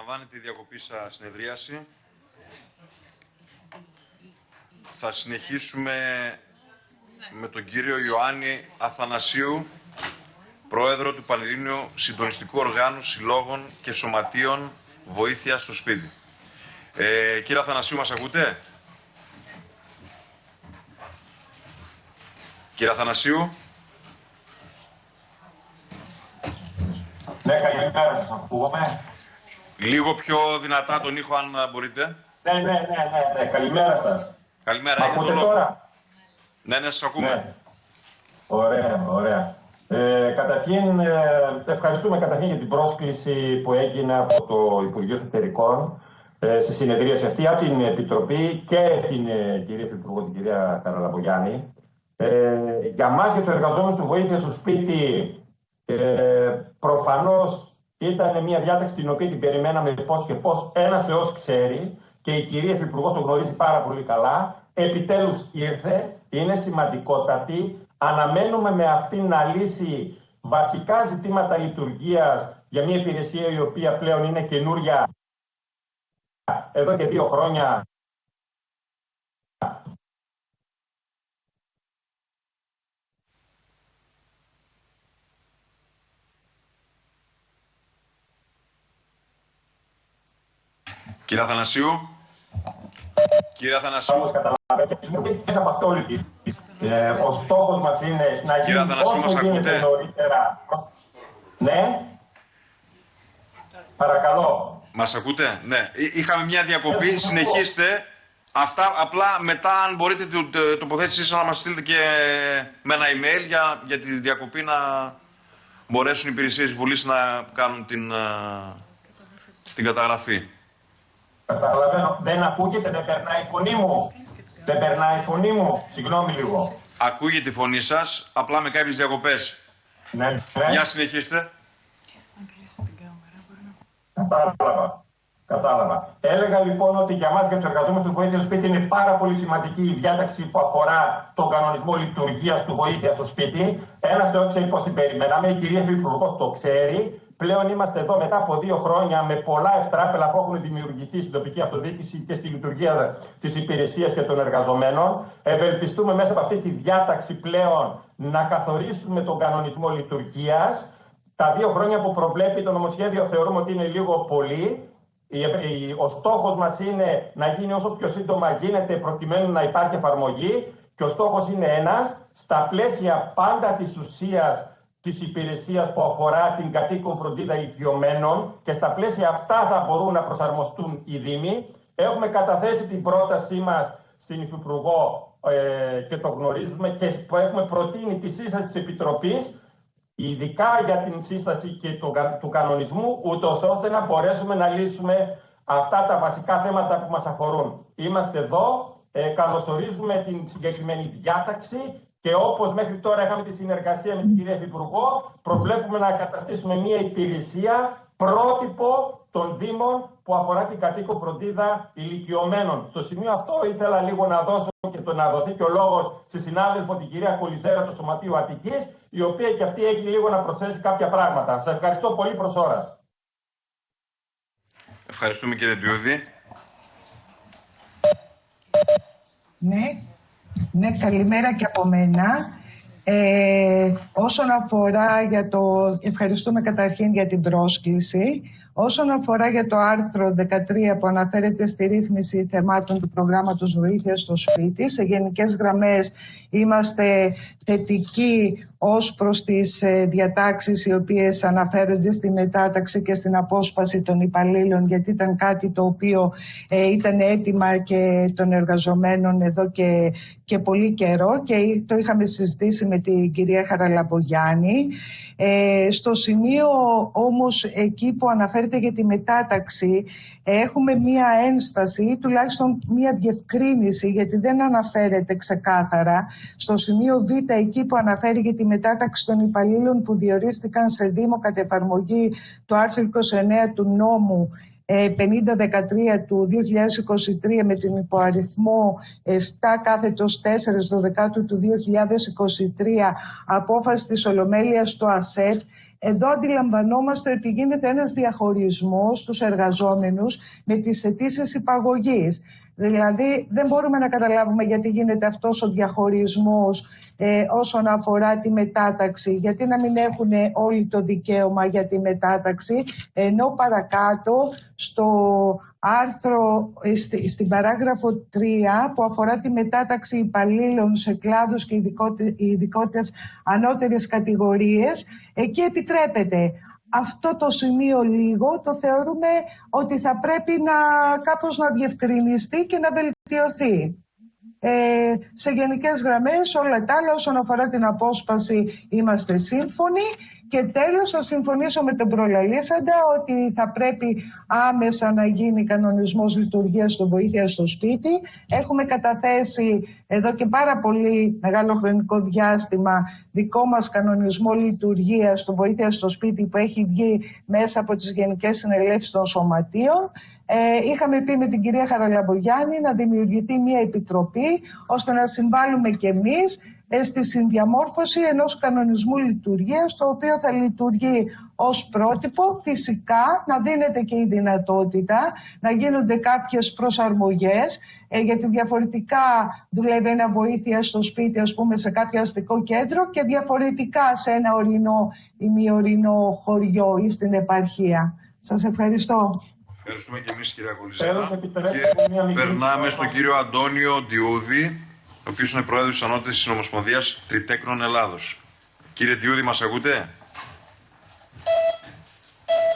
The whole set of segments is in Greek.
Επαναλαμβάνεται η διακοπή σας συνεδρίαση. Θα συνεχίσουμε με τον κύριο Ιωάννη Αθανασίου, πρόεδρο του Πανελλήνιου Συντονιστικού Οργάνου Συλλόγων και Σωματείων Βοήθεια στο Σπίτι. Κύριε Αθανασίου, μας ακούτε? Κύριε Αθανασίου. Ναι, καλημέρα σας, ακούγομαι. Λίγο πιο δυνατά τον ήχο, αν μπορείτε. Ναι, καλημέρα σας. Καλημέρα. Ακούτε τώρα? Ναι, σας ακούμε. Ναι. Ωραία. Καταρχήν, ευχαριστούμε για την πρόσκληση που έγινε από το Υπουργείο Εσωτερικών στη συνεδρίαση αυτή, από την Επιτροπή και την κυρία Υφυπουργό, την κυρία Χαραλαμπογιάννη. Για μας, για τους εργαζόμενους του Βοήθεια στο Σπίτι, προφανώς ήταν μια διάταξη την οποία την περιμέναμε πώς και πώς. Ένας Θεός ξέρει και η κυρία Υφυπουργός το γνωρίζει πάρα πολύ καλά. Επιτέλους ήρθε, είναι σημαντικότατη. Αναμένουμε με αυτήν να λύσει βασικά ζητήματα λειτουργίας για μια υπηρεσία η οποία πλέον είναι καινούρια εδώ και 2 χρόνια. Κύριε Αθανασίου. Όπως καταλαβαίνετε, μέσα από αυτό ο στόχος μας είναι να γίνει όσο γίνεται νωρίτερα. Ναι. Παρακαλώ. Μας ακούτε? Ναι. Είχαμε μια διακοπή. Συνεχίστε. Αυτά απλά μετά, αν μπορείτε, την τοποθέτησή σας να μας στείλετε και με ένα email για τη διακοπή, να μπορέσουν οι υπηρεσίες Βουλής να κάνουν την καταγραφή. Καταλαβαίνω. Δεν ακούγεται, δεν περνάει η φωνή μου. Συγγνώμη λίγο. Ακούγεται η φωνή σας, απλά με κάποιες διακοπές. Ναι. Για συνεχίστε. Κατάλαβα. Έλεγα λοιπόν ότι για μας, για τους εργαζόμενους του Βοήθεια στο Σπίτι, είναι πάρα πολύ σημαντική η διάταξη που αφορά τον κανονισμό λειτουργίας του Βοήθεια στο Σπίτι. Ένας Θεός ξέρει πώς την περιμέναμε. Η κυρία Υφυπουργός το ξέρει. Πλέον είμαστε εδώ μετά από 2 χρόνια με πολλά ευτράπελα που έχουν δημιουργηθεί στην τοπική αυτοδιοίκηση και στη λειτουργία της υπηρεσίας και των εργαζομένων. Ευελπιστούμε μέσα από αυτή τη διάταξη πλέον να καθορίσουμε τον κανονισμό λειτουργίας. Τα 2 χρόνια που προβλέπει το νομοσχέδιο θεωρούμε ότι είναι λίγο πολύ. Ο στόχος μας είναι να γίνει όσο πιο σύντομα γίνεται προκειμένου να υπάρχει εφαρμογή, και ο στόχος είναι ένας, στα πλαίσια πάντα της ουσίας της υπηρεσίας που αφορά την κατοίκον φροντίδα ηλικιωμένων, και στα πλαίσια αυτά θα μπορούν να προσαρμοστούν οι Δήμοι. Έχουμε καταθέσει την πρότασή μας στην Υφυπουργό και το γνωρίζουμε, και έχουμε προτείνει τη σύσταση της Επιτροπής, ειδικά για την σύσταση και του κανονισμού, ούτως ώστε να μπορέσουμε να λύσουμε αυτά τα βασικά θέματα που μας αφορούν. Είμαστε εδώ, καλωσορίζουμε την συγκεκριμένη διάταξη, και όπως μέχρι τώρα είχαμε τη συνεργασία με την κυρία Υφυπουργό, προβλέπουμε να καταστήσουμε μια υπηρεσία πρότυπο των Δήμων που αφορά την κατοίκον φροντίδα ηλικιωμένων. Στο σημείο αυτό ήθελα λίγο να δώσω και να δοθεί και ο λόγος στη συνάδελφο την κυρία Κολυζέρα του Σωματείου Αττικής, η οποία και αυτή έχει λίγο να προσθέσει κάποια πράγματα. Σας ευχαριστώ πολύ προς ώρας. Ευχαριστούμε, κύριε Ντιούδη. Ναι, καλημέρα και από μένα. Όσον αφορά για ευχαριστούμε καταρχήν για την πρόσκληση. Όσον αφορά για το άρθρο 13 που αναφέρεται στη ρύθμιση θεμάτων του προγράμματος Βοήθειας στο Σπίτι, σε γενικές γραμμές είμαστε θετικοί ως προς τις διατάξεις οι οποίες αναφέρονται στη μετάταξη και στην απόσπαση των υπαλλήλων, γιατί ήταν κάτι το οποίο ήταν έτοιμα και των εργαζομένων εδώ και πολύ καιρό, και το είχαμε συζητήσει με την κυρία Χαραλαμπογιάννη. Στο σημείο όμως εκεί που αναφέρεται για τη μετάταξη, έχουμε μία ένσταση ή τουλάχιστον μία διευκρίνηση, γιατί δεν αναφέρεται ξεκάθαρα. Στο σημείο Β, εκεί που αναφέρει για τη μετάταξη των υπαλλήλων που διορίστηκαν σε Δήμο κατ' εφαρμογή του άρθρου 29 του νόμου 5013 του 2023 με την υποαριθμό 7/4 του 2023 απόφαση της Ολομέλειας στο ΑΣΕΠ. Εδώ αντιλαμβανόμαστε ότι γίνεται ένας διαχωρισμός στους εργαζόμενους με τις αιτήσεις υπαγωγής. Δηλαδή δεν μπορούμε να καταλάβουμε γιατί γίνεται αυτός ο διαχωρισμός όσον αφορά τη μετάταξη. Γιατί να μην έχουν όλοι το δικαίωμα για τη μετάταξη, ενώ παρακάτω στο άρθρο, στην παράγραφο 3 που αφορά τη μετάταξη υπαλλήλων σε κλάδους και ειδικότητες ανώτερες κατηγορίες, εκεί επιτρέπεται. Αυτό το σημείο λίγο το θεωρούμε ότι θα πρέπει κάπως να διευκρινιστεί και να βελτιωθεί. Σε γενικές γραμμές όλα τα άλλα όσον αφορά την απόσπαση είμαστε σύμφωνοι. Και τέλος θα συμφωνήσω με τον προλαλήσαντα ότι θα πρέπει άμεσα να γίνει κανονισμός λειτουργίας στο βοήθεια στο σπίτι. Έχουμε καταθέσει εδώ και πάρα πολύ μεγάλο χρονικό διάστημα δικό μας κανονισμό λειτουργίας στο βοήθεια στο σπίτι που έχει βγει μέσα από τις Γενικές Συνελεύσεις των Σωματείων. Είχαμε πει με την κυρία Χαραλαμπογιάννη να δημιουργηθεί μια επιτροπή ώστε να συμβάλλουμε κι εμείς στη συνδιαμόρφωση ενός κανονισμού λειτουργίας, το οποίο θα λειτουργεί ως πρότυπο. Φυσικά να δίνεται και η δυνατότητα να γίνονται κάποιες προσαρμογές, γιατί διαφορετικά δουλεύει ένα βοήθεια στο σπίτι, ας πούμε, σε κάποιο αστικό κέντρο και διαφορετικά σε ένα ορεινό ή μη ορεινό χωριό ή στην επαρχία. Σας ευχαριστώ. Ευχαριστούμε και εμείς, κυρία Τέλος, Κολυζά. επιτρέψτε Περνάμε στον κύριο Αντώνιο Ντιούδη, ο οποίος είναι πρόεδρος της Ανώτατης Συνομοσπονδίας Τριτέκνων Ελλάδος. Κύριε Ντιούδη, μας ακούτε?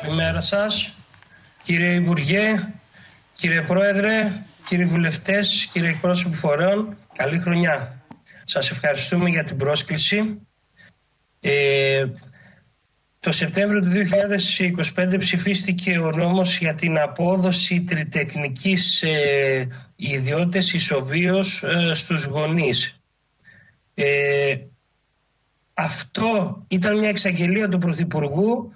Καλημέρα σας, κύριε Υπουργέ, κύριε Πρόεδρε, κύριοι βουλευτές, κύριοι εκπρόσωποι φορέων, καλή χρονιά. Σας ευχαριστούμε για την πρόσκληση. Το Σεπτέμβριο του 2025 ψηφίστηκε ο νόμος για την απόδοση τριτεχνικής ιδιότητας ισοβίως στους γονείς. Αυτό ήταν μια εξαγγελία του Πρωθυπουργού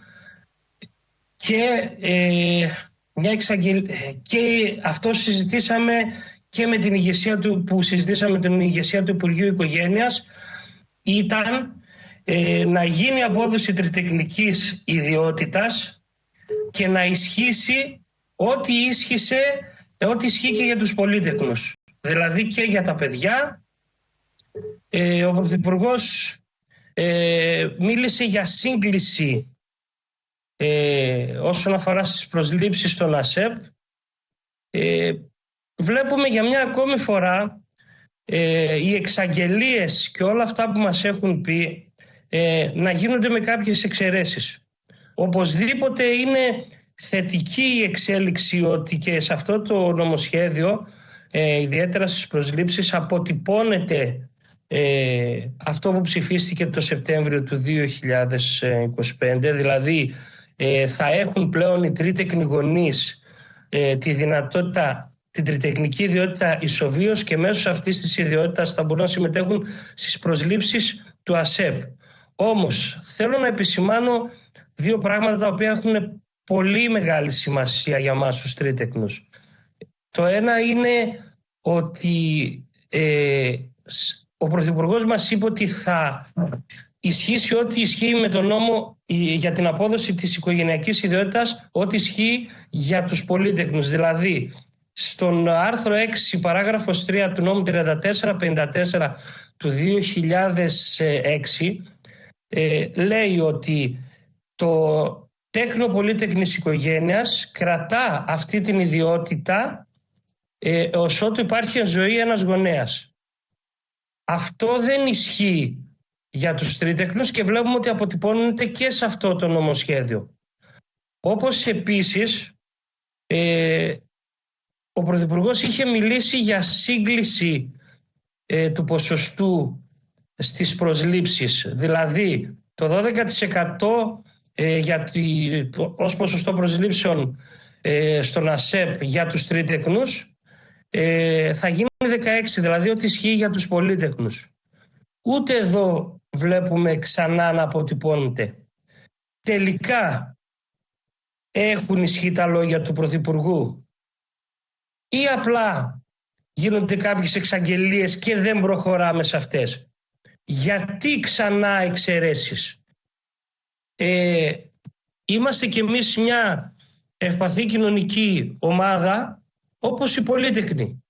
και αυτό συζητήσαμε και με την ηγεσία του, που συζητήσαμε την ηγεσία του Υπουργείου Οικογένειας, ήταν να γίνει απόδοση τριτεχνικής ιδιότητας και να ισχύσει ό,τι ισχύει και για τους πολύτεκνους. Δηλαδή και για τα παιδιά. Ο Πρωθυπουργός μίλησε για σύγκληση όσον αφορά στις προσλήψεις στον ΑΣΕΠ. Βλέπουμε για μια ακόμη φορά οι εξαγγελίες και όλα αυτά που μας έχουν πει να γίνονται με κάποιες εξαιρέσεις. Οπωσδήποτε είναι θετική η εξέλιξη ότι και σε αυτό το νομοσχέδιο, ιδιαίτερα στις προσλήψεις, αποτυπώνεται αυτό που ψηφίστηκε το Σεπτέμβριο του 2025, δηλαδή θα έχουν πλέον οι τρίτεκνοι γονείς τη δυνατότητα, την τριτεχνική ιδιότητα ισοβίως και μέσω αυτής της ιδιότητας θα μπορούν να συμμετέχουν στις προσλήψεις του ΑΣΕΠ. Όμως θέλω να επισημάνω δύο πράγματα τα οποία έχουν πολύ μεγάλη σημασία για μας τους τρίτεκνους. Το ένα είναι ότι ο Πρωθυπουργός μας είπε ότι θα ισχύσει ό,τι ισχύει με τον νόμο για την απόδοση της οικογενειακής ιδιότητας, ό,τι ισχύει για τους πολύτεκνους. Δηλαδή, στον άρθρο 6, παράγραφος 3 του νόμου 3454 του 2006, λέει ότι το τέκνο πολύτεκνης οικογένειας κρατά αυτή την ιδιότητα ως ότου υπάρχει ζωή ένας γονέας. Αυτό δεν ισχύει για τους τρίτεκνους και βλέπουμε ότι αποτυπώνεται και σε αυτό το νομοσχέδιο. Όπως επίσης ο Πρωθυπουργός είχε μιλήσει για σύγκληση του ποσοστού στις προσλήψεις, δηλαδή το 12% ως ποσοστό προσλήψεων στον ΑΣΕΠ για τους τρίτεκνους θα γίνει 16%, δηλαδή ό,τι ισχύει για τους πολύτεκνους. Ούτε εδώ βλέπουμε ξανά να αποτυπώνεται. Τελικά έχουν ισχύ τα λόγια του Πρωθυπουργού, ή απλά γίνονται κάποιες εξαγγελίες και δεν προχωράμε σε αυτές? Γιατί ξανά εξαιρέσεις? Είμαστε κι εμείς μια ευπαθή κοινωνική ομάδα, όπως οι πολίτεκνοι.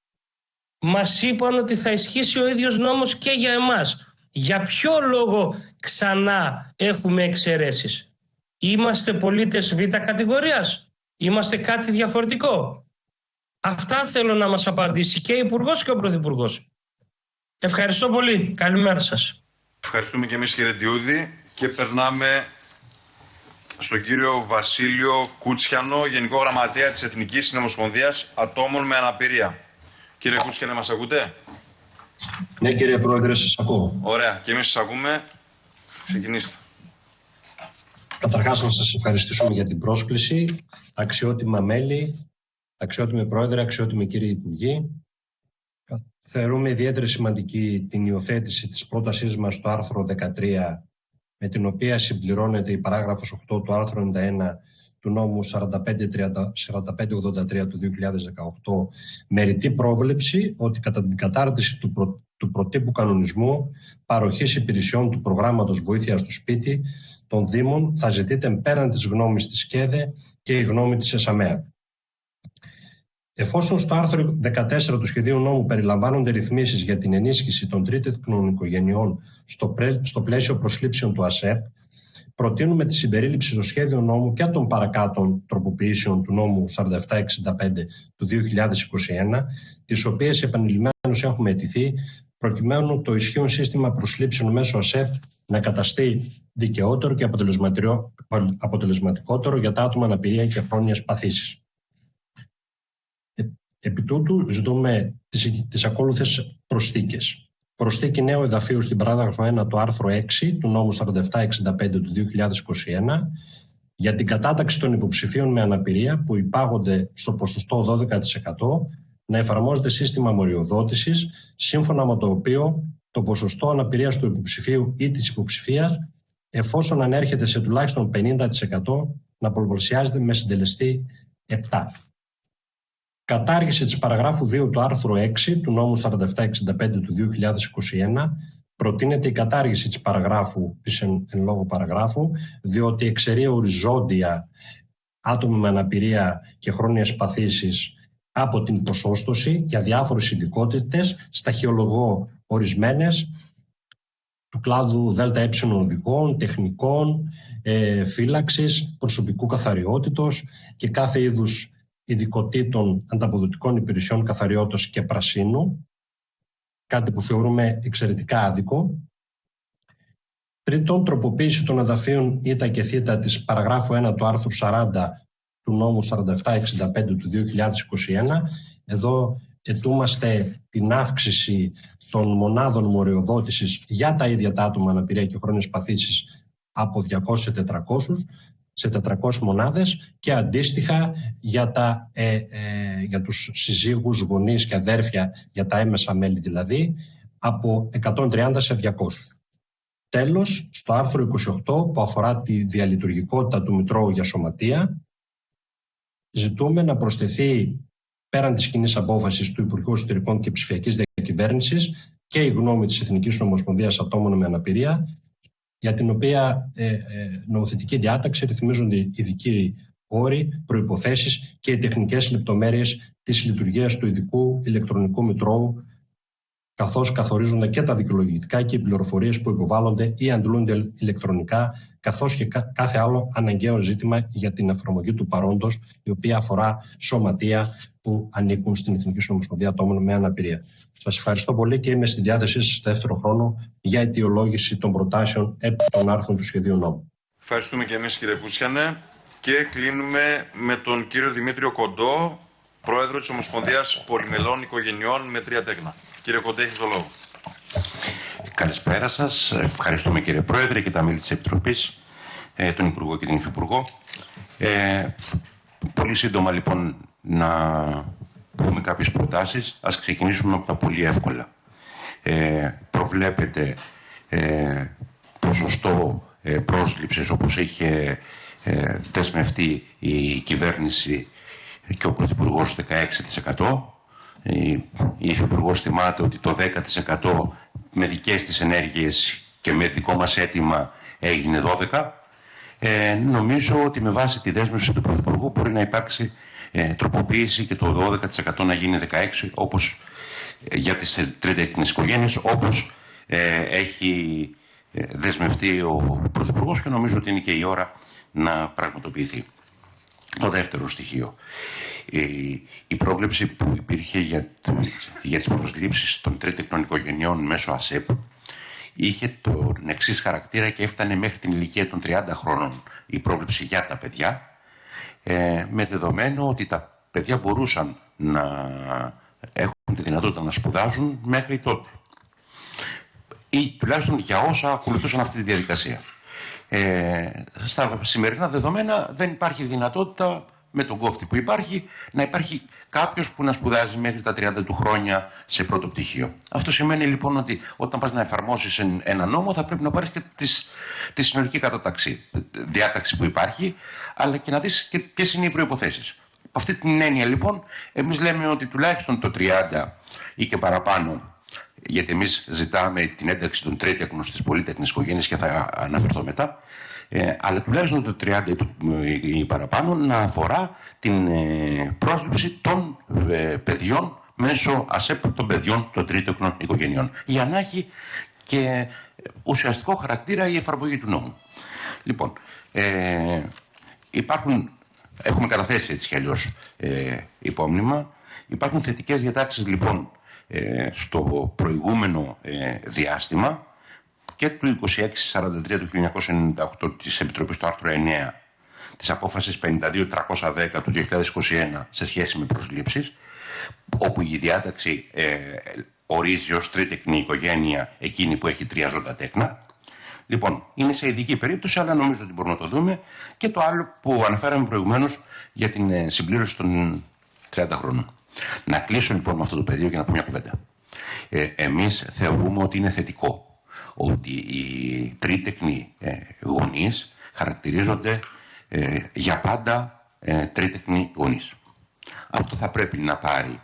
Μας είπαν ότι θα ισχύσει ο ίδιος νόμος και για εμάς. Για ποιο λόγο ξανά έχουμε εξαιρέσεις? Είμαστε πολίτες β' κατηγορίας? Είμαστε κάτι διαφορετικό? Αυτά θέλω να μας απαντήσει και ο Υπουργός και ο Πρωθυπουργός. Ευχαριστώ πολύ. Καλημέρα σας. Ευχαριστούμε και εμείς, κύριε Ντιούδη, και περνάμε στον κύριο Βασίλειο Κούτσιανο, Γενικό Γραμματέα της Εθνικής Συνομοσπονδίας Ατόμων με Αναπηρία. Κύριε Κούτσιανε, μας ακούτε? Ναι, κύριε Πρόεδρε, σας ακούω. Ωραία, και εμείς σας ακούμε. Ξεκινήστε. Καταρχάς, να σας ευχαριστήσουμε για την πρόσκληση. Αξιότιμα μέλη, αξιότιμη Πρόεδρε, αξιότιμοι κύριοι Υπουργοί. Θεωρούμε ιδιαίτερα σημαντική την υιοθέτηση της πρότασής μας στο άρθρο 13, με την οποία συμπληρώνεται η παράγραφος 8 του άρθρου 91 του νόμου 4583 του 2018, με ρητή πρόβλεψη ότι κατά την κατάρτιση του προτύπου κανονισμού παροχής υπηρεσιών του προγράμματος βοήθειας στο σπίτι των Δήμων θα ζητείται πέραν της γνώμης της ΚΕΔΕ και η γνώμη της ΕΣΑΜΕΑ. Εφόσον στο άρθρο 14 του Σχεδίου Νόμου περιλαμβάνονται ρυθμίσεις για την ενίσχυση των τρίτεκνων οικογενειών στο πλαίσιο προσλήψεων του ΑΣΕΠ, προτείνουμε τη συμπερίληψη στο Σχέδιο Νόμου και των παρακάτω τροποποιήσεων του νόμου 4765 του 2021, τις οποίες επανειλημμένως έχουμε αιτηθεί, προκειμένου το ισχύον σύστημα προσλήψεων μέσω ΑΣΕΠ να καταστεί δικαιότερο και αποτελεσματικότερο για τα άτομα αναπηρία και χρόνιες παθήσεις. Επί τούτου ζητούμε τις ακόλουθες προσθήκες. Προσθήκη νέου εδαφείου στην παράγραφο 1 του άρθρου 6 του νόμου 4765 του 2021 για την κατάταξη των υποψηφίων με αναπηρία που υπάγονται στο ποσοστό 12% να εφαρμόζεται σύστημα μοριοδότησης, σύμφωνα με το οποίο το ποσοστό αναπηρίας του υποψηφίου ή της υποψηφίας, εφόσον ανέρχεται σε τουλάχιστον 50%, να πολλαπλασιάζεται με συντελεστή 7. Κατάργηση της παραγράφου 2 του άρθρου 6 του νόμου 4765 του 2021, προτείνεται η κατάργηση της εν λόγω παραγράφου, διότι εξαιρεί οριζόντια άτομα με αναπηρία και χρόνιες παθήσεις από την ποσόστοση για διάφορες ειδικότητες, σταχυολογώ ορισμένες, του κλάδου ΔΕ οδηγών, τεχνικών, φύλαξης, προσωπικού καθαριότητος και κάθε είδους ειδικοτήτων ανταποδοτικών υπηρεσιών καθαριότητας και πρασίνου, κάτι που θεωρούμε εξαιρετικά άδικο. Τρίτον, τροποποίηση των εδαφείων ήτα και θήτα της παραγράφου 1 του άρθρου 40 του νόμου 4765 του 2021. Εδώ ετούμαστε την αύξηση των μονάδων μοριοδότησης για τα ίδια τα άτομα αναπηρία και χρόνιες παθήσεις από 200 σε 400 μονάδες και αντίστοιχα για τους συζύγους, γονείς και αδέρφια, για τα έμεσα μέλη δηλαδή, από 130 σε 200. Τέλος, στο άρθρο 28 που αφορά τη διαλειτουργικότητα του Μητρώου για Σωματεία, ζητούμε να προσθεθεί πέραν της κοινής απόφασης του Υπουργείου Εσωτερικών και Ψηφιακής Διακυβέρνησης και η γνώμη της Εθνικής Ομοσπονδίας Ατόμων με Αναπηρία, για την οποία νομοθετική διάταξη ρυθμίζονται ειδικοί όροι, προϋποθέσεις και οι τεχνικές λεπτομέρειες της λειτουργίας του ειδικού ηλεκτρονικού μητρώου, καθώς καθορίζονται και τα δικαιολογητικά και οι πληροφορίες που υποβάλλονται ή αντλούνται ηλεκτρονικά, καθώς και κάθε άλλο αναγκαίο ζήτημα για την εφαρμογή του παρόντος, η οποία αφορά σωματεία που ανήκουν στην Εθνική Ομοσπονδία Ατόμων με Αναπηρία. Σας ευχαριστώ πολύ και είμαι στη διάθεσή σας στο δεύτερο χρόνο για αιτιολόγηση των προτάσεων επί των άρθρων του Σχεδίου Νόμου. Ευχαριστούμε και εμείς, κύριε Κούτσιανε, και κλείνουμε με τον κύριο Δημήτριο Κοντό, Πρόεδρο της Ομοσπονδίας Πολυμελών Οικογενειών με 3 τέκνα. Κύριε Κοντέ, έχετε το λόγο. Καλησπέρα σας. Ευχαριστούμε, κύριε Πρόεδρε, και τα μέλη της Επιτροπής, τον Υπουργό και την Υφυπουργό. Πολύ σύντομα, λοιπόν, να πούμε κάποιες προτάσεις. Ας ξεκινήσουμε από τα πολύ εύκολα. Προβλέπεται ποσοστό πρόσληψης, όπως είχε δεσμευτεί η κυβέρνηση και ο Πρωθυπουργός 16%. Η Υφυπουργός θυμάται ότι το 10% με δικές της ενέργειες και με δικό μας αίτημα έγινε 12%. Νομίζω ότι με βάση τη δέσμευση του Πρωθυπουργού μπορεί να υπάρξει τροποποίηση και το 12% να γίνει 16%, όπως για τις τρίτεκνες οικογένειες, όπως έχει δεσμευτεί ο Πρωθυπουργός, και νομίζω ότι είναι και η ώρα να πραγματοποιηθεί. Το δεύτερο στοιχείο, η πρόβλεψη που υπήρχε για τις προσλήψεις των τρίτεκνων οικογενειών μέσω ΑΣΕΠ είχε τον εξής χαρακτήρα και έφτανε μέχρι την ηλικία των 30 χρόνων η πρόβλεψη για τα παιδιά, με δεδομένο ότι τα παιδιά μπορούσαν να έχουν τη δυνατότητα να σπουδάζουν μέχρι τότε, ή τουλάχιστον για όσα ακολουθούσαν αυτή τη διαδικασία. Στα σημερινά δεδομένα δεν υπάρχει δυνατότητα, με τον κόφτη που υπάρχει, να υπάρχει κάποιος που να σπουδάζει μέχρι τα 30 του χρόνια σε πρώτο πτυχίο. Αυτό σημαίνει λοιπόν ότι όταν πας να εφαρμόσεις ένα νόμο θα πρέπει να πάρεις και τη συνολική διάταξη που υπάρχει, αλλά και να δεις και ποιες είναι οι προϋποθέσεις. Από αυτή την έννοια λοιπόν εμείς λέμε ότι τουλάχιστον το 30 ή και παραπάνω, γιατί εμείς ζητάμε την ένταξη των τρίτεκνων στις πολύτεκνες οικογένειες και θα αναφερθώ μετά, αλλά τουλάχιστον το 30 ή παραπάνω να αφορά την πρόσληψη των παιδιών μέσω ΑΣΕΠ των παιδιών των τρίτεκνων οικογενειών, για να έχει και ουσιαστικό χαρακτήρα η εφαρμογή του νόμου. Λοιπόν, έχουμε καταθέσει έτσι κι αλλιώς υπόμνημα. Υπάρχουν θετικές διατάξεις λοιπόν στο προηγούμενο διάστημα και του 2643 του 1998 της Επιτροπής του άρθρου 9 της απόφασης 52.310 του 2021 σε σχέση με προσλήψεις, όπου η διάταξη ορίζει ως τρίτεκνη οικογένεια εκείνη που έχει 3 ζώντα τέκνα. Λοιπόν, είναι σε ειδική περίπτωση, αλλά νομίζω ότι μπορούμε να το δούμε. Και το άλλο που αναφέραμε προηγουμένως για την συμπλήρωση των 30 χρόνων. Να κλείσω λοιπόν με αυτό το πεδίο και να πω μια κουβέντα. Εμείς θεωρούμε ότι είναι θετικό ότι οι τρίτεκνοι γονείς χαρακτηρίζονται για πάντα τρίτεκνοι γονείς. Αυτό θα πρέπει να πάρει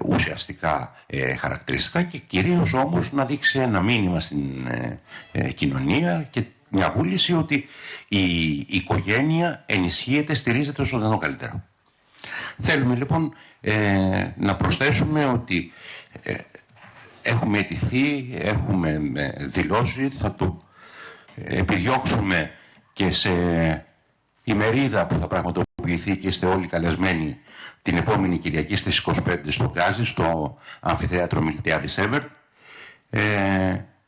ουσιαστικά χαρακτηριστικά και κυρίως όμως να δείξει ένα μήνυμα στην κοινωνία και μια βούληση ότι η οικογένεια ενισχύεται, στηρίζεται όσο δυνατόν καλύτερα. Θέλουμε λοιπόν να προσθέσουμε ότι έχουμε αιτηθεί, έχουμε δηλώσει, θα το επιδιώξουμε και σε ημερίδα που θα πραγματοποιηθεί και είστε όλοι καλεσμένοι την επόμενη Κυριακή στις 25 στο Γκάζι, στο Αμφιθέατρο Μιλτιάδης Εύερτ,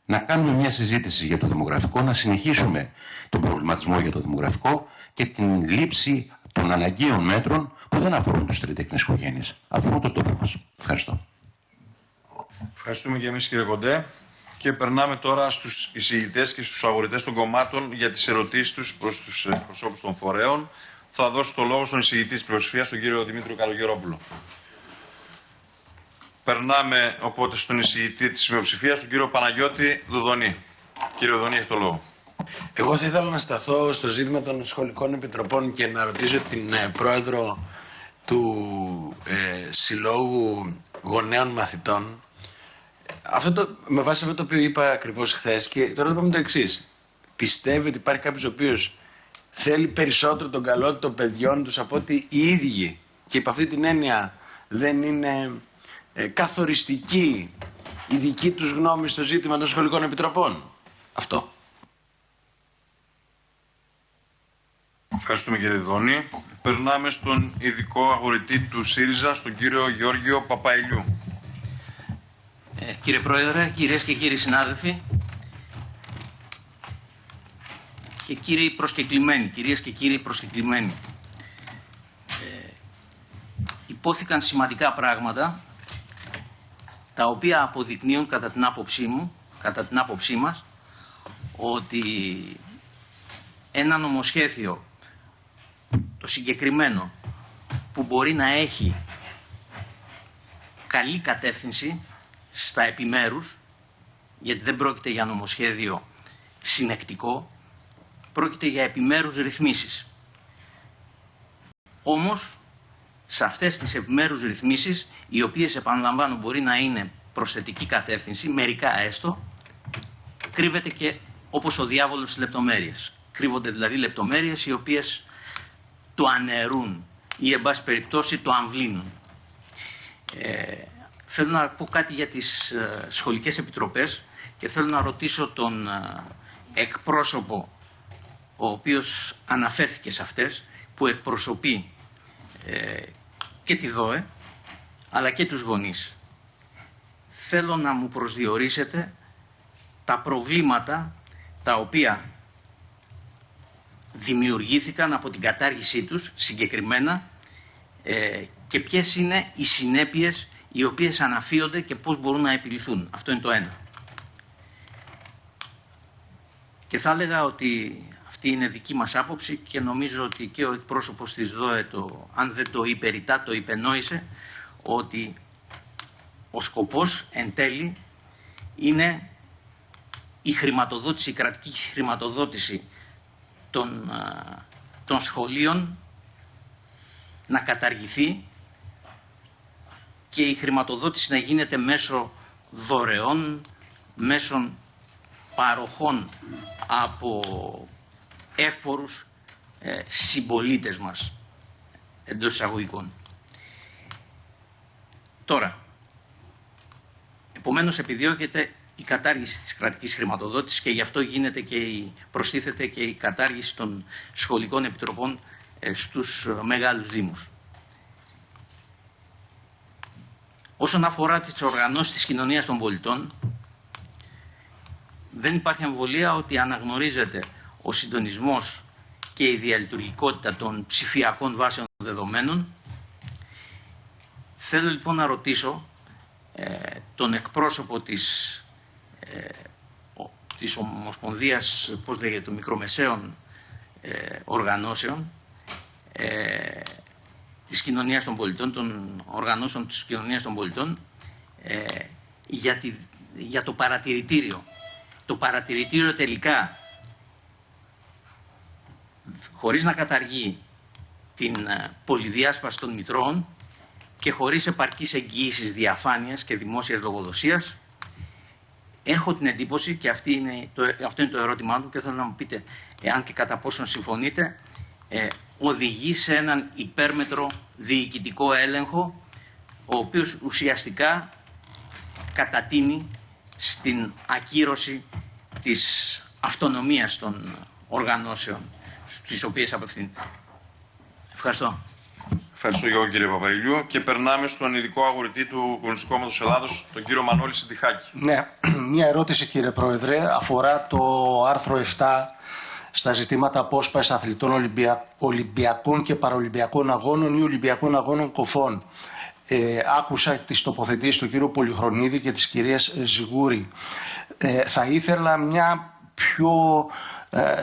να κάνουμε μια συζήτηση για το δημογραφικό, να συνεχίσουμε τον προβληματισμό για το δημογραφικό και την λήψη των αναγκαίων μέτρων που δεν αφορούν τους τρίτεκνες οικογένειες, αφορούν το τόπο μας. Ευχαριστώ. Ευχαριστούμε και εμείς κύριε Κοντέ. Και περνάμε τώρα στους εισηγητές και στους αγορητές των κομμάτων για τις ερωτήσεις τους προς τους προσώπους των φορέων. Θα δώσω το λόγο στον εισηγητή της πλειοψηφίας, τον κύριο Δημήτριο Καλογερόπουλο. Περνάμε οπότε στον εισηγητή της μειοψηφίας, τον κύριο Παναγιώτη Δουδονή. Κύριε Δουδονή, έχει το λόγο. Εγώ θα ήθελα να σταθώ στο ζήτημα των σχολικών επιτροπών και να ρωτήσω την πρόεδρο του Συλλόγου Γονέων Μαθητών. Με βάση αυτό το οποίο είπα ακριβώς χθες, και τώρα το είπαμε το εξής. Πιστεύει ότι υπάρχει κάποιος ο οποίος θέλει περισσότερο τον καλό των παιδιών τους από ότι οι ίδιοι, και υπ' αυτή την έννοια δεν είναι καθοριστική η δική τους γνώμη στο ζήτημα των σχολικών επιτροπών? Αυτό. Ευχαριστούμε κύριε Δουδονή. Περνάμε στον ειδικό αγορητή του ΣΥΡΙΖΑ, στον κύριο Γιώργιο Παπαηλιού. Κύριε Πρόεδρε, κυρίες και κύριοι συνάδελφοι και κύριοι προσκεκλημένοι, κυρίες και κύριοι προσκεκλημένοι, υπόθηκαν σημαντικά πράγματα τα οποία αποδεικνύουν κατά την άποψή μας ότι ένα νομοσχέδιο το συγκεκριμένο που μπορεί να έχει καλή κατεύθυνση στα επιμέρους, γιατί δεν πρόκειται για νομοσχέδιο συνεκτικό, πρόκειται για επιμέρους ρυθμίσεις. Όμως, σε αυτές τις επιμέρους ρυθμίσεις, οι οποίες, επαναλαμβάνω, μπορεί να είναι προς θετική κατεύθυνση, μερικά έστω, κρύβεται και, όπως ο διάβολος, στις λεπτομέρειες. Κρύβονται δηλαδή λεπτομέρειες οι οποίες το αναιρούν ή, εν πάση περιπτώσει, το αμβλύνουν. Θέλω να πω κάτι για τις σχολικές επιτροπές και θέλω να ρωτήσω τον εκπρόσωπο, ο οποίος αναφέρθηκε σε αυτές, που εκπροσωπεί και τη ΔΟΕ αλλά και τους γονείς. Θέλω να μου προσδιορίσετε τα προβλήματα τα οποία δημιουργήθηκαν από την κατάργησή τους συγκεκριμένα και ποιες είναι οι συνέπειες οι οποίες αναφύονται και πώς μπορούν να επιληθούν. Αυτό είναι το ένα. Και θα έλεγα ότι αυτή είναι δική μας άποψη και νομίζω ότι και ο εκπρόσωπος της ΔΟΕ, αν δεν το είπε ρητά, το υπενόησε, ότι ο σκοπός εν τέλει είναι η χρηματοδότηση, η κρατική χρηματοδότηση των σχολείων να καταργηθεί και η χρηματοδότηση να γίνεται μέσω δωρεών, μέσω παροχών από εύπορους συμπολίτες μας, εντός εισαγωγικών. Τώρα, επομένως επιδιώκεται η κατάργηση της κρατικής χρηματοδότησης και γι' αυτό γίνεται και προστίθεται και η κατάργηση των σχολικών επιτροπών στους μεγάλους δήμους. Όσον αφορά τις οργανώσεις της κοινωνίας των πολιτών, δεν υπάρχει αμφιβολία ότι αναγνωρίζεται ο συντονισμός και η διαλειτουργικότητα των ψηφιακών βάσεων δεδομένων. Θέλω λοιπόν να ρωτήσω τον εκπρόσωπο της Ομοσπονδίας, πώς λέγεται, των μικρομεσαίων οργανώσεων της κοινωνίας των πολιτών, των οργανώσεων της κοινωνίας των πολιτών, για το παρατηρητήριο. Το παρατηρητήριο τελικά, χωρίς να καταργεί την πολυδιάσπαση των μητρώων και χωρίς επαρκείς εγγυήσεις διαφάνειας και δημόσιας λογοδοσίας, έχω την εντύπωση, και αυτό είναι το ερώτημά μου και θέλω να μου πείτε εάν και κατά πόσον συμφωνείτε, οδηγεί σε έναν υπέρμετρο διοικητικό έλεγχο, ο οποίος ουσιαστικά κατατείνει στην ακύρωση της αυτονομίας των οργανώσεων στις οποίες απευθύνεται. Ευχαριστώ. Ευχαριστώ και εγώ, κύριε Παπαϊλιού, και περνάμε στον ειδικό αγορητή του Κομμουνιστικού Κόμματος Ελλάδος, τον κύριο Μανώλη Συντιχάκη. Ναι, μια ερώτηση, κύριε Πρόεδρε, αφορά το άρθρο 7 στα ζητήματα απόσπασης αθλητών Ολυμπιακών και Παραολυμπιακών Αγώνων ή Ολυμπιακών Αγώνων Κοφών. Άκουσα τις τοποθετήσεις του κύριου Πολυχρονίδη και της κυρίας Ζιγούρη. Θα ήθελα μια πιο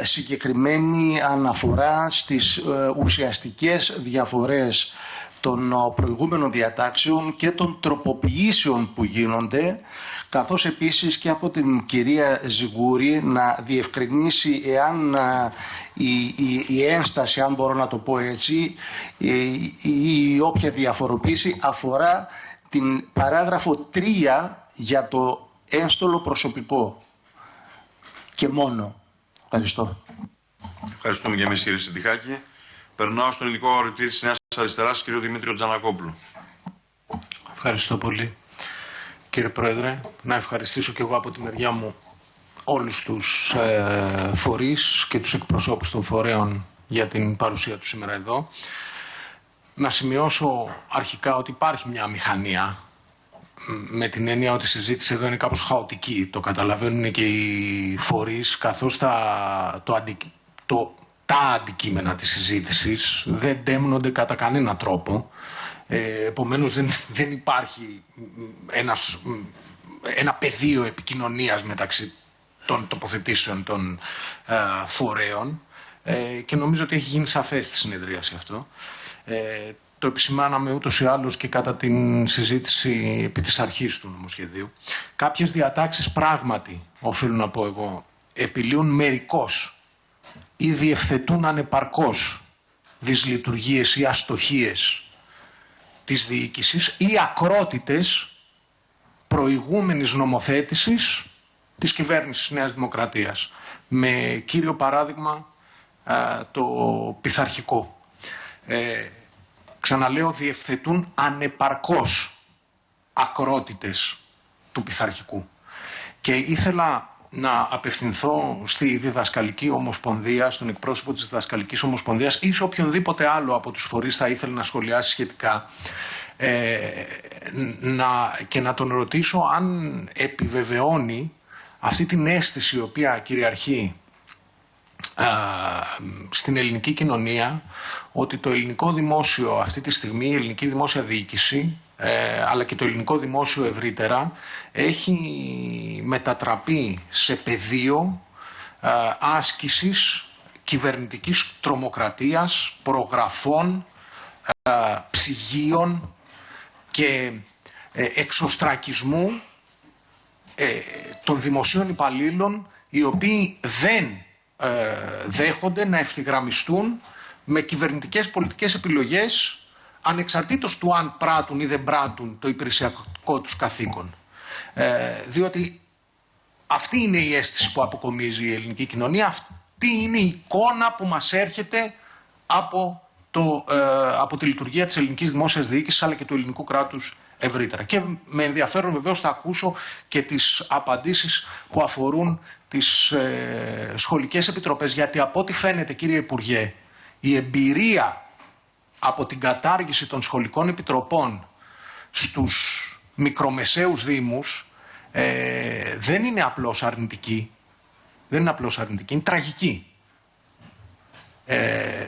συγκεκριμένη αναφορά στις ουσιαστικές διαφορές των προηγούμενων διατάξεων και των τροποποιήσεων που γίνονται, καθώς επίσης και από την κυρία Ζιγούρη να διευκρινίσει εάν η ένσταση, αν μπορώ να το πω έτσι, ή όποια διαφοροποίηση αφορά την παράγραφο 3 για το ένστολο προσωπικό και μόνο. Ευχαριστώ. Ευχαριστούμε και εμείς, κύριε Συντιχάκη. Περνάω στον ειδικό αγορητή της Νέας Αριστεράς, κύριο Δημήτριο Τζανακόπουλο. Ευχαριστώ πολύ, κύριε Πρόεδρε. Να ευχαριστήσω και εγώ από τη μεριά μου όλους τους φορείς και τους εκπροσώπους των φορέων για την παρουσία του σήμερα εδώ. Να σημειώσω αρχικά ότι υπάρχει μια μηχανία, με την έννοια ότι η συζήτηση εδώ είναι κάπως χαοτική. Το καταλαβαίνουν και οι φορείς, καθώς τα αντικείμενα της συζήτησης δεν τέμνονται κατά κανένα τρόπο. Επομένως δεν υπάρχει ένα πεδίο επικοινωνίας μεταξύ των τοποθετήσεων των φορέων και νομίζω ότι έχει γίνει σαφές στη συνεδρίαση αυτό. Το επισημάναμε ούτως ή άλλως και κατά την συζήτηση επί της αρχής του νομοσχεδίου. Κάποιες διατάξεις πράγματι, οφείλω να πω εγώ, επιλύουν μερικώς ή διευθετούν ανεπαρκώς δυσλειτουργίες ή αστοχίες της διοίκησης ή ακρότητες προηγούμενης νομοθέτησης της κυβέρνησης Νέας Δημοκρατίας. Με κύριο παράδειγμα το πειθαρχικό. Ξαναλέω, διευθετούν ανεπαρκώς ακρότητες του πειθαρχικού. Και ήθελα να απευθυνθώ στη Διδασκαλική Ομοσπονδία, στον εκπρόσωπο της Διδασκαλικής Ομοσπονδίας ή σε οποιονδήποτε άλλο από τους φορείς θα ήθελε να σχολιάσει σχετικά και να τον ρωτήσω αν επιβεβαιώνει αυτή την αίσθηση η οποία κυριαρχεί στην ελληνική κοινωνία, ότι το ελληνικό δημόσιο αυτή τη στιγμή, η ελληνική δημόσια διοίκηση, αλλά και το ελληνικό δημόσιο ευρύτερα, έχει μετατραπεί σε πεδίο άσκησης κυβερνητικής τρομοκρατίας, προγραφών, ψυγείων και εξωστρακισμού των δημοσίων υπαλλήλων, οι οποίοι δεν δέχονται να ευθυγραμμιστούν με κυβερνητικές πολιτικές επιλογές, ανεξαρτήτως του αν πράττουν ή δεν πράττουν το υπηρεσιακό τους καθήκον. Διότι αυτή είναι η αίσθηση που αποκομίζει η ελληνική κοινωνία, αυτή είναι η εικόνα που μας έρχεται από τη λειτουργία της ελληνικής δημόσιας διοίκησης αλλά και του ελληνικού κράτους ευρύτερα. Και με ενδιαφέρον βεβαίως θα ακούσω και τις απαντήσεις που αφορούν τις σχολικές επιτροπές, γιατί από ό,τι φαίνεται, κύριε Υπουργέ, η εμπειρία από την κατάργηση των σχολικών επιτροπών στους μικρομεσαίους δήμους δεν είναι απλώς αρνητική. Δεν είναι απλώς αρνητική, είναι τραγική.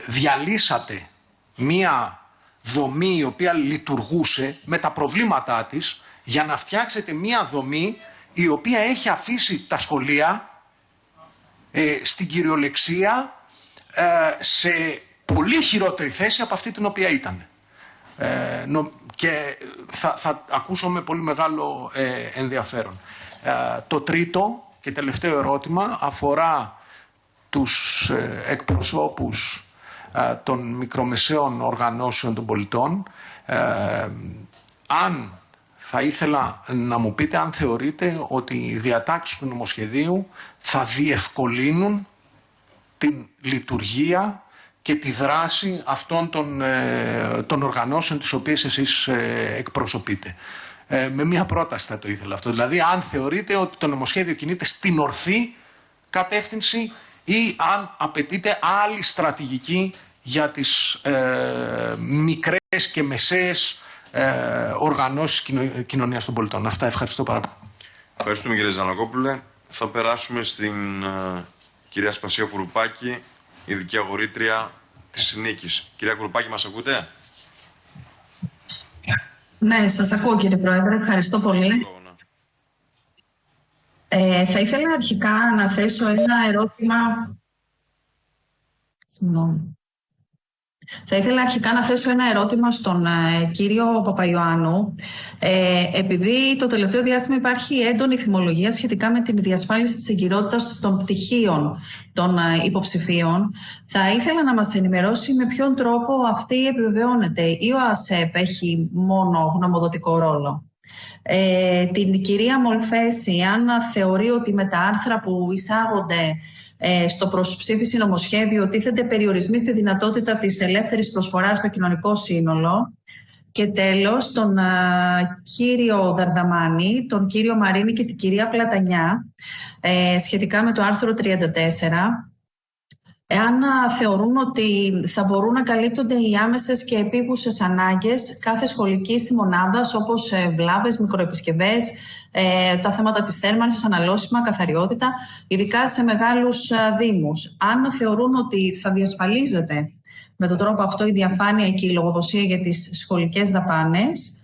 Διαλύσατε μία δομή η οποία λειτουργούσε με τα προβλήματά της για να φτιάξετε μία δομή η οποία έχει αφήσει τα σχολεία στην κυριολεξία σε πολύ χειρότερη θέση από αυτή την οποία ήταν. Και θα ακούσω με πολύ μεγάλο ενδιαφέρον. Το τρίτο και τελευταίο ερώτημα αφορά τους εκπροσώπους των μικρομεσαίων οργανώσεων των πολιτών. Αν θα ήθελα να μου πείτε αν θεωρείτε ότι οι διατάξεις του νομοσχεδίου θα διευκολύνουν την λειτουργία και τη δράση αυτών των οργανώσεων τις οποίες εσείς εκπροσωπείτε. Με μια πρόταση θα το ήθελα αυτό. Δηλαδή, αν θεωρείτε ότι το νομοσχέδιο κινείται στην ορθή κατεύθυνση ή αν απαιτείται άλλη στρατηγική για τις μικρές και μεσαίες οργανώσεις κοινωνίας των πολιτών. Αυτά, ευχαριστώ πάρα πολύ. Ευχαριστούμε, κύριε Ζανακόπουλε. Θα περάσουμε στην κυρία Σπασία Κουρουπάκη, ειδική αγορήτρια της Νίκης. Κυρία Κουρουπάκη, μας ακούτε? Ναι, σας ακούω, κύριε Πρόεδρε. Ευχαριστώ πολύ. Θα ήθελα αρχικά να θέσω ένα ερώτημα. Θα ήθελα αρχικά να θέσω ένα ερώτημα στον κύριο Παπαϊωάννου. Επειδή το τελευταίο διάστημα υπάρχει έντονη θυμολογία σχετικά με την διασφάλιση της εγκυρότητας των πτυχίων των υποψηφίων, θα ήθελα να μας ενημερώσει με ποιον τρόπο αυτή επιβεβαιώνεται, ή ο ΑΣΕΠ έχει μόνο γνωμοδοτικό ρόλο. Την κυρία Μολφέση, αν θεωρεί ότι με τα άρθρα που εισάγονται στο προσψήφιση νομοσχέδιο τίθενται περιορισμοί στη δυνατότητα της ελεύθερης προσφοράς στο κοινωνικό σύνολο. Και τέλος, τον κύριο Δαρδαμάνη, τον κύριο Μαρίνη και την κυρία Πλατανιά, σχετικά με το άρθρο 34, εάν θεωρούν ότι θα μπορούν να καλύπτονται οι άμεσες και επίγουσες ανάγκες κάθε σχολικής μονάδας, όπως βλάβες, μικροεπισκευές, τα θέματα της θέρμανσης, αναλώσιμα, καθαριότητα, ειδικά σε μεγάλους δήμους. Αν θεωρούν ότι θα διασφαλίζεται με τον τρόπο αυτό η διαφάνεια και η λογοδοσία για τις σχολικές δαπάνες,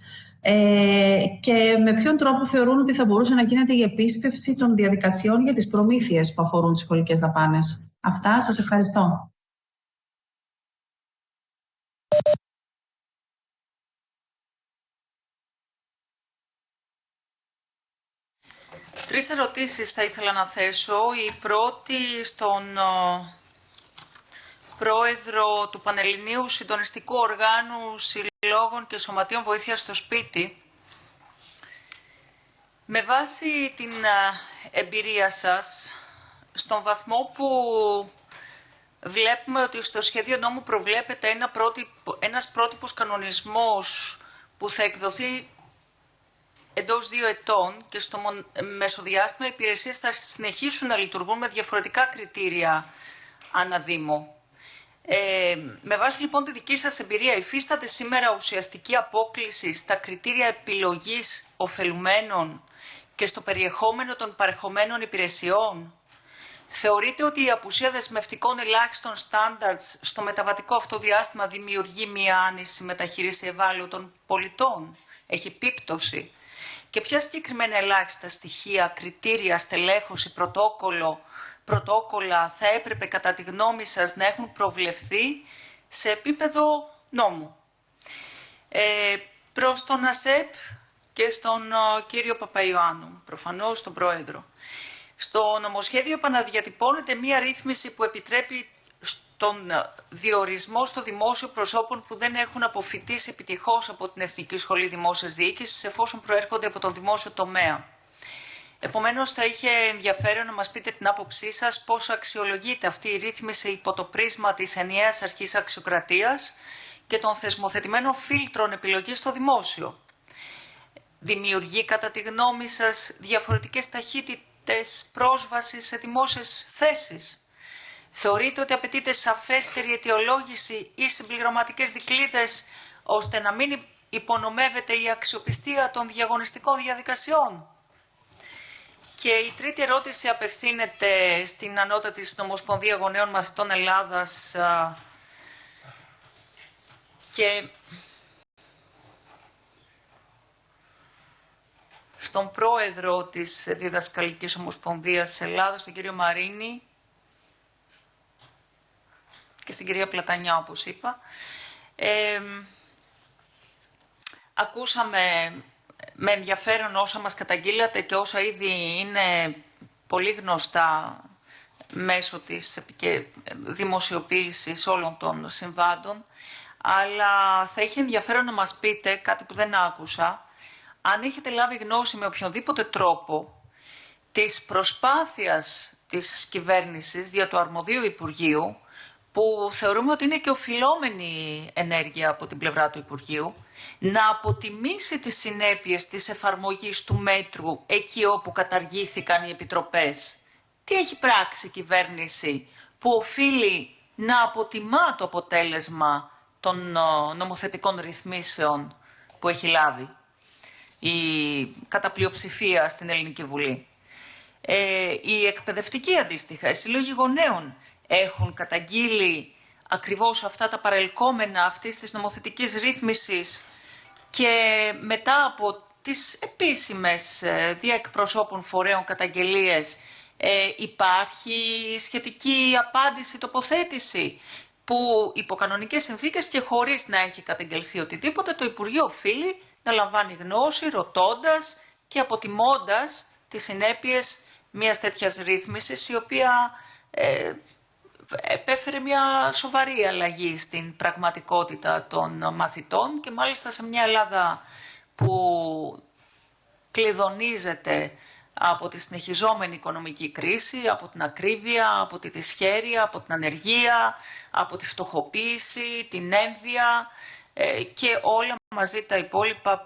και με ποιον τρόπο θεωρούν ότι θα μπορούσε να γίνεται η επίσπευση των διαδικασιών για τις προμήθειες που αφορούν τις σχολικές δαπάνες. Αυτά, σας ευχαριστώ. Τρεις ερωτήσεις θα ήθελα να θέσω. Η πρώτη στον πρόεδρο του Πανελληνίου Συντονιστικού Οργάνου Συλλόγων και Σωματείων Βοήθειας στο Σπίτι. Με βάση την εμπειρία σας, στον βαθμό που βλέπουμε ότι στο σχέδιο νόμου προβλέπεται ένας πρότυπος κανονισμός που θα εκδοθεί εντός 2 ετών και στο μεσοδιάστημα οι υπηρεσίες θα συνεχίσουν να λειτουργούν με διαφορετικά κριτήρια αναδήμο. Με βάση λοιπόν τη δική σας εμπειρία, υφίσταται σήμερα ουσιαστική απόκλιση στα κριτήρια επιλογής ωφελουμένων και στο περιεχόμενο των παρεχομένων υπηρεσιών? Θεωρείτε ότι η απουσία δεσμευτικών ελάχιστων στάνταρτς στο μεταβατικό αυτό διάστημα δημιουργεί μία άνηση μεταχείριση ευάλωτων πολιτών? Έχει επίπτωση? Και ποια συγκεκριμένα ελάχιστα στοιχεία, κριτήρια, στελέχωση, πρωτόκολλα θα έπρεπε κατά τη γνώμη σας να έχουν προβλεφθεί σε επίπεδο νόμου? Προς τον ΑΣΕΠ και στον κύριο Παπαϊωάννου, προφανώς τον Πρόεδρο. Στο νομοσχέδιο επαναδιατυπώνεται μία ρύθμιση που επιτρέπει στον διορισμό στο δημόσιο προσώπων που δεν έχουν αποφοιτήσει επιτυχώς από την Εθνική Σχολή Δημόσιας Διοίκησης, εφόσον προέρχονται από τον δημόσιο τομέα. Επομένως, θα είχε ενδιαφέρον να μας πείτε την άποψή σας πώς αξιολογείται αυτή η ρύθμιση υπό το πρίσμα της ενιαίας αρχής αξιοκρατίας και των θεσμοθετημένων φίλτρων επιλογής στο δημόσιο. Δημιουργεί κατά τη γνώμη σας διαφορετικές ταχύτητες πρόσβασης σε δημόσιες θέσεις? Θεωρείτε ότι απαιτείται σαφέστερη αιτιολόγηση ή συμπληρωματικές δικλείδες ώστε να μην υπονομεύεται η αξιοπιστία των διαγωνιστικών διαδικασιών? Και η τρίτη ερώτηση απευθύνεται στην Ανώτατη Συνομοσπονδία Γονέων Μαθητών Ελλάδας και στον πρόεδρο της Διδασκαλικής Ομοσπονδίας Ελλάδας, τον κύριο Μαρίνη, και στην κυρία Πλατανιά, όπως είπα. Ακούσαμε με ενδιαφέρον όσα μας καταγγείλατε και όσα ήδη είναι πολύ γνωστά μέσω της δημοσιοποίησης όλων των συμβάντων, αλλά θα είχε ενδιαφέρον να μας πείτε κάτι που δεν άκουσα, αν έχετε λάβει γνώση με οποιονδήποτε τρόπο της προσπάθειας της κυβέρνησης δια του αρμοδίου Υπουργείου, που θεωρούμε ότι είναι και οφειλόμενη ενέργεια από την πλευρά του Υπουργείου, να αποτιμήσει τις συνέπειες της εφαρμογής του μέτρου εκεί όπου καταργήθηκαν οι επιτροπές. Τι έχει πράξει η κυβέρνηση που οφείλει να αποτιμά το αποτέλεσμα των νομοθετικών ρυθμίσεων που έχει λάβει η κατά πλειοψηφία στην Ελληνική Βουλή? Οι εκπαιδευτικοί αντίστοιχα, οι σύλλογοι γονέων έχουν καταγγείλει ακριβώς αυτά τα παρελκόμενα αυτής της νομοθετικής ρύθμισης και μετά από τις επίσημες δια εκπροσώπων φορέων καταγγελίες υπάρχει σχετική απάντηση, τοποθέτηση που υπό κανονικές συνθήκες και χωρίς να έχει καταγγελθεί οτιδήποτε το Υπουργείο οφείλει να λαμβάνει γνώση ρωτώντας και αποτιμώντας τις συνέπειες μιας τέτοιας ρύθμισης η οποία επέφερε μια σοβαρή αλλαγή στην πραγματικότητα των μαθητών και μάλιστα σε μια Ελλάδα που κλειδονίζεται από τη συνεχιζόμενη οικονομική κρίση, από την ακρίβεια, από τη δυσχέρεια, από την ανεργία, από τη φτωχοποίηση, την ένδυα και όλα μαζί τα υπόλοιπα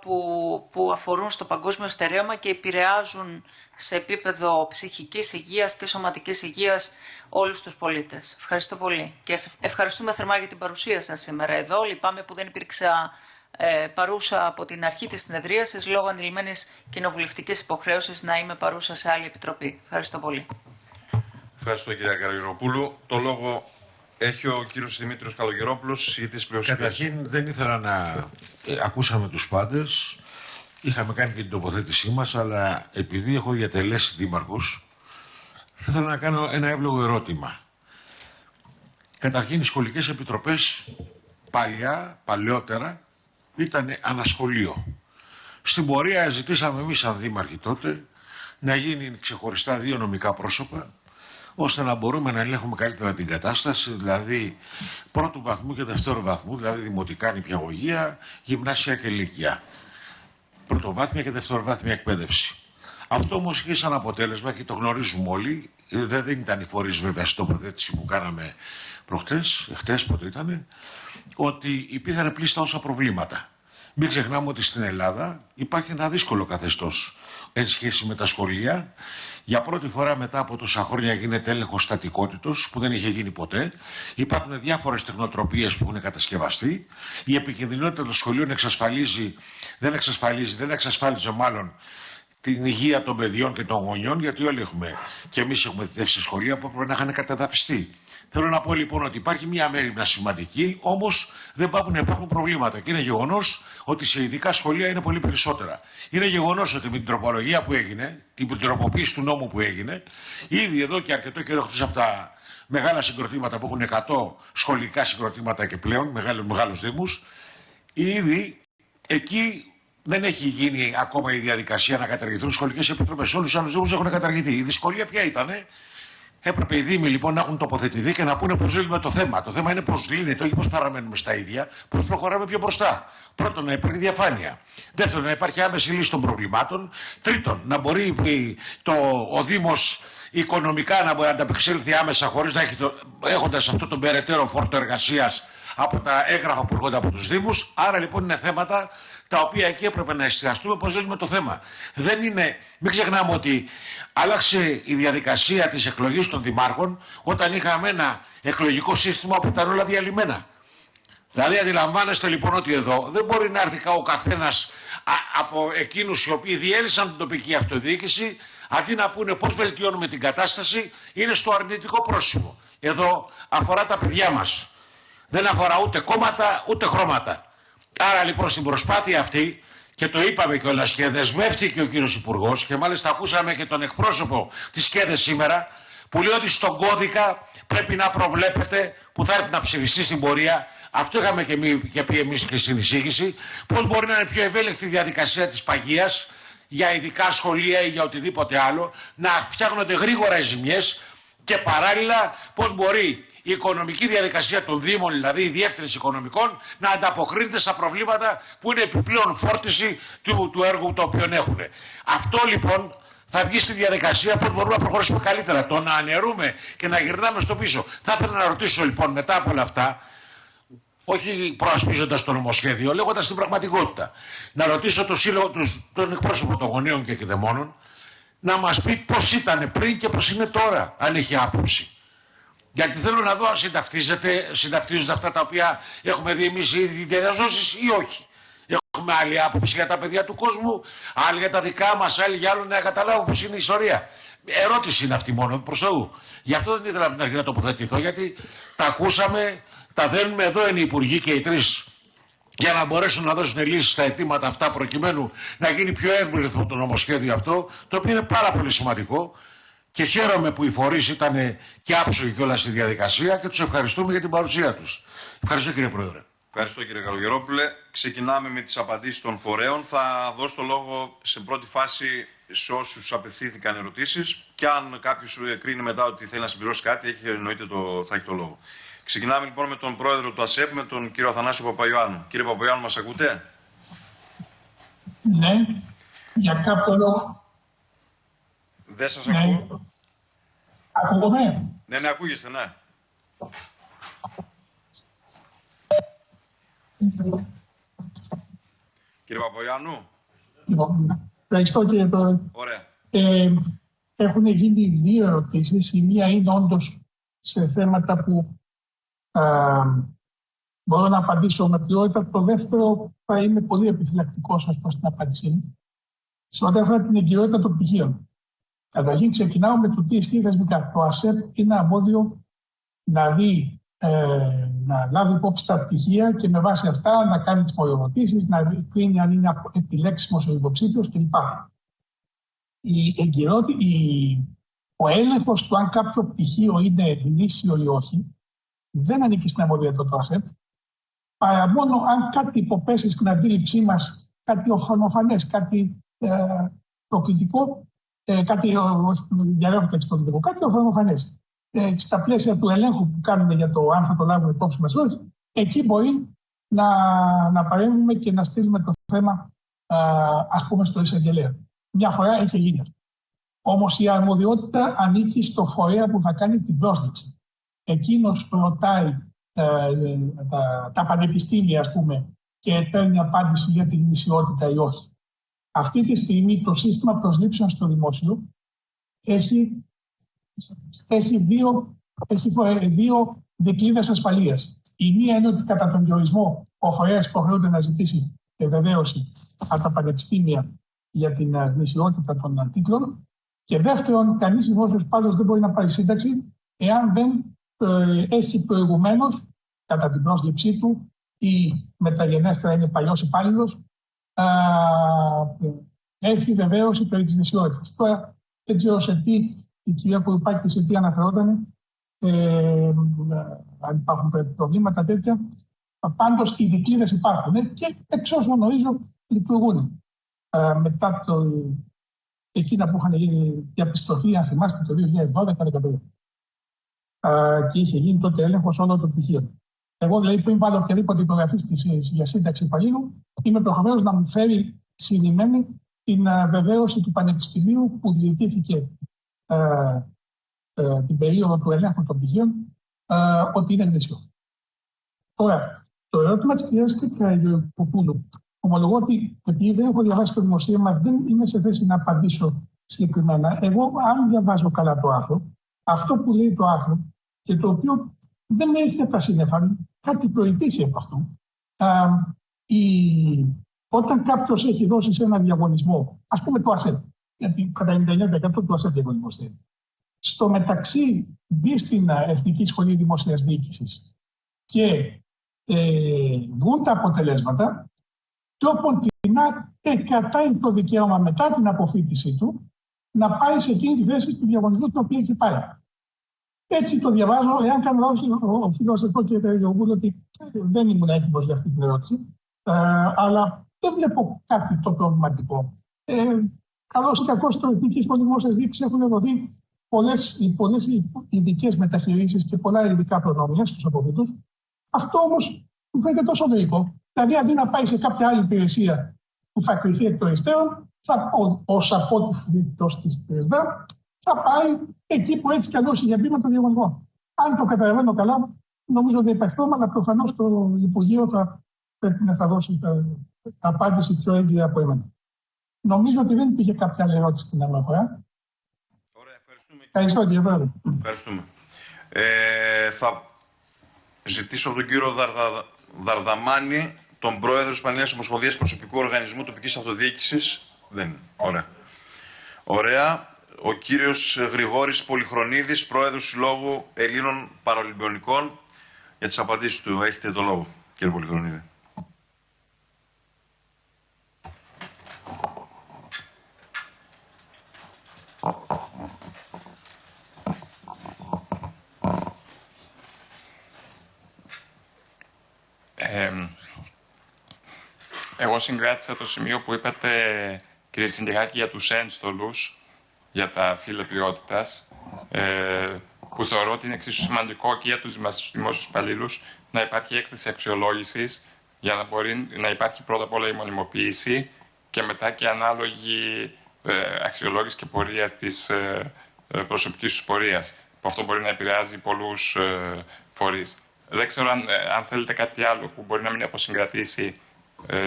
που αφορούν στο παγκόσμιο στερέωμα και επηρεάζουν σε επίπεδο ψυχικής υγείας και σωματικής υγείας όλους τους πολίτες. Ευχαριστώ πολύ και ευχαριστούμε θερμά για την παρουσία σας σήμερα εδώ. Λυπάμαι που δεν υπήρξα παρούσα από την αρχή της συνεδρίασης λόγω ανηλυμένης κοινοβουλευτικής υποχρέωσης να είμαι παρούσα σε άλλη επιτροπή. Ευχαριστώ πολύ. Ευχαριστώ κυρία Καλογεροπούλου. Το λόγο έχει ο κύριος Δημήτριος Καλογερόπουλος για τις πλειοψηφίες. Καταρχήν δεν ήθελα να... Ακούσαμε τους πάντες, είχαμε κάνει και την τοποθέτησή μας, αλλά επειδή έχω διατελέσει δήμαρχος, θα ήθελα να κάνω ένα εύλογο ερώτημα. Καταρχήν οι σχολικές επιτροπές παλαιότερα ήταν ανασχολείο. Στην πορεία ζητήσαμε εμείς σαν δήμαρχοι τότε να γίνει ξεχωριστά 2 νομικά πρόσωπα ώστε να μπορούμε να ελέγχουμε καλύτερα την κατάσταση, δηλαδή πρώτου βαθμού και δευτέρου βαθμού, δηλαδή δημοτικά νηπιαγωγεία, γυμνάσια και λύκεια. Πρωτοβάθμια και δευτεροβάθμια εκπαίδευση. Αυτό όμως είχε σαν αποτέλεσμα, και το γνωρίζουμε όλοι, δεν ήταν οι φορείς βέβαια στην τοποθέτηση που κάναμε χτες πότε ήταν, ότι υπήρχαν πλήστα όσα προβλήματα. Μην ξεχνάμε ότι στην Ελλάδα υπάρχει ένα δύσκολο καθεστώς εν σχέση με τα σχολεία. Για πρώτη φορά μετά από τόσα χρόνια γίνεται έλεγχος στατικότητος που δεν είχε γίνει ποτέ. Υπάρχουν διάφορες τεχνοτροπίες που έχουν κατασκευαστεί. Η επικινδυνότητα των σχολείων δεν εξασφάλιζε μάλλον την υγεία των παιδιών και των γονιών, γιατί όλοι και εμείς έχουμε θητεύσει σε σχολεία που έπρεπε να είχαν καταδαφιστεί. Θέλω να πω λοιπόν ότι υπάρχει μια μέριμνα σημαντική, όμως δεν πάβουν να υπάρχουν προβλήματα. Και είναι γεγονός ότι σε ειδικά σχολεία είναι πολύ περισσότερα. Είναι γεγονός ότι με την τροπολογία που έγινε, την τροποποίηση του νόμου που έγινε, ήδη εδώ και αρκετό καιρό, εκτός από τα μεγάλα συγκροτήματα που έχουν 100 σχολικά συγκροτήματα και πλέον, μεγάλους δήμους, ήδη εκεί δεν έχει γίνει ακόμα η διαδικασία να καταργηθούν σχολικές επιτροπές. Όλους τους άλλους δήμους έχουν καταργηθεί. Η δυσκολία ποια ήτανε? Έπρεπε οι Δήμοι λοιπόν να έχουν τοποθετηθεί και να πούνε πώς λύνουμε το θέμα. Το θέμα είναι πώς λύνεται, όχι πώς παραμένουμε στα ίδια, πώς προχωράμε πιο μπροστά. Πρώτον, να υπάρχει διαφάνεια. Δεύτερον, να υπάρχει άμεση λύση των προβλημάτων. Τρίτον, να μπορεί ο Δήμος οικονομικά να μπορεί να ανταπεξέλθει άμεσα χωρίς να έχει έχοντας αυτό τον περαιτέρω φόρτο εργασίας από τα έγγραφα που έρχονται από τους Δήμους. Άρα λοιπόν είναι θέματα τα οποία εκεί έπρεπε να εστιαστούμε πώς λύνουμε το θέμα. Μην ξεχνάμε ότι άλλαξε η διαδικασία της εκλογής των δημάρχων όταν είχαμε ένα εκλογικό σύστημα που ήταν όλα διαλυμένα. Δηλαδή αντιλαμβάνεστε λοιπόν ότι εδώ δεν μπορεί να έρθει ο καθένας από εκείνους οι οποίοι διέλυσαν την τοπική αυτοδιοίκηση, αντί να πούνε πώς βελτιώνουμε την κατάσταση, είναι στο αρνητικό πρόσημο. Εδώ αφορά τα παιδιά μας. Δεν αφορά ούτε κόμματα ούτε χρώματα. Άρα λοιπόν στην προσπάθεια αυτή, και το είπαμε κιόλας και δεσμεύτηκε ο κύριος Υπουργός, και μάλιστα ακούσαμε και τον εκπρόσωπο της ΚΕΔΕ σήμερα, που λέει ότι στον κώδικα πρέπει να προβλέπετε, που θα έρθει να ψηφιστεί στην πορεία, αυτό είχαμε και πει εμείς και στην εισήγηση, πώς μπορεί να είναι πιο ευέλικτη η διαδικασία της παγίας για ειδικά σχολεία ή για οτιδήποτε άλλο, να φτιάχνονται γρήγορα οι ζημιές, και παράλληλα πώς μπορεί η οικονομική διαδικασία των Δήμων, δηλαδή η διεύθυνση οικονομικών, να ανταποκρίνεται στα προβλήματα που είναι επιπλέον φόρτιση του έργου το οποίο έχουν. Αυτό λοιπόν θα βγει στη διαδικασία πώς μπορούμε να προχωρήσουμε καλύτερα. Το να αναιρούμε και να γυρνάμε στο πίσω. Θα ήθελα να ρωτήσω λοιπόν μετά από όλα αυτά, όχι προασπίζοντας το νομοσχέδιο, λέγοντας την πραγματικότητα, να ρωτήσω τον εκπρόσωπο των γονέων και κηδεμόνων να μας πει πώς ήταν πριν και πώς είναι τώρα, αν έχει άποψη. Γιατί θέλω να δω αν συνταυτίζονται αυτά τα οποία έχουμε δει εμείς οι ίδιοι διαδηλώσεις ή όχι. Έχουμε άλλη άποψη για τα παιδιά του κόσμου, άλλη για τα δικά μας, άλλη για άλλο, να καταλάβω πώς είναι η ιστορία. Ερώτηση είναι αυτή μόνο, προς Θεού. Γι' αυτό δεν ήθελα από την αρχή να τοποθετηθώ, γιατί τα ακούσαμε, τα δένουμε, εδώ είναι οι υπουργοί και οι τρεις, για να μπορέσουν να δώσουν λύσεις στα αιτήματα αυτά, προκειμένου να γίνει πιο εύρυθμο το νομοσχέδιο αυτό, το οποίο είναι πάρα πολύ σημαντικό. Και χαίρομαι που οι φορείς ήταν και άψογοι κιόλας στη διαδικασία και τους ευχαριστούμε για την παρουσία τους. Ευχαριστώ κύριε Πρόεδρε. Ευχαριστώ κύριε Καλογερόπουλε. Ξεκινάμε με τις απαντήσεις των φορέων. Θα δώσω το λόγο σε πρώτη φάση σε όσους απευθύνθηκαν ερωτήσεις, και αν κάποιος κρίνει μετά ότι θέλει να συμπληρώσει κάτι, εννοείται θα έχει το λόγο. Ξεκινάμε λοιπόν με τον πρόεδρο του ΑΣΕΠ, με τον κύριο Αθανάσιο Παπαϊωάννου. Κύριε Παπαϊωάννου, μας ακούτε? Ναι, για κάποιο λόγο. Δεν σας ακούω. Ακούγομαι? Ναι, ακούγεστε, ναι. Κύριε Παπαϊωάννου. Ευχαριστώ κύριε Πρόεδρε. Ωραία. Έχουν γίνει δύο ερωτήσεις. Η μία είναι όντως σε θέματα που μπορώ να απαντήσω με πληρότητα. Το δεύτερο θα είμαι πολύ επιφυλακτικός ως προς την απάντησή μου. Σε ό,τι αφορά την εγκυρότητα των πτυχίων. Καταρχήν ξεκινάω με το τι ισχύει θεσμικά. Το ΑΣΕΠ είναι αρμόδιο να δει, να λάβει υπόψη τα πτυχία και με βάση αυτά να κάνει τις μοριοδοτήσεις, να κρίνει αν είναι επιλέξιμος ο υποψήφιος κλπ. Ο έλεγχος του αν κάποιο πτυχίο είναι γνήσιο ή όχι δεν ανήκει στην αρμοδιότητα του ΑΣΕΠ, παρά μόνο αν κάτι υποπέσει στην αντίληψή μας, κάτι οφανοφανές, κάτι προκλητικό, κάτι οφανοφανές. στα πλαίσια του ελέγχου που κάνουμε για το αν θα το λάβουμε υπόψη μας, εκεί μπορεί να παρέμβουμε και να στείλουμε το θέμα, ας πούμε, στο εισαγγελέα. Μια φορά είχε γίνει αυτό. Όμως η αρμοδιότητα ανήκει στο φορέα που θα κάνει την πρόσληψη. Εκείνος ρωτάει τα πανεπιστήμια, ας πούμε, και παίρνει απάντηση για την γνησιότητα ή όχι. Αυτή τη στιγμή το σύστημα προσλήψεων στο δημόσιο έχει δύο δικλείδες ασφαλείας. Η μία είναι ότι κατά τον διορισμό ο φορέας υποχρεούται να ζητήσει βεβαίωση από τα πανεπιστήμια για την γνησιότητα των τίτλων. Και δεύτερον, κανείς δημόσιος πάντως δεν μπορεί να πάρει σύνταξη εάν δεν έχει προηγουμένως, κατά την πρόσληψή του ή μεταγενέστερα είναι παλιός υπάλληλος, έχει βεβαίωση περί της γνησιότητας. Τώρα δεν ξέρω σε τι η κυρία Κουρουπάκη σε τι αναφερόταν, αν υπάρχουν προβλήματα τέτοια. Πάντως οι δικλείδες υπάρχουν και εξ όσων γνωρίζω λειτουργούν. Μετά εκείνα που είχαν διαπιστωθεί, αν θυμάστε, το 2012-2013. Και είχε γίνει τότε έλεγχος όλων των πτυχίων. Εγώ, δηλαδή, πριν βάλω οποιαδήποτε υπογραφή για σύνταξη υπαλλήλου, είμαι προχωρημένος να μου φέρει συνημμένη την βεβαίωση του Πανεπιστημίου που διαιτήθηκε την περίοδο του ελέγχου των πτυχίων ότι είναι γνήσιο. Τώρα, το ερώτημα της κυρίας Γεωργοπούλου. Ομολογώ ότι επειδή δεν έχω διαβάσει το δημοσίευμα, δεν είμαι σε θέση να απαντήσω συγκεκριμένα. Εγώ, αν διαβάζω καλά το άρθρο, αυτό που λέει το άρθρο και το οποίο δεν με έχει τα σύννεφα, κάτι προϋπήρχε από αυτού. Όταν κάποιος έχει δώσει σε ένα διαγωνισμό, ας πούμε το ΑΣΕΠ, γιατί κατά 99% του ΑΣΕΠ διαγωνισμός θέλει. Στο μεταξύ μπει στην Εθνική Σχολή Δημόσιας Διοίκησης και βγουν τα αποτελέσματα, και όποντινά κρατάει το δικαίωμα μετά την αποφοίτησή του να πάει σε εκείνη τη θέση του διαγωνισμού το οποίο έχει πάει. Έτσι το διαβάζω. Εάν κάνω λάθος, οφείλω να σας πω, κύριε Γεωργούλου, ότι δεν ήμουν έτοιμος για αυτή την ερώτηση, αλλά δεν βλέπω κάτι το προβληματικό. Καλώς ή κακώς, στο Εθνική Σχολή Δημόσιας Διοίκησης έχουν δοθεί πολλές ειδικές μεταχειρήσεις και πολλά ειδικά προνόμια στους αποφύτους. Αυτό όμως μου φαίνεται τόσο λογικό. Δηλαδή, αντί να πάει σε κάποια άλλη υπηρεσία που θα κριθεί εκ των υστέρων, ως απότυχος της ΠΕΣΔΑ, θα πάει εκεί που έτσι κι αλλιώς είχε μπει με το διαγωνισμό. Αν το καταλαβαίνω καλά, νομίζω ότι υπάρχει πρόβλημα, αλλά προφανώς το Υπουργείο θα δώσει απάντηση πιο έγκυρα από εμένα. Νομίζω ότι δεν υπήρχε κάποια άλλη ερώτηση στην αναφορά. Ωραία, ευχαριστούμε. Ευχαριστώ, κύριε Πρόεδρε. Ευχαριστούμε. Θα ζητήσω από τον κύριο Δαρδαμάνη, τον πρόεδρο της Πανελλήνιας Ομοσπονδίας Προσωπικού Οργανισμού Τοπικής Αυτοδιοίκησης. Δεν είναι. Ωραία. Ο κύριος Γρηγόρης Πολυχρονίδης, πρόεδρος Συλλόγου Ελλήνων Παραολυμπιονικών, για τις απαντήσεις του. Έχετε το λόγο, κύριε Πολυχρονίδη. Εγώ συγκράτησα το σημείο που είπατε, κύριε Συντηγάκη, για τους ένστολους, για τα φύλλα ποιότητας, που θεωρώ ότι είναι εξίσου σημαντικό και για τους δημόσιους υπαλλήλους να υπάρχει έκθεση αξιολόγησης, για να μπορεί να υπάρχει πρώτα απ' όλα η μονιμοποίηση και μετά και ανάλογη αξιολόγηση και πορεία της προσωπικής τους πορείας, που αυτό μπορεί να επηρεάζει πολλούς φορείς. Δεν ξέρω αν θέλετε κάτι άλλο που μπορεί να μην αποσυγκρατήσει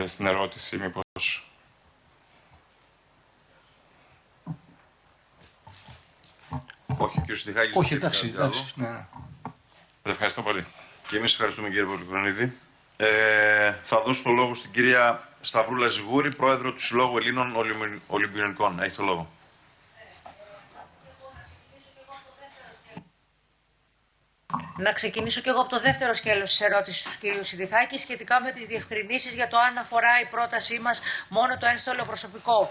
στην ερώτηση, μήπως. Όχι, κύριε Στιχάκη. Όχι, εντάξει. Ναι. Ευχαριστώ πολύ. Και εμείς ευχαριστούμε, κύριε Πολυχρονίδη. Θα δώσω το λόγο στην κυρία Σταυρούλα Ζιγούρη, πρόεδρο του Συλλόγου Ελλήνων Ολυμπιονικών. Έχει το λόγο. Να ξεκινήσω και εγώ από το δεύτερο σκέλος της ερώτησης του κ. Συντιχάκη σχετικά με τις διευκρινήσεις για το αν αφορά η πρότασή μας μόνο το ένστολο προσωπικό.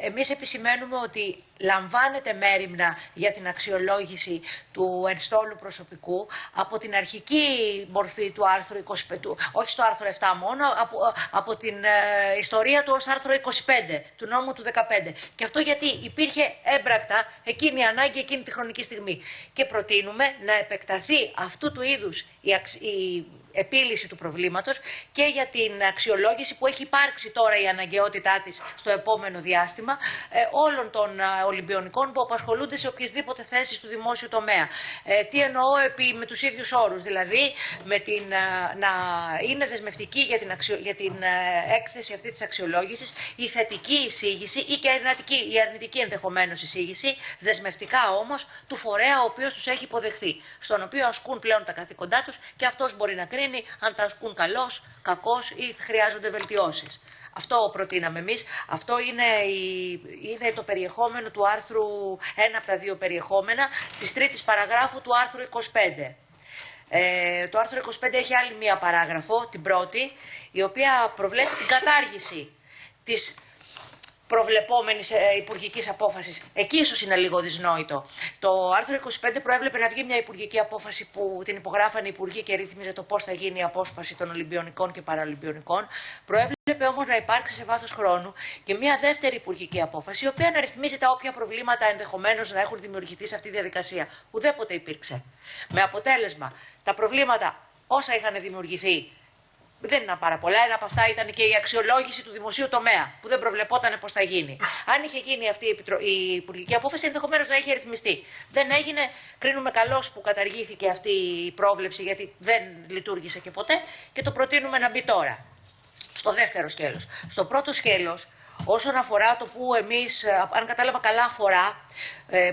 Εμείς επισημαίνουμε ότι λαμβάνεται μέριμνα για την αξιολόγηση του ενστόλου προσωπικού από την αρχική μορφή του άρθρου 25, όχι στο άρθρο 7 μόνο, από την ιστορία του ως άρθρο 25 του νόμου του 15. Και αυτό γιατί υπήρχε έμπρακτα εκείνη η ανάγκη εκείνη τη χρονική στιγμή. Και προτείνουμε να επεκταθεί αυτού του είδους η επίλυση του προβλήματος και για την αξιολόγηση που έχει υπάρξει τώρα η αναγκαιότητά της στο επόμενο διάστημα όλων των Ολυμπιονικών που απασχολούνται σε οποιασδήποτε θέσεις του δημόσιου τομέα. Τι εννοώ με τους ίδιους όρους, δηλαδή να είναι δεσμευτική για την έκθεση αυτή της αξιολόγησης η θετική εισήγηση ή και η αρνητική ενδεχομένως εισήγηση, δεσμευτικά όμως του φορέα ο οποίος τους έχει υποδεχθεί, στον οποίο ασκούν πλέον τα καθήκοντά τους και αυτός μπορεί να κρίνει αν τα ασκούν καλώς, κακώς ή χρειάζονται βελτιώσεις. Αυτό προτείναμε εμείς. Αυτό είναι το περιεχόμενο του άρθρου, ένα από τα δύο περιεχόμενα της τρίτης παραγράφου του άρθρου 25. Το άρθρο 25 έχει άλλη μία παράγραφο, την πρώτη, η οποία προβλέπει την κατάργηση της προβλεπόμενης υπουργικής απόφασης. Εκεί ίσως είναι λίγο δυσνόητο. Το άρθρο 25 προέβλεπε να βγει μια υπουργική απόφαση που την υπογράφανε οι υπουργοί και ρύθμιζε το πώς θα γίνει η απόσπαση των Ολυμπιονικών και Παραολυμπιονικών. Προέβλεπε όμως να υπάρξει σε βάθος χρόνου και μια δεύτερη υπουργική απόφαση, η οποία να ρυθμίζει τα όποια προβλήματα ενδεχομένως να έχουν δημιουργηθεί σε αυτή τη διαδικασία. Ουδέποτε υπήρξε. Με αποτέλεσμα τα προβλήματα όσα είχαν δημιουργηθεί. Δεν ήταν πάρα πολλά. Ένα από αυτά ήταν και η αξιολόγηση του δημοσίου τομέα, που δεν προβλεπόταν πώς θα γίνει. Αν είχε γίνει αυτή η υπουργική απόφαση, ενδεχομένως να είχε ρυθμιστεί. Δεν έγινε. Κρίνουμε καλώς που καταργήθηκε αυτή η πρόβλεψη, γιατί δεν λειτουργήσε και ποτέ, και το προτείνουμε να μπει τώρα. Στο δεύτερο σκέλος. Στο πρώτο σκέλος, όσον αφορά το που εμείς, αν κατάλαβα καλά, αφορά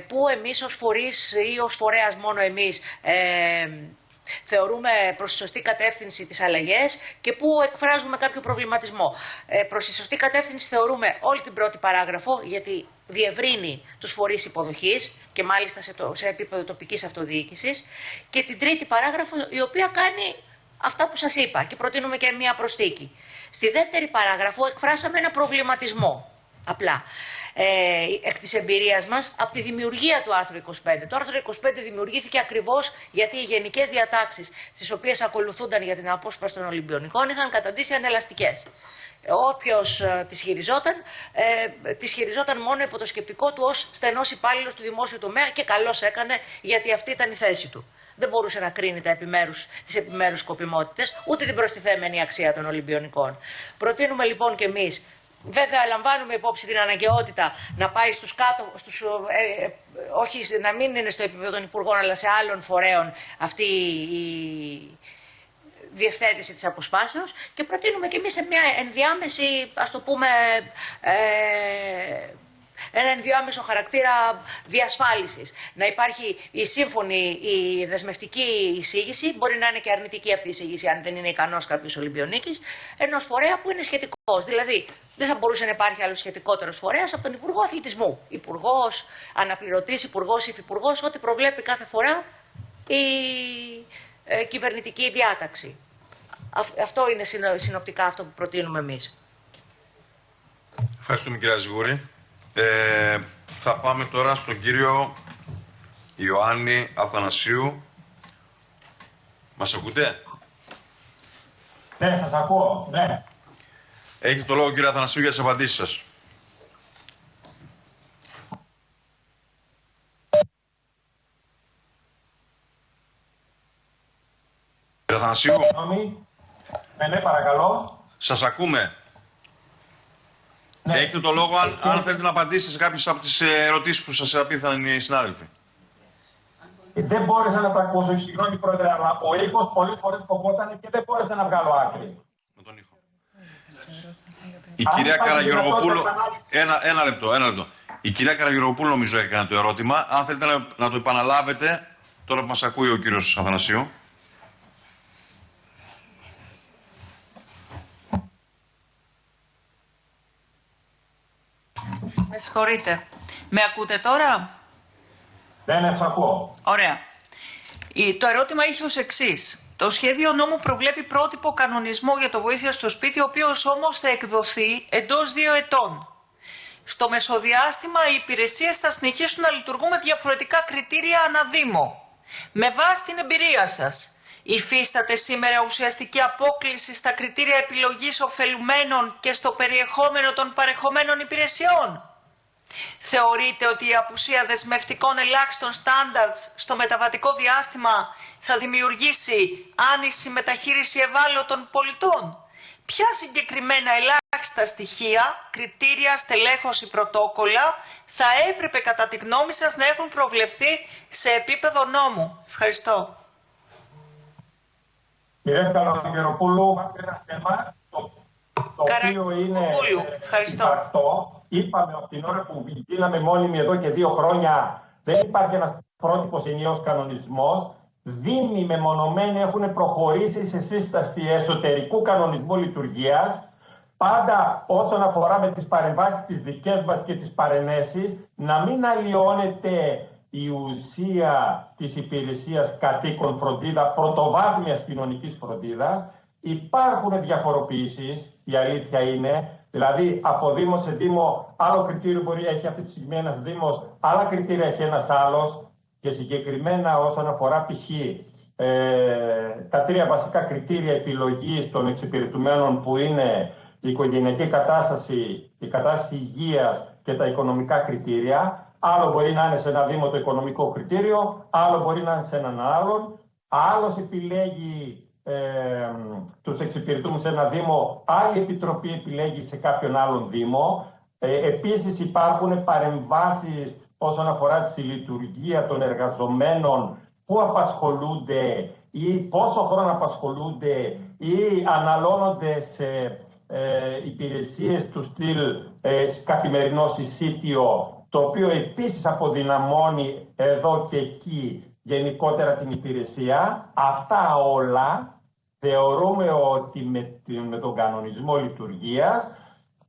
που εμείς ως φορείς ή ως φορέας μόνο εμείς θεωρούμε προς τη σωστή κατεύθυνση τις αλλαγές και που εκφράζουμε κάποιο προβληματισμό. Προς τη σωστή κατεύθυνση θεωρούμε όλη την πρώτη παράγραφο, γιατί διευρύνει τους φορείς υποδοχής και μάλιστα σε επίπεδο τοπικής αυτοδιοίκησης, και την τρίτη παράγραφο, η οποία κάνει αυτά που σας είπα και προτείνουμε και μια προσθήκη. Στη δεύτερη παράγραφο εκφράσαμε ένα προβληματισμό, απλά. Εκ της εμπειρίας μας από τη δημιουργία του άρθρου 25. Το άρθρο 25 δημιουργήθηκε ακριβώς γιατί οι γενικές διατάξεις στις οποίες ακολουθούνταν για την απόσπαση των Ολυμπιονικών είχαν καταντήσει ανελαστικές. Όποιος τις χειριζόταν μόνο υπό το σκεπτικό του ως στενός υπάλληλος του δημόσιου τομέα, και καλώς έκανε, γιατί αυτή ήταν η θέση του. Δεν μπορούσε να κρίνει τις επιμέρους σκοπιμότητες, ούτε την προστιθέμενη αξία των Ολυμπιονικών. Προτείνουμε λοιπόν και εμείς, βέβαια λαμβάνουμε υπόψη την αναγκαιότητα να πάει στους κάτω, όχι να μην είναι στο επίπεδο των υπουργών, αλλά σε άλλων φορέων αυτή η διευθέτηση της αποσπάσεως, και προτείνουμε και εμείς σε μια ενδιάμεση, ας το πούμε, ένα ενδιάμεσο χαρακτήρα διασφάλισης. Να υπάρχει η σύμφωνη, η δεσμευτική εισήγηση, μπορεί να είναι και αρνητική αυτή η εισήγηση αν δεν είναι ικανός κάποιος Ολυμπιονίκης, ενός φορέα που είναι σχετικός. Δηλαδή, δεν θα μπορούσε να υπάρχει άλλο σχετικότερος φορέας από τον Υπουργό Αθλητισμού. Υπουργός, αναπληρωτής, υπουργός, υφυπουργός, ό,τι προβλέπει κάθε φορά η κυβερνητική διάταξη. Αυτό είναι συνοπτικά αυτό που προτείνουμε εμείς. Ευχαριστούμε, κυρία Ζιγούρη. Θα πάμε τώρα στον κύριο Ιωάννη Αθανασίου. Μας ακούτε? Ναι, σας ακούω, ναι. Έχετε το λόγο, κύριε Αθανασίου, για τις απαντήσεις σας. Κύριε Αθανασίου. Ναι, παρακαλώ. Σας ακούμε. Ναι. Έχετε το λόγο αν θέλετε να απαντήσετε σε κάποιες από τις ερωτήσεις που σας απίθαναν οι συνάδελφοι. Δεν μπόρεσα να τα ακούσω, συγγνώμη πρόεδρε, αλλά ο ήχος πολλές φορές κοβόταν και δεν μπόρεσα να βγάλω άκρη. Με τον ήχο. Η κυρία Καραγεωργοπούλου, ένα λεπτό. Η κυρία Καραγεωργοπούλου νομίζω έκανε το ερώτημα. Αν θέλετε να το επαναλάβετε, τώρα που μας ακούει ο κύριος Αθανασίου. Με συγχωρείτε. Με ακούτε τώρα? Ναι, σας ακούω. Ωραία. Το ερώτημα είχε ως εξής. Το σχέδιο νόμου προβλέπει πρότυπο κανονισμό για το βοήθεια στο σπίτι, ο οποίος όμως θα εκδοθεί εντός 2 ετών. Στο μεσοδιάστημα οι υπηρεσίες θα συνεχίσουν να λειτουργούν με διαφορετικά κριτήρια αναδήμο. Με βάση την εμπειρία σας, υφίσταται σήμερα ουσιαστική απόκλιση στα κριτήρια επιλογής ωφελουμένων και στο περιεχόμενο των παρεχομένων υπηρεσιών? Θεωρείτε ότι η απουσία δεσμευτικών ελάχιστων στάνταρτς στο μεταβατικό διάστημα θα δημιουργήσει άνηση μεταχείριση ευάλωτων πολιτών? Ποια συγκεκριμένα ελάχιστα στοιχεία, κριτήρια, στελέχωση, πρωτόκολλα θα έπρεπε κατά τη γνώμη σας να έχουν προβλεφθεί σε επίπεδο νόμου? Ευχαριστώ. Κύριε Καλογεροπούλου, ένα θέμα το οποίο είναι υπαρκτό. Είπαμε από την ώρα που γίναμε μόνιμοι εδώ και 2 χρόνια, δεν υπάρχει ένας πρότυπος ενιαίος κανονισμός. Δήμοι μεμονωμένοι έχουν προχωρήσει σε σύσταση εσωτερικού κανονισμού λειτουργίας. Πάντα όσον αφορά με τις παρεμβάσεις τις δικές μας και τις παρενέσεις, να μην αλλοιώνεται η ουσία της υπηρεσίας κατοίκων φροντίδα, πρωτοβάθμιας κοινωνικής φροντίδας. Υπάρχουν διαφοροποιήσεις, η αλήθεια είναι. Δηλαδή, από Δήμο σε Δήμο, άλλο κριτήριο μπορεί να έχει αυτή τη στιγμή ένας Δήμος, άλλα κριτήρια έχει ένας άλλος. Και συγκεκριμένα όσον αφορά π.χ. Τα 3 βασικά κριτήρια επιλογής των εξυπηρετουμένων, που είναι η οικογενειακή κατάσταση, η κατάσταση υγείας και τα οικονομικά κριτήρια. Άλλο μπορεί να είναι σε ένα Δήμο το οικονομικό κριτήριο, άλλο μπορεί να είναι σε έναν άλλον. Άλλος επιλέγει τους εξυπηρετούμενους σε ένα Δήμο, άλλη επιτροπή επιλέγει σε κάποιον άλλον Δήμο. Επίσης υπάρχουν παρεμβάσεις όσον αφορά τη λειτουργία των εργαζομένων, που απασχολούνται ή πόσο χρόνο απασχολούνται ή αναλώνονται σε υπηρεσίες του στυλ καθημερινό συσίτιο, το οποίο επίσης αποδυναμώνει εδώ και εκεί γενικότερα την υπηρεσία. Αυτά όλα θεωρούμε ότι με τον κανονισμό λειτουργίας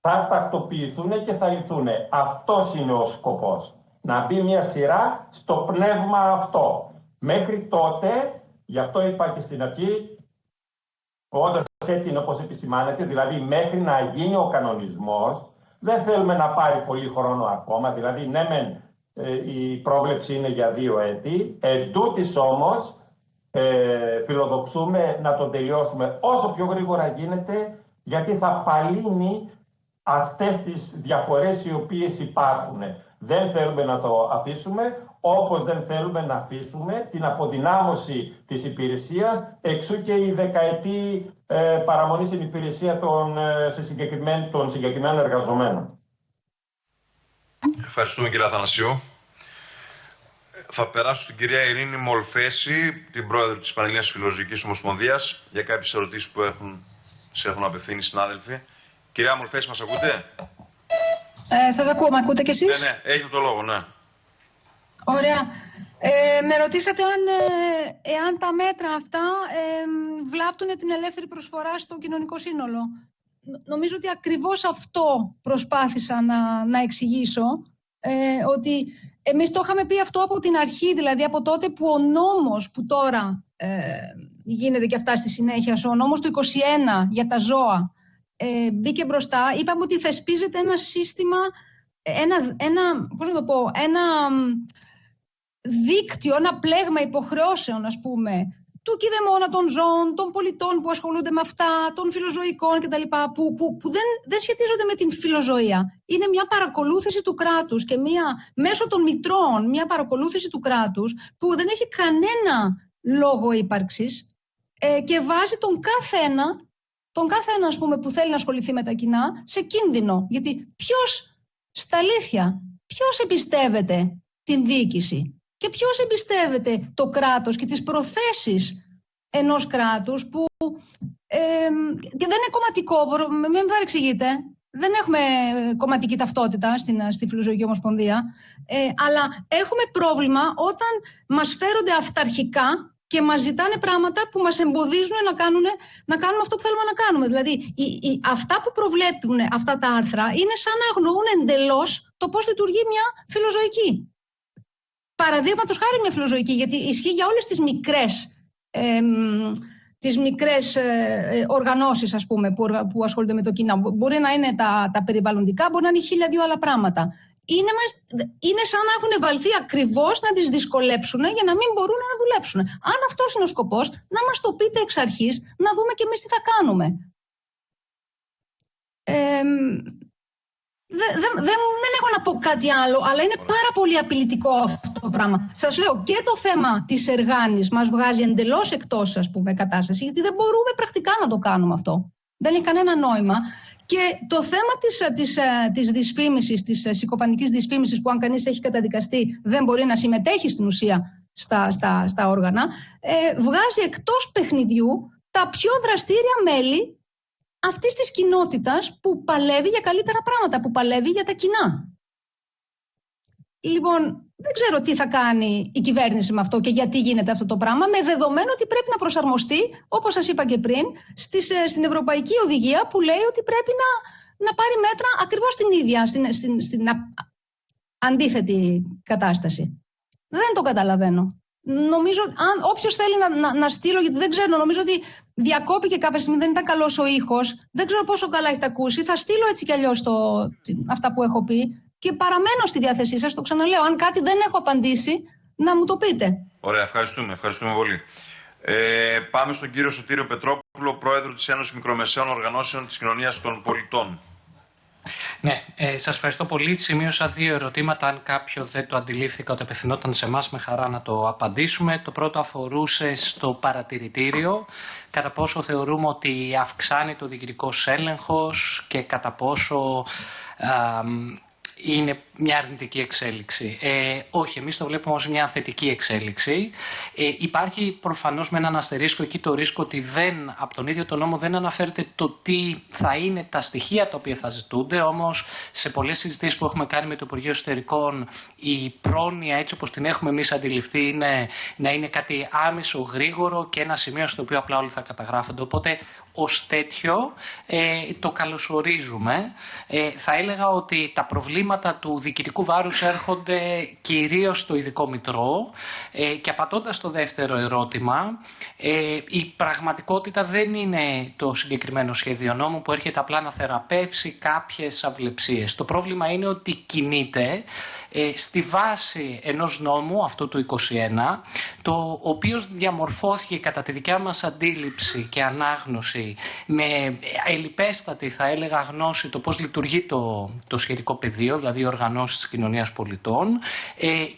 θα τακτοποιηθούν και θα λυθούν. Αυτός είναι ο σκοπός. Να μπει μια σειρά στο πνεύμα αυτό. Μέχρι τότε, γι' αυτό είπα και στην αρχή, όντως έτσι είναι όπως επισημάνεται, δηλαδή μέχρι να γίνει ο κανονισμός, δεν θέλουμε να πάρει πολύ χρόνο ακόμα, δηλαδή ναι μεν η πρόβλεψη είναι για 2 έτη, εντούτοις όμως φιλοδοξούμε να τον τελειώσουμε όσο πιο γρήγορα γίνεται, γιατί θα παλύνει αυτές τις διαφορές οι οποίες υπάρχουν. Δεν θέλουμε να το αφήσουμε, όπως δεν θέλουμε να αφήσουμε την αποδυνάμωση της υπηρεσίας, εξού και η δεκαετή παραμονή στην υπηρεσία των συγκεκριμένων εργαζομένων. Ευχαριστούμε, κύριε Αθανασίου. Θα περάσω στην κυρία Ειρήνη Μολφέση, την πρόεδρο της Πανελλήνιας Φιλοζωικής Ομοσπονδίας, για κάποιες ερωτήσεις που σε έχουν απευθύνει οι συνάδελφοι. Κυρία Μολφέση, μας ακούτε? Σας ακούω, με ακούτε κι εσείς? Ναι, έχετε το λόγο, ναι. Ωραία. Με ρωτήσατε εάν τα μέτρα αυτά βλάπτουν την ελεύθερη προσφορά στο κοινωνικό σύνολο. Νομίζω ότι ακριβώς αυτό προσπάθησα να εξηγήσω, ότι εμείς το είχαμε πει αυτό από την αρχή, δηλαδή από τότε που ο νόμος που τώρα γίνεται και αυτά στη συνέχεια, ο νόμος του 21 για τα ζώα, μπήκε μπροστά. Είπαμε ότι θεσπίζεται ένα σύστημα, ένα δίκτυο, ένα πλέγμα υποχρεώσεων, ας πούμε, του κηδεμόνα των ζώων, των πολιτών που ασχολούνται με αυτά, των φιλοζωικών κτλ. Που δεν σχετίζονται με την φιλοζωία. Είναι μια παρακολούθηση του κράτους και μέσω των μητρώων μια παρακολούθηση του κράτους που δεν έχει κανένα λόγο ύπαρξης και βάζει τον καθένα, ας πούμε, που θέλει να ασχοληθεί με τα κοινά σε κίνδυνο. Γιατί στα αλήθεια, ποιος εμπιστεύεται την διοίκηση και ποιος εμπιστεύεται το κράτος και τις προθέσεις ενός κράτους που και δεν είναι κομματικό, μην με παρεξηγείτε, δεν έχουμε κομματική ταυτότητα στη Φιλοζωική Ομοσπονδία, αλλά έχουμε πρόβλημα όταν μας φέρονται αυταρχικά και μας ζητάνε πράγματα που μας εμποδίζουν να κάνουμε αυτό που θέλουμε να κάνουμε. Δηλαδή, αυτά που προβλέπουν αυτά τα άρθρα είναι σαν να αγνοούν εντελώς το πώς λειτουργεί μια φιλοζωική. Παραδείγματος χάρη μια φιλοζωική, γιατί ισχύει για όλες τις μικρές τις μικρές οργανώσεις, ας πούμε, που ασχολούνται με το κοινό. Μπορεί να είναι τα περιβαλλοντικά, μπορεί να είναι 1002 άλλα πράγματα. Είναι σαν να έχουν βαλθεί ακριβώς να τις δυσκολέψουν για να μην μπορούν να δουλέψουν. Αν αυτός είναι ο σκοπός, να μας το πείτε εξ αρχής, να δούμε και εμείς τι θα κάνουμε. Δεν έχω να πω κάτι άλλο, αλλά είναι πάρα πολύ απειλητικό αυτό το πράγμα. Σας λέω, και το θέμα της εργάνης μας βγάζει εντελώς εκτός, ας πούμε, κατάσταση, γιατί δεν μπορούμε πρακτικά να το κάνουμε αυτό. Δεν έχει κανένα νόημα. Και το θέμα της δυσφήμισης, της συκοφαντικής δυσφήμισης, που αν κανείς έχει καταδικαστεί δεν μπορεί να συμμετέχει στην ουσία στα όργανα, βγάζει εκτός παιχνιδιού τα πιο δραστήρια μέλη αυτής της κοινότητας που παλεύει για καλύτερα πράγματα, που παλεύει για τα κοινά. Λοιπόν, δεν ξέρω τι θα κάνει η κυβέρνηση με αυτό και γιατί γίνεται αυτό το πράγμα, με δεδομένο ότι πρέπει να προσαρμοστεί, όπως σας είπα και πριν, στην Ευρωπαϊκή Οδηγία που λέει ότι πρέπει να πάρει μέτρα ακριβώς την ίδια, στην αντίθετη κατάσταση. Δεν το καταλαβαίνω. Νομίζω, αν όποιος θέλει να στείλω, γιατί δεν ξέρω, νομίζω ότι διακόπηκε κάποια στιγμή, δεν ήταν καλός ο ήχος, δεν ξέρω πόσο καλά έχετε ακούσει, θα στείλω έτσι κι αλλιώς αυτά που έχω πει και παραμένω στη διάθεσή σας, το ξαναλέω. Αν κάτι δεν έχω απαντήσει, να μου το πείτε. Ωραία, ευχαριστούμε πολύ. Πάμε στον κύριο Σωτήριο Πετρόπουλο, πρόεδρο της Ένωσης Μικρομεσαίων Οργανώσεων της Κοινωνίας των Πολιτών. Ναι, σας ευχαριστώ πολύ. Σημείωσα 2 ερωτήματα. Αν κάποιο δεν το αντιλήφθηκα ότι απευθυνόταν σε εμάς, με χαρά να το απαντήσουμε. Το πρώτο αφορούσε στο παρατηρητήριο. Κατά πόσο θεωρούμε ότι αυξάνει το διοικητικός έλεγχος και κατά πόσο είναι μια αρνητική εξέλιξη. Όχι, εμείς το βλέπουμε ως μια θετική εξέλιξη. Υπάρχει προφανώς με έναν αστερίσκο εκεί το ρίσκο ότι από τον ίδιο τον νόμο δεν αναφέρεται το τι θα είναι τα στοιχεία τα οποία θα ζητούνται, όμως σε πολλές συζητήσεις που έχουμε κάνει με το Υπουργείο Εσωτερικών, η πρόνοια έτσι όπως την έχουμε εμείς αντιληφθεί είναι να είναι κάτι άμεσο, γρήγορο και ένα σημείο στο οποίο απλά όλοι θα καταγράφονται. Οπότε ως τέτοιο το καλωσορίζουμε. Θα έλεγα ότι τα προβλήματα του διοικητικού βάρους έρχονται κυρίως στο ειδικό μητρό και απαντώντας το δεύτερο ερώτημα, η πραγματικότητα δεν είναι το συγκεκριμένο σχέδιο νόμου που έρχεται απλά να θεραπεύσει κάποιες αυλεψίες. Το πρόβλημα είναι ότι κινείται στη βάση ενός νόμου, αυτού του 21, το οποίος διαμορφώθηκε κατά τη δικιά μας αντίληψη και ανάγνωση με ελλιπέστατη, θα έλεγα, γνώση το πώς λειτουργεί το σχετικό πεδίο, δηλαδή οι οργανώσεις της κοινωνίας πολιτών,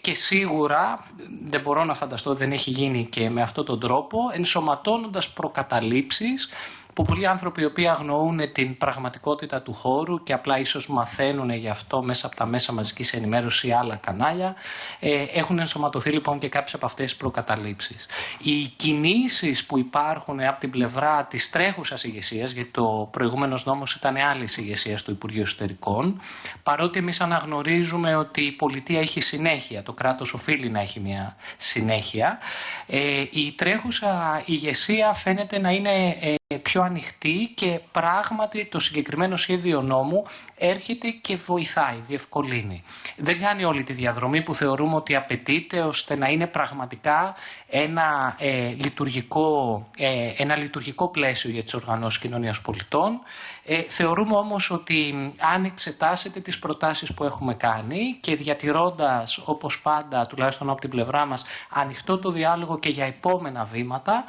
και σίγουρα δεν μπορώ να φανταστώ ότι δεν έχει γίνει και με αυτόν τον τρόπο, ενσωματώνοντας προκαταλήψεις που πολλοί άνθρωποι οι οποίοι αγνοούν την πραγματικότητα του χώρου και απλά ίσως μαθαίνουν γι' αυτό μέσα από τα μέσα μαζικής ενημέρωσης ή άλλα κανάλια, έχουν ενσωματωθεί λοιπόν και κάποιες από αυτές τις προκαταλήψεις. Οι κινήσεις που υπάρχουν από την πλευρά της τρέχουσας ηγεσίας, γιατί το προηγούμενος νόμος ήταν άλλης ηγεσίας του Υπουργείου Εσωτερικών, παρότι εμείς αναγνωρίζουμε ότι η πολιτεία έχει συνέχεια, το κράτος οφείλει να έχει μια συνέχεια, η τρέχουσα ηγεσία φαίνεται να είναι πιο ανοιχτή και πράγματι το συγκεκριμένο σχέδιο νόμου έρχεται και βοηθάει, διευκολύνει. Δεν κάνει όλη τη διαδρομή που θεωρούμε ότι απαιτείται ώστε να είναι πραγματικά ένα λειτουργικό πλαίσιο για τις οργανώσεις κοινωνίας πολιτών. Θεωρούμε όμως ότι αν εξετάσετε τις προτάσεις που έχουμε κάνει και διατηρώντας όπως πάντα, τουλάχιστον από την πλευρά μας, ανοιχτό το διάλογο και για επόμενα βήματα,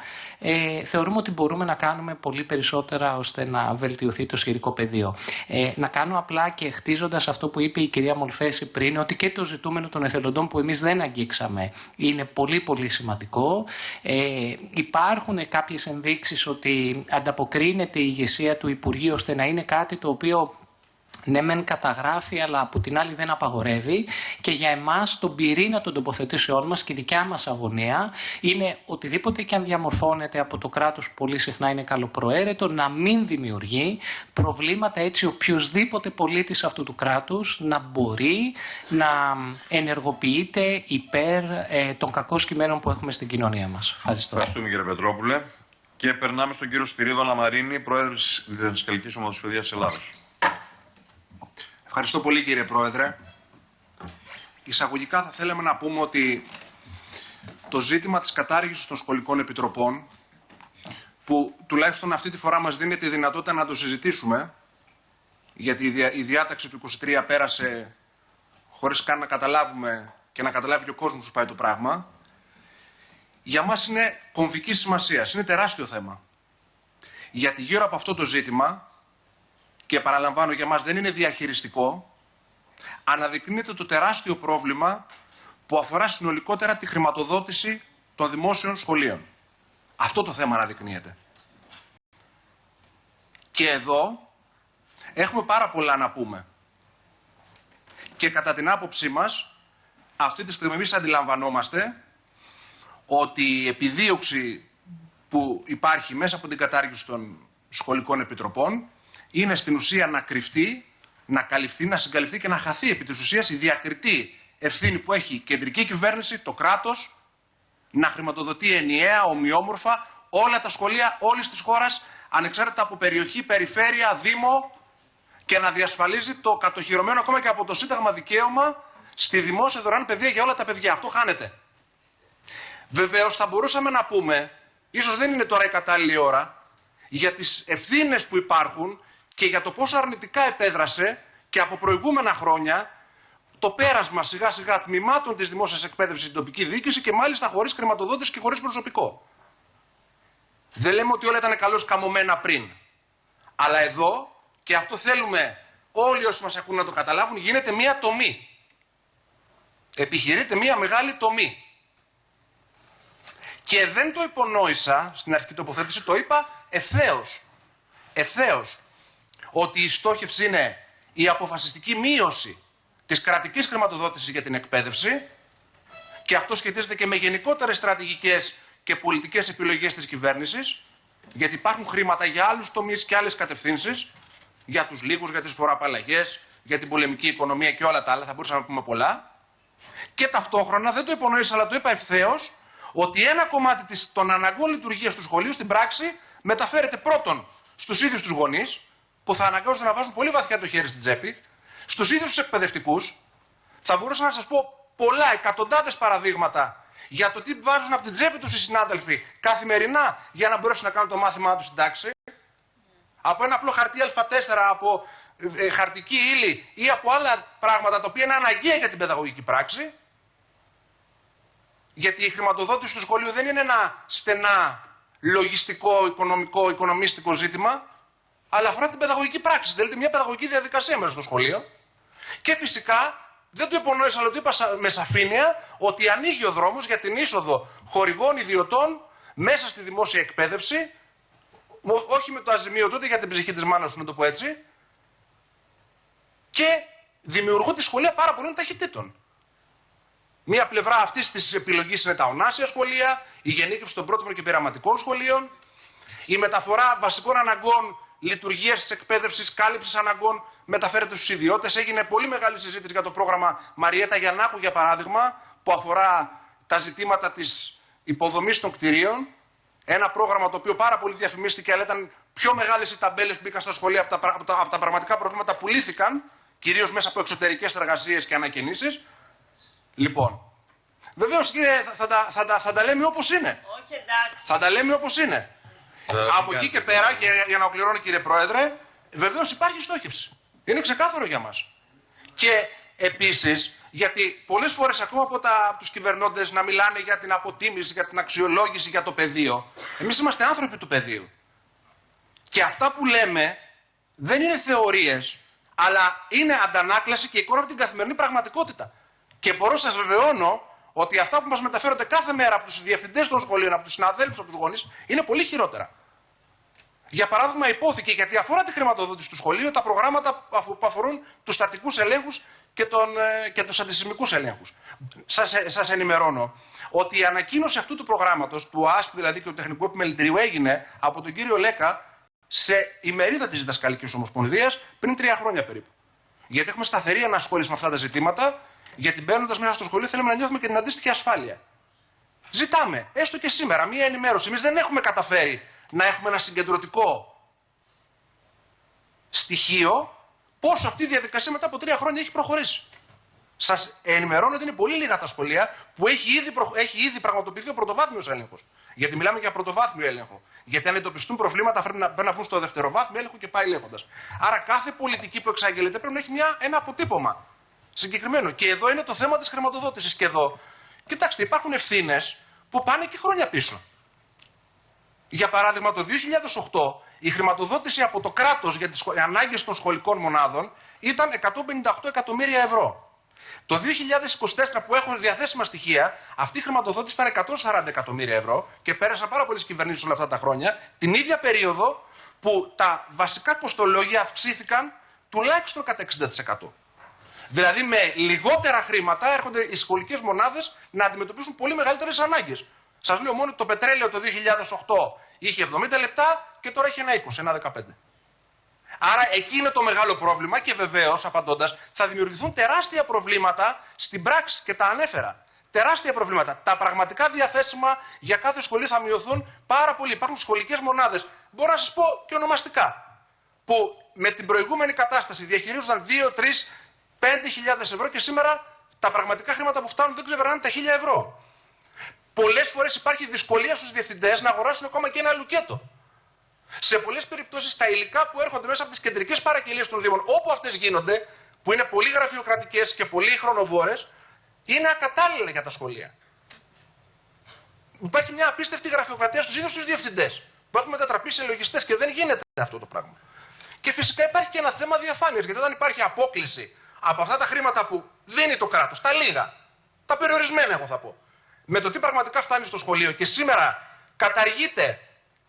θεωρούμε ότι μπορούμε να κάνουμε πολύ περισσότερα ώστε να βελτιωθεί το σχετικό πεδίο. Να κάνω απλά και χτίζοντας αυτό που είπε η κυρία Μολφέση πριν, ότι και το ζητούμενο των εθελοντών που εμείς δεν αγγίξαμε είναι πολύ πολύ σημαντικό. Υπάρχουν κάποιες ενδείξεις ότι ανταποκρίνεται η ηγεσία του Υπουργείου ώστε να είναι κάτι το οποίο ναι μεν καταγράφει, αλλά από την άλλη δεν απαγορεύει, και για εμάς τον πυρήνα των τοποθετήσεών μας και η δικιά μας αγωνία είναι οτιδήποτε και αν διαμορφώνεται από το κράτος που πολύ συχνά είναι καλοπροαίρετο να μην δημιουργεί προβλήματα, έτσι οποιοσδήποτε πολίτης αυτού του κράτους να μπορεί να ενεργοποιείται υπέρ των κακών κειμένων που έχουμε στην κοινωνία μας. Ευχαριστώ. Ευχαριστούμε κύριε Πετρόπουλε. Και περνάμε στον κύριο Σπυρίδο Λαμαρίνη, πρόεδρο της Διδασκαλικής Ομοσπονδίας Ελλάδος. Ευχαριστώ πολύ κύριε Πρόεδρε. Εισαγωγικά θα θέλαμε να πούμε ότι το ζήτημα της κατάργησης των σχολικών επιτροπών που τουλάχιστον αυτή τη φορά μας δίνει τη δυνατότητα να το συζητήσουμε, γιατί η διάταξη του 23 πέρασε χωρίς καν να καταλάβουμε και να καταλάβει και ο κόσμος που πάει το πράγμα, για μας είναι κομβικής σημασίας, είναι τεράστιο θέμα. Γιατί γύρω από αυτό το ζήτημα, και παραλαμβάνω για μας δεν είναι διαχειριστικό, αναδεικνύεται το τεράστιο πρόβλημα που αφορά συνολικότερα τη χρηματοδότηση των δημόσιων σχολείων. Αυτό το θέμα αναδεικνύεται. Και εδώ έχουμε πάρα πολλά να πούμε. Και κατά την άποψή μας, αυτή τη στιγμή εμείς αντιλαμβανόμαστε ότι η επιδίωξη που υπάρχει μέσα από την κατάργηση των σχολικών επιτροπών είναι στην ουσία να κρυφτεί, να καλυφθεί, να συγκαλυφθεί και να χαθεί επί της ουσίας η διακριτή ευθύνη που έχει η κεντρική κυβέρνηση, το κράτος, να χρηματοδοτεί ενιαία, ομοιόμορφα όλα τα σχολεία όλης της χώρας, ανεξάρτητα από περιοχή, περιφέρεια, δήμο, και να διασφαλίζει το κατοχυρωμένο ακόμα και από το Σύνταγμα δικαίωμα στη δημόσια δωρεάν παιδεία για όλα τα παιδιά. Αυτό χάνεται. Βεβαίως θα μπορούσαμε να πούμε, ίσως δεν είναι τώρα η κατάλληλη ώρα, για τις ευθύνες που υπάρχουν και για το πόσο αρνητικά επέδρασε και από προηγούμενα χρόνια το πέρασμα σιγά σιγά τμήματων της δημόσιας εκπαίδευσης στην τοπική διοίκηση και μάλιστα χωρίς χρηματοδότηση και χωρίς προσωπικό. Δεν λέμε ότι όλα ήταν καλώς καμωμένα πριν. Αλλά εδώ, και αυτό θέλουμε όλοι όσοι μας ακούν να το καταλάβουν, γίνεται μία τομή. Επιχειρείται μία μεγάλη τομή. Και δεν το υπονόησα στην αρχική τοποθέτηση, το είπα ευθέως. Ευθέως. Ότι η στόχευση είναι η αποφασιστική μείωση της κρατικής χρηματοδότησης για την εκπαίδευση, και αυτό σχετίζεται και με γενικότερες στρατηγικές και πολιτικές επιλογές της κυβέρνησης, γιατί υπάρχουν χρήματα για άλλους τομείς και άλλες κατευθύνσεις, για τους λίγους, για τις φοροαπαλλαγές, για την πολεμική οικονομία και όλα τα άλλα, θα μπορούσαμε να πούμε πολλά. Και ταυτόχρονα, δεν το υπονοήσα αλλά το είπα ευθέως, ότι ένα κομμάτι των αναγκών λειτουργίας του σχολείου στην πράξη μεταφέρεται πρώτον στους ίδιους τους γονείς, που θα αναγκάζονται να βάζουν πολύ βαθιά το χέρι στην τσέπη, στους ίδιους τους εκπαιδευτικούς. Θα μπορούσα να σας πω πολλά, εκατοντάδες παραδείγματα για το τι βάζουν από την τσέπη τους οι συνάδελφοι καθημερινά για να μπορέσουν να κάνουν το μάθημά τους στην τάξη. Από ένα απλό χαρτί Α4, από χαρτική ύλη ή από άλλα πράγματα τα οποία είναι αναγκαία για την παιδαγωγική πράξη. Γιατί η χρηματοδότηση του σχολείου δεν είναι ένα στενά λογιστικό, οικονομικό, οικονομίστικο ζήτημα, αλλά αφορά την παιδαγωγική πράξη. Θέλετε μια παιδαγωγική διαδικασία μέσα στο σχολείο. Και φυσικά δεν το υπονόησα, αλλά το είπα με σαφήνεια, ότι ανοίγει ο δρόμος για την είσοδο χορηγών ιδιωτών μέσα στη δημόσια εκπαίδευση, όχι με το αζημίωτο ούτε για την ψυχή της μάνας, να το πω έτσι, και δημιουργούν τη σχολεία πάρα πολλών ταχυτήτων. Μία πλευρά αυτής της επιλογής είναι τα ονάσια σχολεία, η γενίκευση των πρότυπων και πειραματικών σχολείων, η μεταφορά βασικών αναγκών λειτουργίας της εκπαίδευσης, κάλυψης αναγκών μεταφέρεται στους ιδιώτες. Έγινε πολύ μεγάλη συζήτηση για το πρόγραμμα Μαριέτα Γιαννάκου, για παράδειγμα, που αφορά τα ζητήματα της υποδομής των κτηρίων. Ένα πρόγραμμα το οποίο πάρα πολύ διαφημίστηκε, αλλά ήταν πιο μεγάλες οι ταμπέλες που μπήκαν στα σχολεία από τα πραγματικά προβλήματα που λύθηκαν, κυρίως μέσα από εξωτερικές εργασίες και ανακαινήσεις. Λοιπόν, βεβαίως κύριε, θα τα λέμε όπως είναι. Όχι, εντάξει. Θα τα λέμε όπως είναι. Από εκεί και πέρα, και για να ολοκληρώνω κύριε Πρόεδρε, βεβαίως υπάρχει στόχευση. Είναι ξεκάθαρο για μας. Και επίσης, γιατί πολλές φορές ακόμα από τους κυβερνώντες να μιλάνε για την αποτίμηση, για την αξιολόγηση, για το πεδίο. Εμείς είμαστε άνθρωποι του πεδίου. Και αυτά που λέμε δεν είναι θεωρίες, αλλά είναι αντανάκλαση και εικόνα από την καθημερινή πραγματικότητα. Και μπορώ να σας βεβαιώνω ότι αυτά που μας μεταφέρονται κάθε μέρα από τους διευθυντές των σχολείων, από τους συναδέλφους, από τους γονείς, είναι πολύ χειρότερα. Για παράδειγμα, υπόθηκε, γιατί αφορά τη χρηματοδότηση του σχολείου, τα προγράμματα που αφορούν τους στατικούς ελέγχους και τους αντισυσμικούς ελέγχους. Σας ενημερώνω ότι η ανακοίνωση αυτού του προγράμματος, του ΑΣΠ δηλαδή και του Τεχνικού Επιμελητηρίου, έγινε από τον κύριο Λέκα σε ημερίδα της Διδασκαλικής Ομοσπονδίας πριν 3 χρόνια περίπου. Γιατί έχουμε σταθερή ανασχόληση με αυτά τα ζητήματα, γιατί μπαίνοντας μέσα στο σχολείο θέλουμε να νιώθουμε και την αντίστοιχη ασφάλεια. Ζητάμε, έστω και σήμερα, μία ενημέρωση. Εμείς δεν έχουμε καταφέρει να έχουμε ένα συγκεντρωτικό στοιχείο πόσο αυτή η διαδικασία μετά από 3 χρόνια έχει προχωρήσει. Σας ενημερώνω ότι είναι πολύ λίγα τα σχολεία που έχει ήδη πραγματοποιηθεί ο πρωτοβάθμιος έλεγχος. Γιατί μιλάμε για πρωτοβάθμιο έλεγχο. Γιατί αν εντοπιστούν προβλήματα πρέπει να μπουν στο δευτεροβάθμιο έλεγχο και πάει λέγοντας. Άρα κάθε πολιτική που εξαγγέλλεται πρέπει να έχει ένα αποτύπωμα συγκεκριμένο. Και εδώ είναι το θέμα της χρηματοδότησης. Και εδώ, κοιτάξτε, υπάρχουν ευθύνες που πάνε και χρόνια πίσω. Για παράδειγμα, το 2008 η χρηματοδότηση από το κράτος για τις ανάγκες των σχολικών μονάδων ήταν 158 εκατομμύρια ευρώ. Το 2024 που έχω διαθέσιμα στοιχεία, αυτή η χρηματοδότηση ήταν 140 εκατομμύρια ευρώ και πέρασαν πάρα πολλές κυβερνήσεις όλα αυτά τα χρόνια, την ίδια περίοδο που τα βασικά κοστολόγια αυξήθηκαν τουλάχιστον κατά 60%. Δηλαδή με λιγότερα χρήματα έρχονται οι σχολικές μονάδες να αντιμετωπίσουν πολύ μεγαλύτερες ανάγκες. Σας λέω μόνο ότι το πετρέλαιο το 2008 είχε 70 λεπτά και τώρα έχει ένα 20, ένα 15. Άρα εκεί είναι το μεγάλο πρόβλημα και βεβαίως, απαντώντας, θα δημιουργηθούν τεράστια προβλήματα στην πράξη και τα ανέφερα. Τεράστια προβλήματα. Τα πραγματικά διαθέσιμα για κάθε σχολείο θα μειωθούν πάρα πολύ. Υπάρχουν σχολικές μονάδες, μπορώ να σας πω και ονομαστικά, που με την προηγούμενη κατάσταση διαχειρίζονταν 2, 3, 5.000 ευρώ και σήμερα τα πραγματικά χρήματα που φτάνουν δεν ξεπερνάνε τα 1.000 ευρώ. Πολλές φορές υπάρχει δυσκολία στους διευθυντές να αγοράσουν ακόμα και ένα λουκέτο. Σε πολλές περιπτώσεις τα υλικά που έρχονται μέσα από τις κεντρικές παραγγελίες των Δήμων, όπου αυτές γίνονται, που είναι πολύ γραφειοκρατικές και πολύ χρονοβόρες, είναι ακατάλληλα για τα σχολεία. Υπάρχει μια απίστευτη γραφειοκρατία στους ίδιους τους διευθυντές, που έχουν μετατραπεί σε λογιστές και δεν γίνεται αυτό το πράγμα. Και φυσικά υπάρχει και ένα θέμα διαφάνειας, γιατί όταν υπάρχει απόκλιση από αυτά τα χρήματα που δίνει το κράτος, τα λίγα, τα περιορισμένα εγώ θα πω, με το τι πραγματικά φτάνει στο σχολείο και σήμερα καταργείται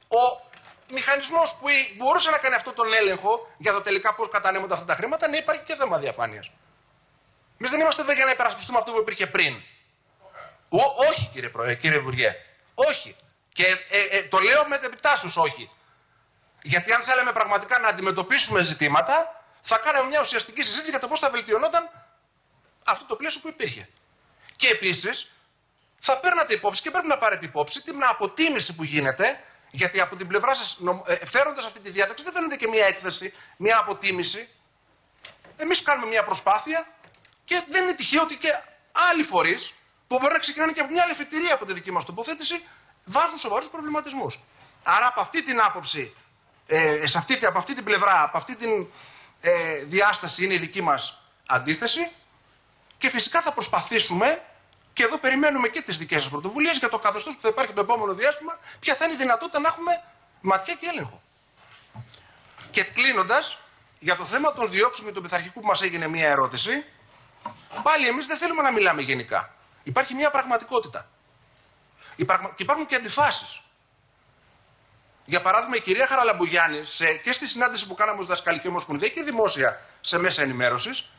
ο μηχανισμός που μπορούσε να κάνει αυτό τον έλεγχο για το τελικά πώς κατανέμονται αυτά τα χρήματα, ναι, υπάρχει και θέμα διαφάνειας. Εμείς δεν είμαστε εδώ για να υπερασπιστούμε αυτό που υπήρχε πριν. Όχι, κύριε Υπουργέ. Όχι. Και το λέω με επιτάσσεως όχι. Γιατί αν θέλαμε πραγματικά να αντιμετωπίσουμε ζητήματα, θα κάναμε μια ουσιαστική συζήτηση για το πώς θα βελτιωνόταν αυτό το πλαίσιο που υπήρχε. Και επίσης, θα παίρνατε υπόψη και πρέπει να πάρετε υπόψη την αποτίμηση που γίνεται. Γιατί από την πλευρά σας, φέροντας αυτή τη διάταξη, δεν φαίνεται και μια έκθεση, μια αποτίμηση. Εμείς κάνουμε μια προσπάθεια και δεν είναι τυχαίο ότι και άλλοι φορείς, που μπορεί να ξεκινάνε και από μια άλλη εφετηρία από τη δική μας τοποθέτηση, βάζουν σοβαρούς προβληματισμούς. Άρα από αυτή την άποψη, από αυτή την πλευρά, από αυτή την διάσταση είναι η δική μας αντίθεση και φυσικά θα προσπαθήσουμε. Και εδώ περιμένουμε και τις δικές σας πρωτοβουλίες για το καθεστώς που θα υπάρχει το επόμενο διάστημα, ποια θα είναι η δυνατότητα να έχουμε ματιά και έλεγχο. Και κλείνοντας, για το θέμα των διώξεων και του πειθαρχικού που μας έγινε μια ερώτηση, πάλι εμείς δεν θέλουμε να μιλάμε γενικά. Υπάρχει μια πραγματικότητα. Και υπάρχουν και αντιφάσεις. Για παράδειγμα, η κυρία Χαραλαμπογιάννη, και στη συνάντηση που κάναμε ως Δασκαλική Ομοσπονδία και δημόσια σε μέσα ενημέρωσης,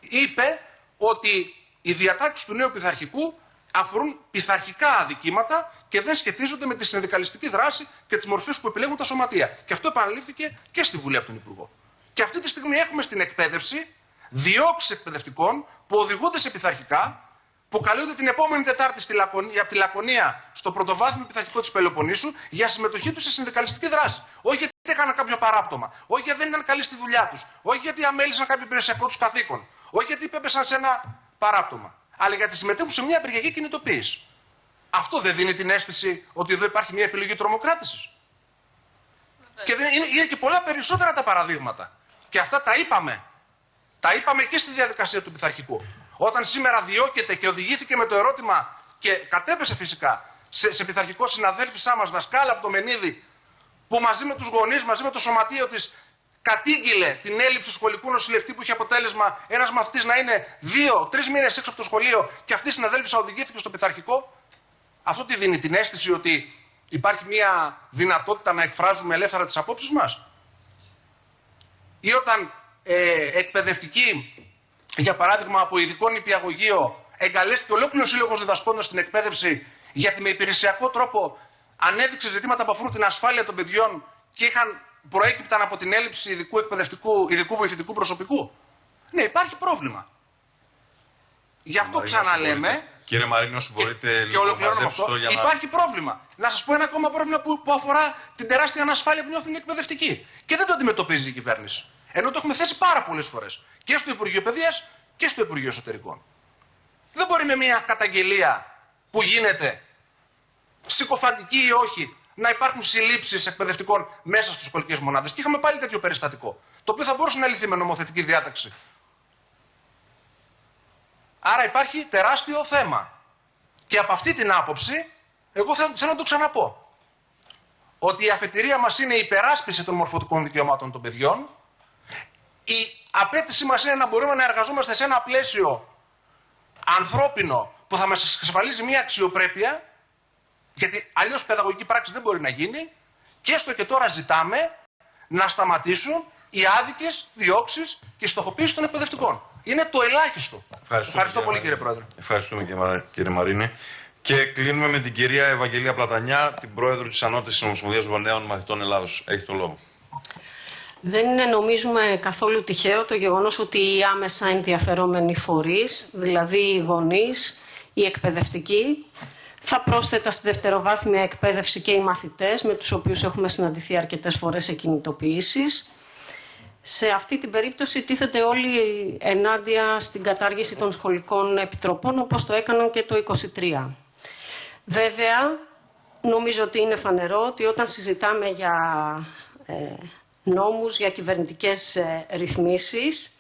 είπε ότι οι διατάξεις του νέου πειθαρχικού αφορούν πειθαρχικά αδικήματα και δεν σχετίζονται με τη συνδικαλιστική δράση και τις μορφές που επιλέγουν τα σωματεία. Και αυτό επαναλήφθηκε και στη Βουλή από τον Υπουργό. Και αυτή τη στιγμή έχουμε στην εκπαίδευση διώξεις εκπαιδευτικών που οδηγούνται σε πειθαρχικά, που καλούνται την επόμενη Τετάρτη από τη Λακωνία στο πρωτοβάθμιο πειθαρχικό της Πελοποννήσου για συμμετοχή τους σε συνδικαλιστική δράση. Όχι γιατί έκαναν κάποιο παράπτωμα, όχι γιατί δεν ήταν καλοί στη δουλειά τους, όχι γιατί αμέλησαν κάποιο υπηρεσιακό τους καθήκον, όχι γιατί υπέπεσαν σε ένα παράπτωμα, αλλά γιατί συμμετέχουν σε μια απεργιακή κινητοποίηση. Αυτό δεν δίνει την αίσθηση ότι εδώ υπάρχει μια επιλογή τρομοκράτησης? Και είναι και πολλά περισσότερα τα παραδείγματα. Και αυτά τα είπαμε. Τα είπαμε και στη διαδικασία του πειθαρχικού. Όταν σήμερα διώκεται και οδηγήθηκε με το ερώτημα και κατέπεσε φυσικά σε πειθαρχικό συναδέλφισά μας, δασκάλα από το Μενίδη, που μαζί με τους γονείς, μαζί με το σωματείο της, κατήγγειλε την έλλειψη σχολικού νοσηλευτή που είχε αποτέλεσμα ένας μαθητής να είναι 2-3 μήνες έξω από το σχολείο και αυτή η συναδέλφισσα οδηγήθηκε στο πειθαρχικό. Αυτό τι δίνει? Την αίσθηση ότι υπάρχει μια δυνατότητα να εκφράζουμε ελεύθερα τις απόψεις μας? Ή όταν εκπαιδευτικοί, για παράδειγμα από ειδικό νηπιαγωγείο, εγκαλέστηκε ολόκληρο σύλλογος διδασκόντων στην εκπαίδευση γιατί με υπηρεσιακό τρόπο ανέδειξε ζητήματα που αφορούν την ασφάλεια των παιδιών και προέκυπταν από την έλλειψη ειδικού βοηθητικού προσωπικού. Ναι, υπάρχει πρόβλημα. Γι' αυτό ξαναλέμε. Κύριε Μαρίνο, μπορείτε και ολοκληρώνω αυτό. Υπάρχει πρόβλημα. Να σας πω ένα ακόμα πρόβλημα που αφορά την τεράστια ανασφάλεια που νιώθουν οι εκπαιδευτικοί. Και δεν το αντιμετωπίζει η κυβέρνηση. Ενώ το έχουμε θέσει πάρα πολλές φορές. Και στο Υπουργείο Παιδείας και στο Υπουργείο Εσωτερικών. Δεν μπορεί με μια καταγγελία που γίνεται, συκοφαντική ή όχι, να υπάρχουν συλλήψεις εκπαιδευτικών μέσα στις σχολικές μονάδες. Και είχαμε πάλι τέτοιο περιστατικό, το οποίο θα μπορούσε να λυθεί με νομοθετική διάταξη. Άρα υπάρχει τεράστιο θέμα. Και από αυτή την άποψη, εγώ θέλω να το ξαναπώ. Ότι η αφετηρία μας είναι η υπεράσπιση των μορφωτικών δικαιωμάτων των παιδιών. Η απέτηση μας είναι να μπορούμε να εργαζόμαστε σε ένα πλαίσιο ανθρώπινο που θα μας εξασφαλίζει μια αξιοπρέπεια, γιατί αλλιώς παιδαγωγική πράξη δεν μπορεί να γίνει, και έστω και τώρα ζητάμε να σταματήσουν οι άδικες διώξεις και η στοχοποίηση των εκπαιδευτικών. Είναι το ελάχιστο. Ευχαριστώ πολύ, κύριε Πρόεδρε. Ευχαριστούμε, κύριε Μαρίνη. Και κλείνουμε με την κυρία Ευαγγελία Πλατανιά, την πρόεδρο της Ανώτατης Ομοσπονδίας Γονέων Μαθητών Ελλάδος. Έχει το λόγο. Δεν είναι, νομίζουμε, καθόλου τυχαίο το γεγονός ότι οι άμεσα ενδιαφερόμενοι φορείς, δηλαδή οι γονείς, οι εκπαιδευτικοί, θα πρόσθετα στη δευτεροβάθμια εκπαίδευση και οι μαθητές, με τους οποίους έχουμε συναντηθεί αρκετές φορές σε κινητοποιήσεις. Σε αυτή την περίπτωση τίθεται όλοι ενάντια στην κατάργηση των σχολικών επιτροπών, όπως το έκαναν και το 2023. Βέβαια, νομίζω ότι είναι φανερό ότι όταν συζητάμε για νόμους, για κυβερνητικές ρυθμίσεις,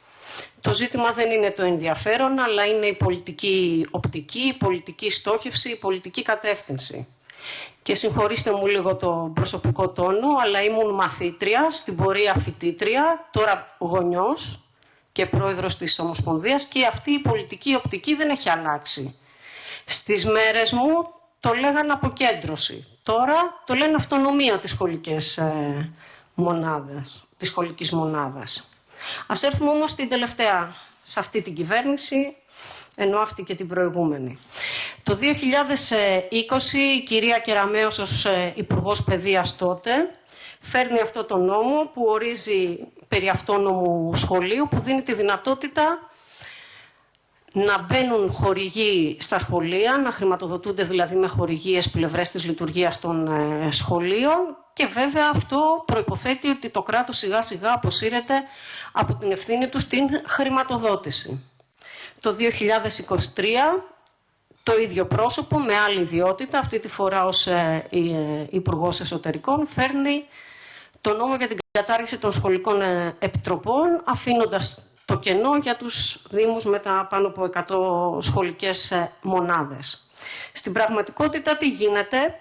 το ζήτημα δεν είναι το ενδιαφέρον, αλλά είναι η πολιτική οπτική, η πολιτική στόχευση, η πολιτική κατεύθυνση. Και συγχωρήστε μου λίγο το προσωπικό τόνο, αλλά ήμουν μαθήτρια, στην πορεία φοιτήτρια, τώρα γονιός και πρόεδρος της Ομοσπονδίας, και αυτή η πολιτική οπτική δεν έχει αλλάξει. Στις μέρες μου το λέγανε αποκέντρωση. Τώρα το λένε αυτονομία της σχολικής μονάδας. Ας έρθουμε όμως στην τελευταία, σε αυτή την κυβέρνηση, ενώ αυτή και την προηγούμενη. Το 2020 η κυρία Κεραμέως ως Υπουργός Παιδείας τότε φέρνει αυτό το νόμο που ορίζει περί αυτόνομου σχολείου, που δίνει τη δυνατότητα να μπαίνουν χορηγοί στα σχολεία, να χρηματοδοτούνται δηλαδή με χορηγίες πλευρές της λειτουργίας των σχολείων, και βέβαια αυτό προϋποθέτει ότι το κράτος σιγά σιγά αποσύρεται από την ευθύνη του στην χρηματοδότηση. Το 2023 το ίδιο πρόσωπο με άλλη ιδιότητα, αυτή τη φορά ως Υπουργός Εσωτερικών, φέρνει το νόμο για την κατάργηση των σχολικών επιτροπών, αφήνοντας το κενό για τους Δήμους με τα πάνω από 100 σχολικές μονάδες. Στην πραγματικότητα τι γίνεται?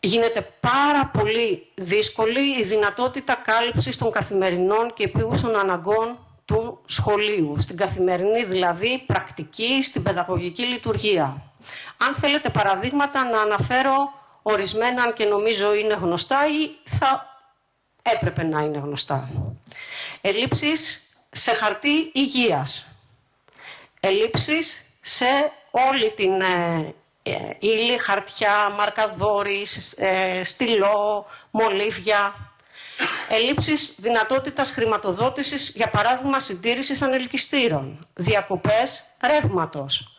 Γίνεται πάρα πολύ δύσκολη η δυνατότητα κάλυψης των καθημερινών και επίγουσων αναγκών του σχολείου, στην καθημερινή δηλαδή πρακτική, στην παιδαγωγική λειτουργία. Αν θέλετε παραδείγματα να αναφέρω ορισμένα, αν και νομίζω είναι γνωστά ή θα έπρεπε να είναι γνωστά. Ελλείψεις σε χαρτί υγείας, ελλείψεις σε όλη την ύλη, χαρτιά, μαρκαδόρις, στυλό, μολύβια. Ελλείψεις δυνατότητας χρηματοδότησης, για παράδειγμα συντήρησης ανελκυστήρων, διακοπές ρεύματος,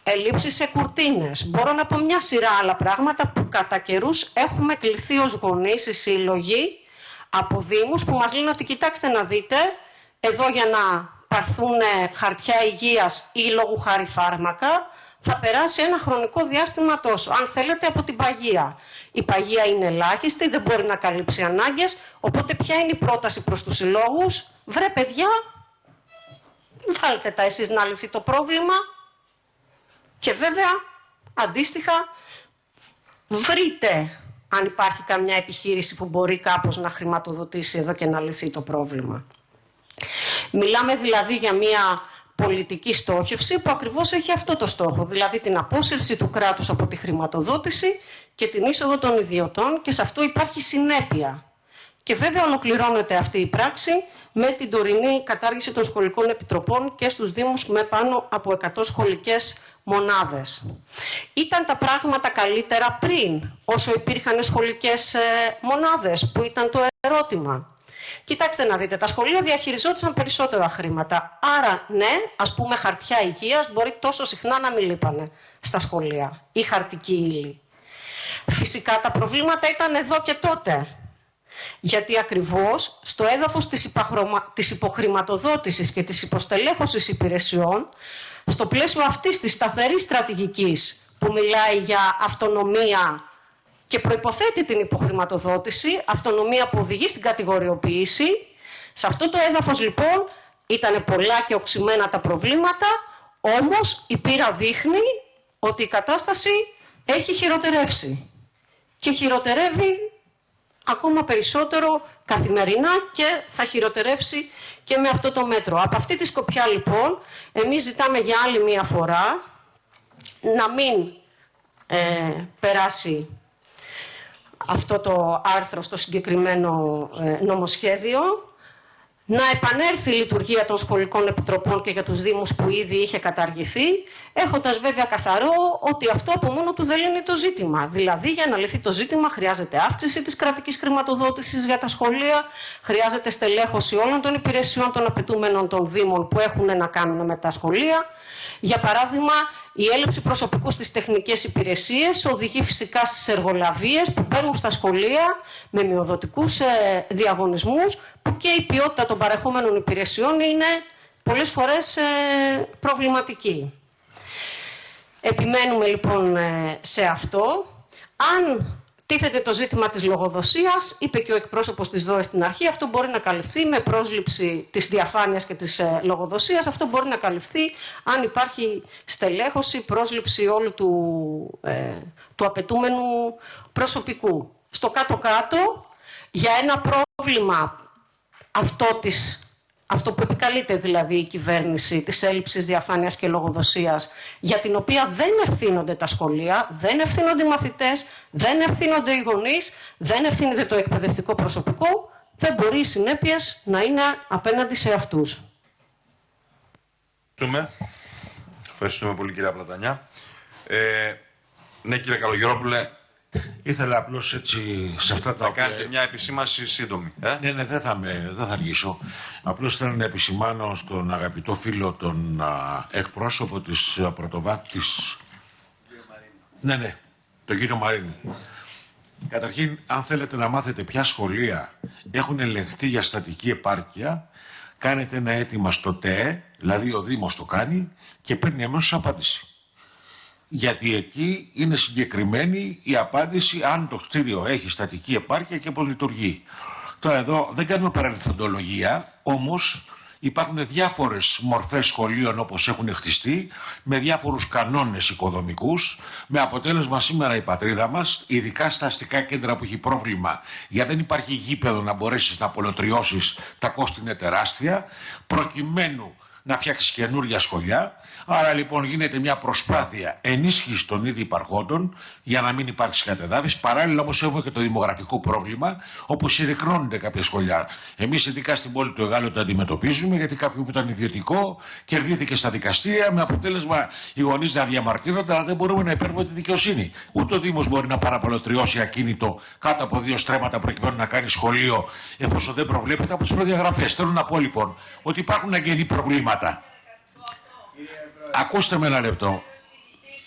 ελλείψεις σε κουρτίνες. Μπορώ να πω μια σειρά άλλα πράγματα που κατά καιρούς έχουμε κληθεί ως γονείς, η συλλογή, από δήμους που μας λένε ότι κοιτάξτε να δείτε, εδώ για να πάρθουν χαρτιά υγείας ή λόγου χάρη φάρμακα, θα περάσει ένα χρονικό διάστημα τόσο. Αν θέλετε από την παγία. Η παγία είναι ελάχιστη, δεν μπορεί να καλύψει ανάγκες, οπότε ποια είναι η πρόταση προς τους συλλόγους? Βρε παιδιά, βάλτε τα εσείς να λυθεί το πρόβλημα, και βέβαια αντίστοιχα βρείτε αν υπάρχει καμιά επιχείρηση που μπορεί κάπως να χρηματοδοτήσει εδώ και να λυθεί το πρόβλημα. Μιλάμε δηλαδή για μια πολιτική στόχευση που ακριβώς έχει αυτό το στόχο, δηλαδή την απόσυρση του κράτους από τη χρηματοδότηση και την είσοδο των ιδιωτών, και σε αυτό υπάρχει συνέπεια. Και βέβαια ολοκληρώνεται αυτή η πράξη με την τωρινή κατάργηση των σχολικών επιτροπών και στους Δήμους με πάνω από 100 σχολικές μονάδες. Ήταν τα πράγματα καλύτερα πριν, όσο υπήρχαν σχολικές μονάδες, που ήταν το ερώτημα? Κοιτάξτε να δείτε, τα σχολεία διαχειριζόντουσαν περισσότερα χρήματα. Άρα, ναι, ας πούμε χαρτιά υγείας μπορεί τόσο συχνά να μην λείπανε στα σχολεία, ή χαρτική ύλη. Φυσικά τα προβλήματα ήταν εδώ και τότε. Γιατί ακριβώς στο έδαφος της υποχρηματοδότησης και της υποστελέχωσης υπηρεσιών, στο πλαίσιο αυτής της σταθερής στρατηγικής που μιλάει για αυτονομία και προϋποθέτει την υποχρηματοδότηση, αυτονομία που οδηγεί στην κατηγοριοποίηση, σε αυτό το έδαφος λοιπόν ήταν πολλά και οξυμένα τα προβλήματα, όμως η πείρα δείχνει ότι η κατάσταση έχει χειροτερεύσει και χειροτερεύει ακόμα περισσότερο καθημερινά και θα χειροτερεύσει και με αυτό το μέτρο. Από αυτή τη σκοπιά λοιπόν εμείς ζητάμε για άλλη μία φορά να μην περάσει αυτό το άρθρο στο συγκεκριμένο νομοσχέδιο, να επανέλθει η λειτουργία των σχολικών επιτροπών και για τους Δήμους που ήδη είχε καταργηθεί, έχοντας βέβαια καθαρό ότι αυτό από μόνο του δεν λύνει το ζήτημα. Δηλαδή, για να λυθεί το ζήτημα χρειάζεται αύξηση της κρατικής χρηματοδότησης για τα σχολεία, χρειάζεται στελέχωση όλων των υπηρεσιών των απαιτούμενων των Δήμων που έχουν να κάνουν με τα σχολεία. Για παράδειγμα, η έλλειψη προσωπικού στις τεχνικές υπηρεσίες οδηγεί φυσικά στις εργολαβίες που μπαίνουν στα σχολεία με μειοδοτικούς διαγωνισμούς, που και η ποιότητα των παρεχόμενων υπηρεσιών είναι πολλές φορές προβληματική. Επιμένουμε λοιπόν σε αυτό. Αν τίθεται το ζήτημα της λογοδοσίας, είπε και ο εκπρόσωπος της ΔΟΕ στην αρχή, αυτό μπορεί να καλυφθεί με πρόσληψη της διαφάνειας και της λογοδοσίας. Αυτό μπορεί να καλυφθεί αν υπάρχει στελέχωση, πρόσληψη όλου του απαιτούμενου προσωπικού. Στο κάτω-κάτω, για ένα πρόβλημα αυτό που επικαλείται δηλαδή η κυβέρνηση της έλλειψης διαφάνειας και λογοδοσίας, για την οποία δεν ευθύνονται τα σχολεία, δεν ευθύνονται οι μαθητές, δεν ευθύνονται οι γονείς, δεν ευθύνεται το εκπαιδευτικό προσωπικό, δεν μπορεί οι συνέπειες να είναι απέναντι σε αυτούς. Ευχαριστούμε πολύ κυρία Πλατανιά. Ναι κύριε Καλογερόπουλε. Ήθελα απλώς έτσι σε αυτά τα οποία... κάνετε μια επισήμανση σύντομη. Ναι, δεν θα αργήσω. Απλώς θέλω να επισημάνω στον αγαπητό φίλο τον εκπρόσωπο της πρωτοβάθμιας... Ναι, τον κύριο Μαρίνη. Καταρχήν, αν θέλετε να μάθετε ποια σχολεία έχουν ελεγχθεί για στατική επάρκεια, κάνετε ένα αίτημα στο ΤΕΕ, δηλαδή ο Δήμος το κάνει και παίρνει αμέσως απάντηση. Γιατί εκεί είναι συγκεκριμένη η απάντηση αν το κτίριο έχει στατική επάρκεια και πώς λειτουργεί. Τώρα εδώ δεν κάνουμε παρελθοντολογία, όμως υπάρχουν διάφορες μορφές σχολείων όπως έχουν χτιστεί, με διάφορους κανόνες οικοδομικούς, με αποτέλεσμα σήμερα η πατρίδα μας, ειδικά στα αστικά κέντρα που έχει πρόβλημα, γιατί δεν υπάρχει γήπεδο να μπορέσεις να απολωτριώσεις, τα κόστη είναι τεράστια, προκειμένου να φτιάξεις καινούρια σχολιά. Άρα λοιπόν γίνεται μια προσπάθεια ενίσχυσης των ήδη υπαρχόντων για να μην υπάρξει κατεδάφιση. Παράλληλα όμως έχουμε και το δημογραφικό πρόβλημα, όπου συρρυκνώνονται κάποια σχολιά. Εμείς ειδικά στην πόλη του Εγάλεω το αντιμετωπίζουμε, γιατί κάποιο που ήταν ιδιωτικό κερδίθηκε στα δικαστήρια, με αποτέλεσμα οι γονείς να διαμαρτύρονται, αλλά δεν μπορούμε να υπέρβουμε τη δικαιοσύνη. Ούτε ο Δήμος μπορεί να παραπολωτριώσει ακίνητο κάτω από 2 στρέμματα προκειμένου να κάνει σχολείο, εφόσον δεν προβλέπεται από τις προδιαγραφές. Θέλω να πω λοιπόν ότι υπάρχουν αγγενή προβλήματα. Ακούστε με ένα λεπτό.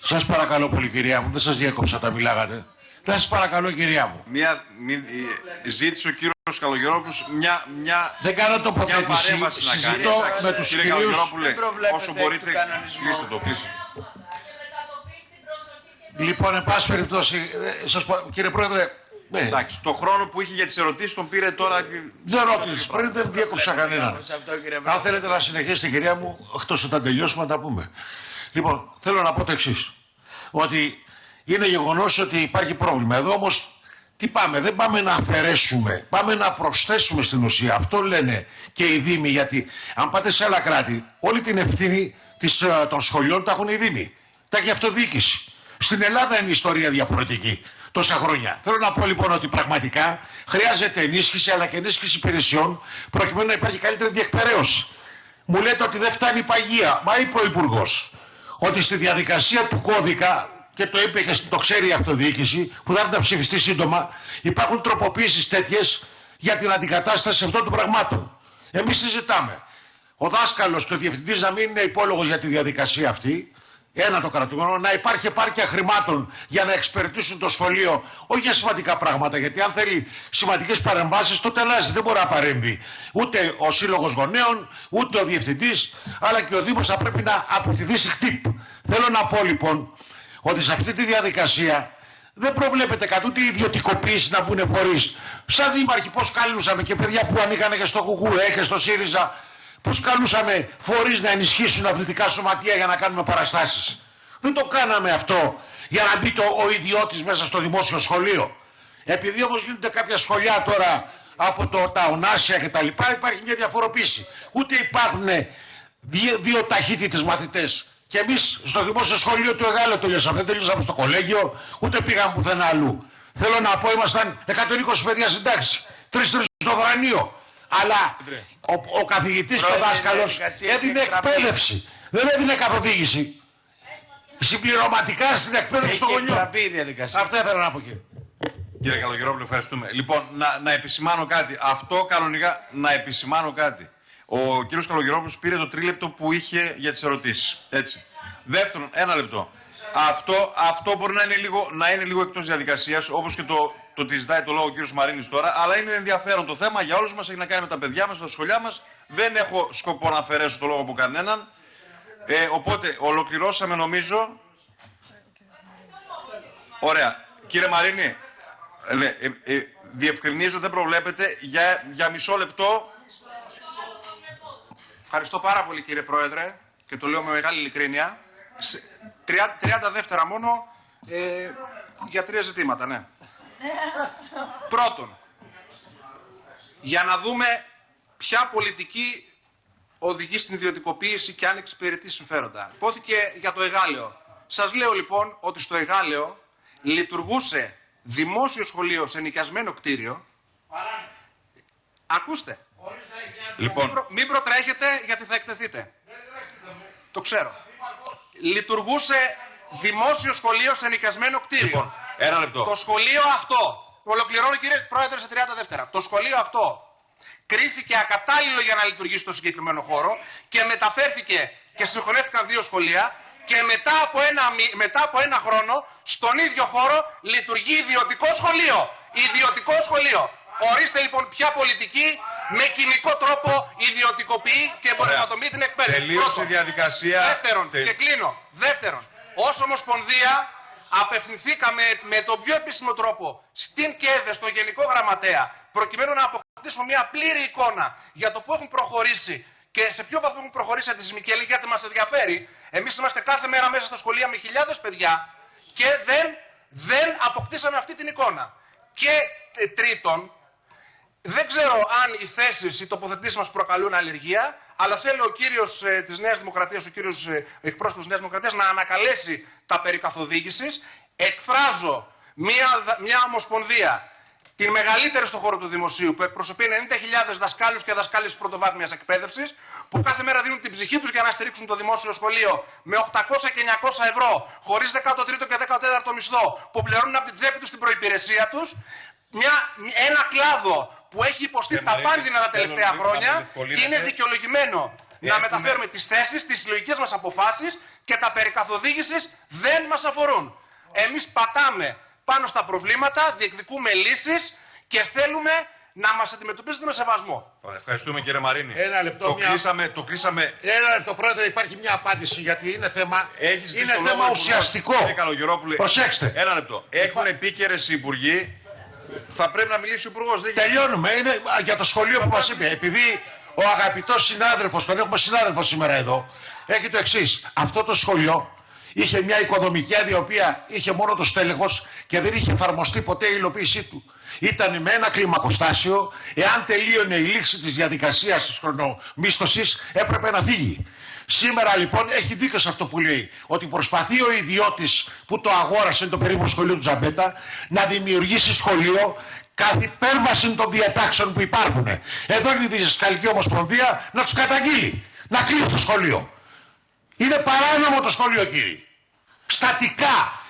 Σας παρακαλώ πολύ κυρία μου, δεν σας διέκοψα τα μιλάγατε. Θα σας παρακαλώ κυρία μου. Ζήτησε ο κύριος Καλογερόπουλος μια δεν κάνω τοποθέτηση. παρέμβαση να κάνει. Εντάξει, με τους κύριε κυρίους... Καλογερόπουλε, όσο μπορείτε, κλείστε το. Λοιπόν, εν πάση περιπτώσει, κύριε Πρόεδρε, ναι. Εντάξει, το χρόνο που είχε για τις ερωτήσεις τον πήρε τώρα. Δεν ρώτησες πριν, δεν διέκοψα κανέναν. Αν θέλετε να συνεχίσετε κυρία μου, εκτός όταν τελειώσουμε να τα πούμε. Λοιπόν, θέλω να πω το εξής. Ότι είναι γεγονός ότι υπάρχει πρόβλημα. Εδώ όμως τι πάμε, δεν πάμε να αφαιρέσουμε, πάμε να προσθέσουμε στην ουσία. Αυτό λένε και οι Δήμοι, γιατί αν πάτε σε άλλα κράτη, όλη την ευθύνη των σχολείων τα έχουν οι Δήμοι. Τα έχει αυτοδιοίκηση. Στην Ελλάδα είναι η ιστορία διαφορετική. Τόσα χρόνια. Θέλω να πω λοιπόν ότι πραγματικά χρειάζεται ενίσχυση, αλλά και ενίσχυση υπηρεσιών, προκειμένου να υπάρχει καλύτερη διεκπαιρέωση. Μου λέτε ότι δεν φτάνει η παγία. Μα είπε ο Υπουργός ότι στη διαδικασία του κώδικα, και το είπε και το ξέρει η αυτοδιοίκηση, που θα έρθει να ψηφιστεί σύντομα, υπάρχουν τροποποίησεις τέτοιες για την αντικατάσταση αυτών των πραγμάτων. Εμείς συζητάμε. Ο δάσκαλος και ο διευθυντής να μην είναι υπόλογος για τη διαδικασία αυτή, Ένα το κρατούμενο, να υπάρχει επάρκεια χρημάτων για να εξυπηρετήσουν το σχολείο, όχι για σημαντικά πράγματα. Γιατί αν θέλει σημαντικές παρεμβάσεις, τότε αλλάζει. Δεν μπορεί να παρέμβει ούτε ο Σύλλογος Γονέων, ούτε ο Διευθυντής, αλλά και ο Δήμος θα πρέπει να απευθυνθεί χτύπ. Θέλω να πω λοιπόν ότι σε αυτή τη διαδικασία δεν προβλέπεται κατ' ούτε ιδιωτικοποίηση να μπουν φορείς. Σαν δήμαρχοι, πώς καλούσαμε και παιδιά που ανήκανε και στο ΚΚΕ και στο ΣΥΡΙΖΑ. Πώς καλούσαμε φορείς να ενισχύσουν αθλητικά σωματεία για να κάνουμε παραστάσεις. Δεν το κάναμε αυτό για να μπει ο ιδιώτης μέσα στο δημόσιο σχολείο. Επειδή όμως γίνονται κάποια σχολιά τώρα από τα ονάσια και τα λοιπά, υπάρχει μια διαφοροποίηση. Ούτε υπάρχουν δύο ταχύτητες μαθητές. Και εμείς στο δημόσιο σχολείο του Εγάλεο τελειώσαμε. Δεν τελειώσαμε στο κολέγιο, ούτε πήγαμε πουθενά αλλού. Θέλω να πω, ήμασταν 120 παιδιά στην τάξη, 3 στο δρανείο. Αλλά ο καθηγητής και ο δάσκαλος έδινε εκπαίδευση, δεν έδινε καθοδήγηση. Συμπληρωματικά στην εκπαίδευση των γονιών. Αυτά ήθελα να πω, κύριε. Κύριε Καλογερόπουλο, ευχαριστούμε. Λοιπόν, να επισημάνω κάτι. Αυτό κανονικά να επισημάνω κάτι. Ο κύριος Καλογερόπουλος πήρε το τρίλεπτο που είχε για τις ερωτήσεις. Έτσι. Δεύτερον, 1 λεπτό. Αυτό μπορεί να είναι λίγο εκτός διαδικασίας, όπως και το ότι ζητάει το λόγο ο κύριος Μαρίνης τώρα, αλλά είναι ενδιαφέρον το θέμα για όλους μας, έχει να κάνει με τα παιδιά μας, με τα σχολιά μας. Δεν έχω σκοπό να αφαιρέσω το λόγο από κανέναν. Οπότε, ολοκληρώσαμε νομίζω. Ωραία. Κύριε Μαρίνη, διευκρινίζω, δεν προβλέπετε για μισό λεπτό. Ευχαριστώ πάρα πολύ, κύριε Πρόεδρε, και το λέω με μεγάλη ειλικρίνεια. 30 δεύτερα μόνο για 3 ζητήματα, ναι. Πρώτον, για να δούμε ποια πολιτική οδηγεί στην ιδιωτικοποίηση και αν εξυπηρετεί συμφέροντα. Υπόθηκε για το Εγάλεο. Σας λέω λοιπόν ότι στο Εγάλεο λειτουργούσε δημόσιο σχολείο σε νοικιασμένο κτίριο. Ακούστε. Λοιπόν. Μην προτρέχετε γιατί θα εκτεθείτε. Το ξέρω. Λειτουργούσε δημόσιο σχολείο σε νοικιασμένο κτίριο. Λοιπόν, 1 λεπτό. Το σχολείο αυτό, ολοκληρώνω κύριε Πρόεδρε σε 30 δεύτερα, το σχολείο αυτό κρίθηκε ακατάλληλο για να λειτουργήσει στο συγκεκριμένο χώρο και μεταφέρθηκε και συγχωνεύτηκαν 2 σχολεία και μετά από ένα χρόνο στον ίδιο χώρο λειτουργεί ιδιωτικό σχολείο. Ιδιωτικό σχολείο. Ορίστε λοιπόν ποια πολιτική με κοινικό τρόπο ιδιωτικοποιεί και εμπορευματοποιεί την εκπαίδευση. Τελείωσε η διαδικασία. Δεύτερον, και κλείνω. Δεύτερον, ως Ομοσπονδία απευθυνθήκαμε με τον πιο επίσημο τρόπο στην ΚΕΔΕ, στο Γενικό Γραμματέα, προκειμένου να αποκτήσουμε μια πλήρη εικόνα για το που έχουν προχωρήσει και σε ποιο βαθμό έχουν προχωρήσει αντισημικέλοι, γιατί μας ενδιαφέρει. Εμείς είμαστε κάθε μέρα μέσα στα σχολεία με χιλιάδες παιδιά και δεν αποκτήσαμε αυτή την εικόνα. Και τρίτον, δεν ξέρω αν οι θέσεις, οι τοποθετήσεις μας προκαλούν αλλεργία, αλλά θέλω ο κύριος της Νέας Δημοκρατίας, ο κύριος εκπρόσωπος της Νέας Δημοκρατίας να ανακαλέσει τα περί καθοδήγησης. Εκφράζω μια ομοσπονδία, την μεγαλύτερη στον χώρο του δημοσίου, που εκπροσωπεί 90.000 δασκάλους και δασκάλες πρωτοβάθμιας εκπαίδευσης, που κάθε μέρα δίνουν την ψυχή τους για να στηρίξουν το δημόσιο σχολείο με 800 και 900 ευρώ, χωρίς 13ο και 14ο μισθό, που πληρώνουν από την τσέπη τους την προϋπηρεσία τους. Ένα κλάδο που έχει υποστεί τα πάνδυνα τα τελευταία χρόνια και είναι δικαιολογημένο να μεταφέρουμε τις θέσεις, τις συλλογικές μας αποφάσεις και τα περί καθοδήγησης δεν μας αφορούν. Εμείς πατάμε πάνω στα προβλήματα, διεκδικούμε λύσεις και θέλουμε να μας αντιμετωπίζετε με σεβασμό. Ωραία, ευχαριστούμε κύριε Μαρίνη. 1 λεπτό. Το κλείσαμε. 1 λεπτό, Πρόεδρε, υπάρχει μια απάντηση γιατί είναι θέμα, ουσιαστικό. Προσέξτε. 1 λεπτό. Έχουν επίκαιρες οι υπουργοί. Θα πρέπει να μιλήσει ο Υπουργός. Τελειώνουμε. Είναι για το σχολείο που μας είπε. Επειδή ο αγαπητός συνάδελφος, τον έχουμε συνάδελφο σήμερα εδώ, έχει το εξής. Αυτό το σχολείο είχε μια οικοδομική άδεια η οποία είχε μόνο το στέλεχος και δεν είχε εφαρμοστεί ποτέ η υλοποίησή του. Ήταν με ένα κλιμακοστάσιο. Εάν τελείωνε η λήξη της διαδικασίας της χρονομίσθωσης, έπρεπε να φύγει. Σήμερα λοιπόν έχει δίκιο σε αυτό που λέει, ότι προσπαθεί ο ιδιώτης που το αγόρασε το περίφημο σχολείο του Τζαμπέτα να δημιουργήσει σχολείο καθ' υπέρβαση των διατάξεων που υπάρχουν. Εδώ είναι η Διδασκαλική Ομοσπονδία να τους καταγγείλει, να κλείσει το σχολείο. Είναι παράνομο το σχολείο, κύριε. Στατικά,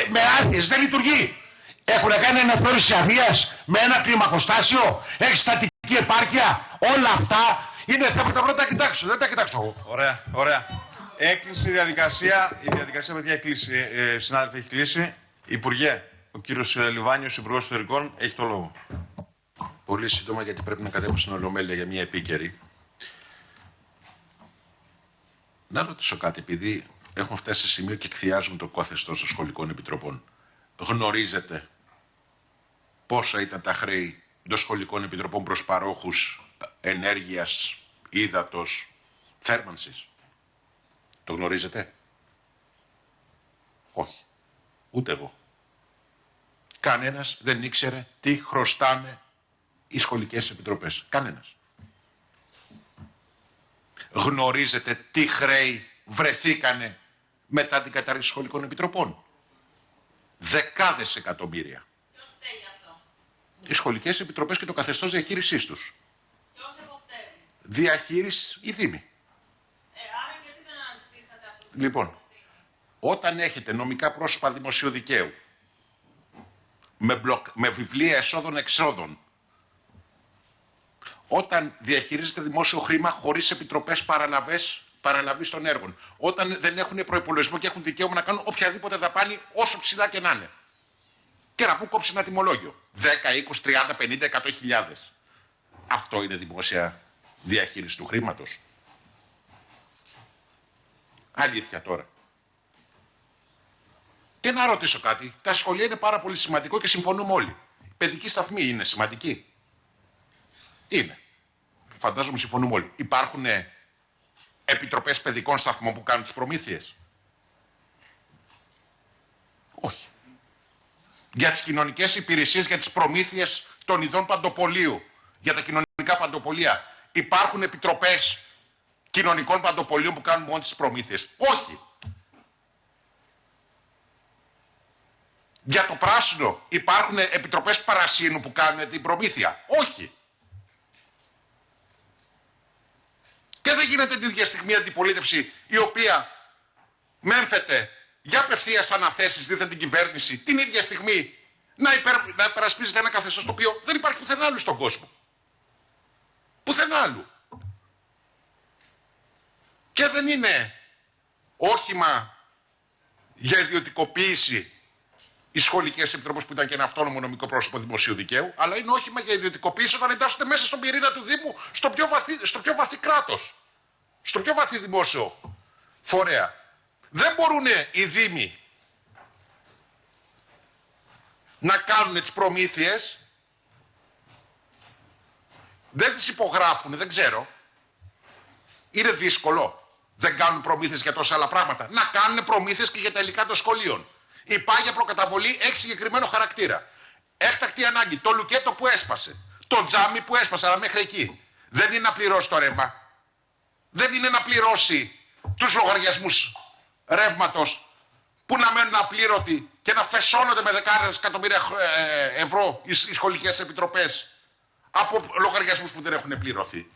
με άδειες, δεν λειτουργεί. Έχουν κάνει αναθεώρηση αδείας με ένα κλιμακοστάσιο, έχει στατική επάρκεια, όλα αυτά. Είναι θέματα που δεν τα κοιτάξω, δεν τα κοιτάξω εγώ. Ωραία, ωραία. Έκλεισε η διαδικασία. Η διαδικασία, παιδιά, κλείσει. Συνάδελφοι, έχει κλείσει. Υπουργέ, ο κύριος Λιβάνιος, Υπουργός Εσωτερικών, έχει το λόγο. Πολύ σύντομα, γιατί πρέπει να κατέβω στην Ολομέλεια για μια επίκαιρη. Να ρωτήσω κάτι, επειδή έχουμε φτάσει σε σημείο και εκθιάζουμε το καθεστώς των σχολικών επιτροπών. Γνωρίζετε πόσα ήταν τα χρέη των σχολικών επιτροπών προς παρόχους ενέργειας, ύδατος, θέρμανσης? Το γνωρίζετε? Όχι. Ούτε εγώ. Κανένας δεν ήξερε τι χρωστάνε οι σχολικές επιτροπές. Κανένας. Γνωρίζετε τι χρέη βρεθήκανε μετά την κατάρριξη σχολικών επιτροπών? Δεκάδες εκατομμύρια. Ποιος φταίει αυτό? Οι σχολικές επιτροπές και το καθεστώς διαχείρισής τους. Ποιος εποπτεύει? Διαχείριση οι δήμοι. Άρα γιατί δεν αναζητήσατε από τους... Λοιπόν, όταν έχετε νομικά πρόσωπα δημοσίου δικαίου με βιβλία εσόδων-εξόδων, όταν διαχειρίζετε δημόσιο χρήμα χωρίς επιτροπές παραλαβής των έργων, όταν δεν έχουν προϋπολογισμό και έχουν δικαίωμα να κάνουν οποιαδήποτε δαπάνη όσο ψηλά και να είναι, και να πού κόψει ένα τιμολόγιο 10, 20, 30, 50, 100 χιλιάδες. Αυτό είναι δημόσια διαχείριση του χρήματος? Αλήθεια τώρα. Και να ρωτήσω κάτι. Τα σχολεία είναι πάρα πολύ σημαντικό και συμφωνούμε όλοι. Η παιδική σταθμή είναι σημαντική? Είναι. Φαντάζομαι συμφωνούμε όλοι. Υπάρχουν επιτροπές παιδικών σταθμών που κάνουν τις προμήθειες? Όχι. Για τις κοινωνικές υπηρεσίες, για τις προμήθειες των ειδών παντοπολίου, για τα κοινωνικά παντοπολία, υπάρχουν επιτροπές κοινωνικών παντοπολίων που κάνουν μόνο τις προμήθειες? Όχι. Για το πράσινο υπάρχουν επιτροπές παρασύνου που κάνουν την προμήθεια? Όχι. Και δεν γίνεται την ίδια στιγμή αντιπολίτευση η οποία μέμφεται για απευθείας αναθέσεις δίθεν την κυβέρνηση, την ίδια στιγμή να υπερασπίζεται ένα καθεστώς το οποίο δεν υπάρχει πουθενά άλλου στον κόσμο. Πουθενά άλλου. Και δεν είναι όχημα για ιδιωτικοποίηση οι σχολικές επιτροπές που ήταν και ένα αυτόνομο νομικό πρόσωπο δημοσίου δικαίου, αλλά είναι όχημα για ιδιωτικοποίηση όταν εντάσσονται μέσα στον πυρήνα του Δήμου στο πιο βαθύ κράτος, στο πιο βαθύ δημόσιο φορέα. Δεν μπορούν οι Δήμοι να κάνουν τις προμήθειες, δεν τις υπογράφουν, δεν ξέρω. Είναι δύσκολο. Δεν κάνουν προμήθειες για τόσα άλλα πράγματα. Να κάνουν προμήθειες και για τα υλικά των σχολείων. Η πάγια προκαταβολή έχει συγκεκριμένο χαρακτήρα. Έκτακτη ανάγκη. Το λουκέτο που έσπασε. Το τζάμι που έσπασε, αλλά μέχρι εκεί. Δεν είναι να πληρώσει το ρεύμα. Δεν είναι να πληρώσει τους λογαριασμούς ρεύματος που να μένουν απλήρωτοι και να φεσώνονται με δεκάδες εκατομμύρια ευρώ οι σχολικές επιτροπές από λογαριασμούς που δεν έχουν πληρωθεί.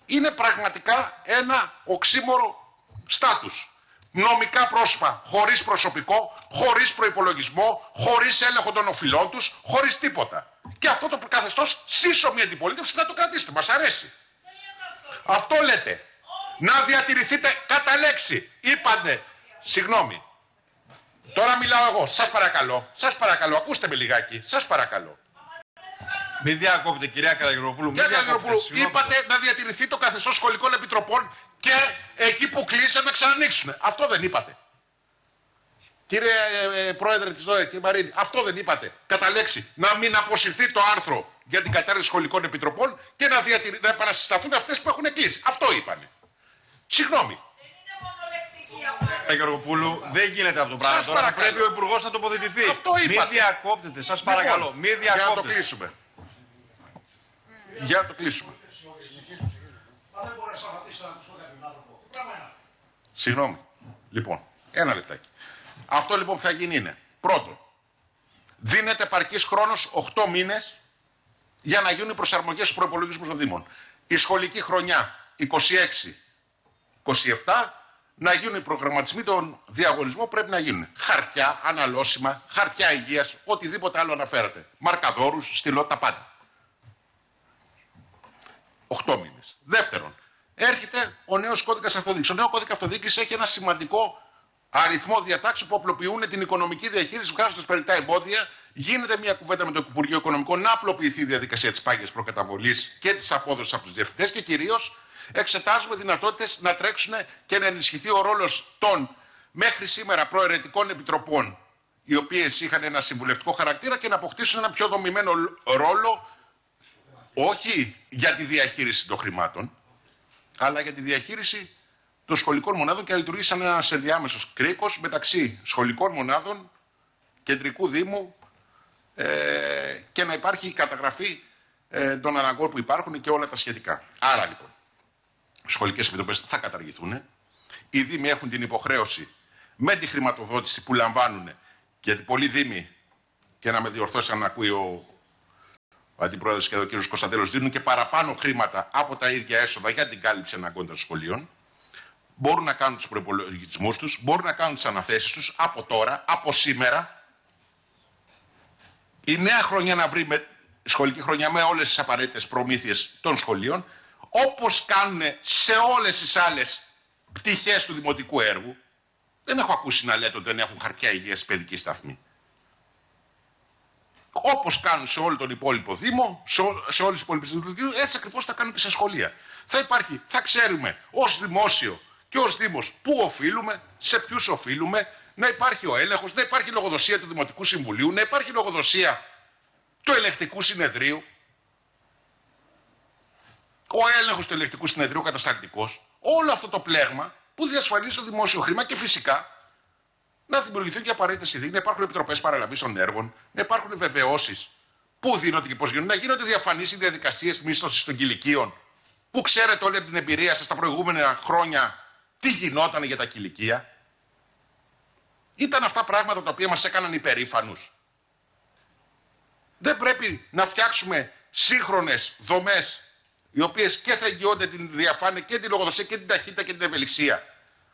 Είναι πραγματικά ένα οξύμορο στάτους. Νομικά πρόσωπα χωρίς προσωπικό, χωρίς προϋπολογισμό, χωρίς έλεγχο των οφειλών τους, χωρίς τίποτα. Και αυτό το καθεστώς σύσσωμη αντιπολίτευση να το κρατήσετε. Μας αρέσει. Αυτό λέτε. Να διατηρηθείτε κατά λέξη. Είπατε. Συγγνώμη. Τώρα μιλάω εγώ. Σας παρακαλώ. Σας παρακαλώ. Ακούστε με λιγάκι. Σας παρακαλώ. Μην διακόπτε, κυρία Καραγιοροπούλου. Κυρία Καραγιοροπούλου, είπατε να διατηρηθεί το καθεστώς σχολικών επιτροπών και εκεί που κλείσαν να ξανανοίξουν. Αυτό δεν είπατε? Κύριε Πρόεδρε της ΔΟΕ, κύριε Μαρίνη, αυτό δεν είπατε? Κατά λέξη, να μην αποσυρθεί το άρθρο για την κατάρρευση σχολικών επιτροπών και να επανασυσταθούν αυτές που έχουν κλείσει. Αυτό είπανε. Συγγνώμη. Κύριε Γεωργοπούλου, δεν γίνεται αυτό το πράγμα. Τώρα πρέπει ο Υπουργός να τοποθετηθεί. Αυτό είπατε. Μην διακόπτετε, σας παρακαλώ. Μην διακόπτετε. Για να το κλείσουμε. Για να το κλείσουμε. Συγγνώμη. Λοιπόν, ένα λεπτάκι. Αυτό λοιπόν που θα γίνει είναι, πρώτον, δίνεται επαρκής χρόνος 8 μήνες για να γίνουν οι προσαρμογές στους προϋπολογισμούς των Δήμων. Η σχολική χρονιά 26-27 να γίνουν οι προγραμματισμοί των διαγωνισμών, πρέπει να γίνουν. Χαρτιά, αναλώσιμα, χαρτιά υγείας, οτιδήποτε άλλο αναφέρατε. Μαρκαδόρους, στυλό, τα πάντα. 8 μήνες. Δεύτερον, έρχεται ο νέος κώδικας αυτοδιοίκησης. Ο νέος κώδικας αυτοδιοίκησης έχει ένα σημαντικό αριθμό διατάξεων που απλοποιούν την οικονομική διαχείριση, βγάζοντας περιττά εμπόδια. Γίνεται μια κουβέντα με το Υπουργείο Οικονομικών να απλοποιηθεί η διαδικασία της πάγιας προκαταβολής και της απόδοσης από τους διευθυντές και κυρίως εξετάζουμε δυνατότητες να τρέξουν και να ενισχυθεί ο ρόλος των μέχρι σήμερα προαιρετικών επιτροπών, οι οποίες είχαν ένα συμβουλευτικό χαρακτήρα, και να αποκτήσουν ένα πιο δομημένο ρόλο, όχι για τη διαχείριση των χρημάτων, αλλά για τη διαχείριση των σχολικών μονάδων, και να λειτουργεί σαν ένας ενδιάμεσος κρίκος μεταξύ σχολικών μονάδων, κεντρικού δήμου, και να υπάρχει η καταγραφή των αναγκών που υπάρχουν και όλα τα σχετικά. Άρα λοιπόν, οι σχολικές επιτροπές θα καταργηθούν. Οι δήμοι έχουν την υποχρέωση με τη χρηματοδότηση που λαμβάνουν, γιατί πολλοί δήμοι, και να με διορθώσει αν ακούει ο αντιπρόεδρος και ο κ. Κωνσταντέλος, δίνουν και παραπάνω χρήματα από τα ίδια έσοδα για την κάλυψη αναγκών των σχολείων. Μπορούν να κάνουν τους προϋπολογισμούς τους, μπορούν να κάνουν τις αναθέσεις τους από τώρα, από σήμερα. Η νέα χρονιά να βρει σχολική χρονιά με όλες τις απαραίτητες προμήθειες των σχολείων, όπως κάνουν σε όλες τις άλλες πτυχές του δημοτικού έργου. Δεν έχω ακούσει να λέτε ότι δεν έχουν χαρτιά υγείας παιδική σταθμή. Όπως κάνουν σε όλο τον υπόλοιπο Δήμο, σε όλες τις υπόλοιπες δημοτικούς, έτσι ακριβώς θα κάνουν και σε σχολεία. Θα ξέρουμε ως δημόσιο και ως Δήμος πού οφείλουμε, σε ποιους οφείλουμε, να υπάρχει ο έλεγχος, να υπάρχει λογοδοσία του Δημοτικού Συμβουλίου, να υπάρχει λογοδοσία του Ελεκτικού Συνεδρίου. Ο έλεγχος του Ελεκτικού Συνεδρίου κατασταλτικός. Όλο αυτό το πλέγμα που διασφαλίζει το δημόσιο χρήμα, και φυσικά να δημιουργηθούν και απαραίτητες συνθήκες, να υπάρχουν επιτροπές παραλαβής των έργων, να υπάρχουν βεβαιώσεις πού δίνονται και πώς γίνονται, να γίνονται διαφανείς οι διαδικασίες μίσθωσης των κηλικίων, που ξέρετε όλοι από την εμπειρία σας τα προηγούμενα χρόνια τι γινόταν για τα κηλικία. Ήταν αυτά πράγματα τα οποία μας έκαναν υπερήφανους. Δεν πρέπει να φτιάξουμε σύγχρονες δομές, οι οποίες και θα εγγυώνται την διαφάνεια και την λογοδοσία και την ταχύτητα και την ευελιξία.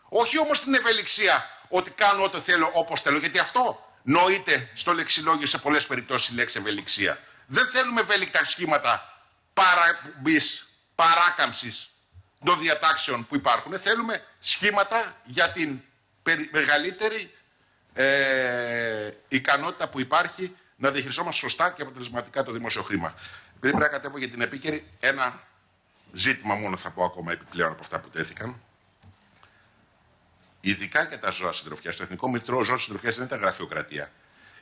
Όχι όμως την ευελιξία ότι κάνω ό,τι θέλω όπως θέλω, γιατί αυτό νοείται στο λεξιλόγιο σε πολλές περιπτώσεις η λέξη ευελιξία. Δεν θέλουμε ευέλικτα σχήματα παράκαμψης των διατάξεων που υπάρχουν. Θέλουμε σχήματα για την μεγαλύτερη ικανότητα που υπάρχει να διαχειριζόμαστε σωστά και αποτελεσματικά το δημόσιο χρήμα. Επειδή πρέπει να κατέβω για την επίκαιρη, ένα ζήτημα μόνο θα πω ακόμα επιπλέον από αυτά που τέθηκαν. Ειδικά για τα ζώα συντροφιάς. Το Εθνικό Μητρό Ζώων Συντροφιάς δεν ήταν γραφειοκρατία.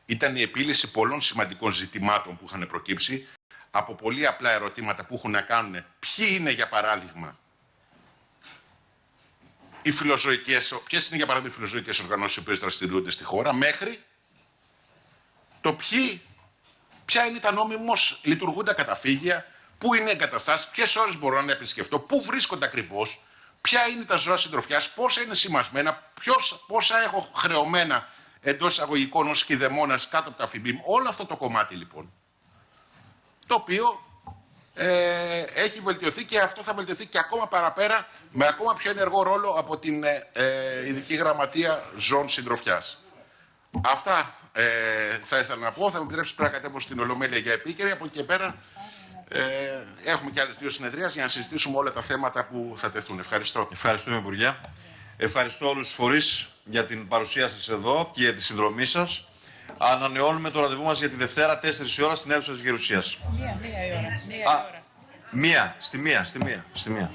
Ήταν η επίλυση πολλών σημαντικών ζητημάτων που είχαν προκύψει από πολύ απλά ερωτήματα που έχουν να κάνουν. Ποιοι είναι, για παράδειγμα, ποιες είναι, για παράδειγμα, οι φιλοζωικές οργανώσεις οι οποίες δραστηριοποιούνται στη χώρα, μέχρι το ποια είναι τα νόμιμως λειτουργούντα καταφύγια, πού είναι οι εγκαταστάσεις, ποιες ώρες μπορώ να επισκεφτώ, πού βρίσκονται ακριβώς, ποια είναι τα ζώα συντροφιάς, πόσα είναι σημασμένα, πόσα έχω χρεωμένα εντός εισαγωγικών ως κηδεμόνας κάτω από τα ΦΥΜΠΙΜ. Όλο αυτό το κομμάτι λοιπόν, το οποίο έχει βελτιωθεί, και αυτό θα βελτιωθεί και ακόμα παραπέρα με ακόμα πιο ενεργό ρόλο από την Ειδική Γραμματεία Ζώων Συντροφιάς. Αυτά θα ήθελα να πω. Θα μου επιτρέψει πρέπει να κατέβω στην Ολομέλεια για επίκαιρη. Από εκεί και πέρα έχουμε και άλλες 2 συνεδρίες για να συζητήσουμε όλα τα θέματα που θα τεθούν. Ευχαριστώ. Ευχαριστούμε, Υπουργέ. Ευχαριστώ όλους τους φορείς για την παρουσία σας εδώ και για τη συνδρομή σας. Ανανεώνουμε το ραντεβού μας για τη Δευτέρα 4 η ώρα στην αίθουσα της Γερουσίας. Μία η ώρα. Στη μία.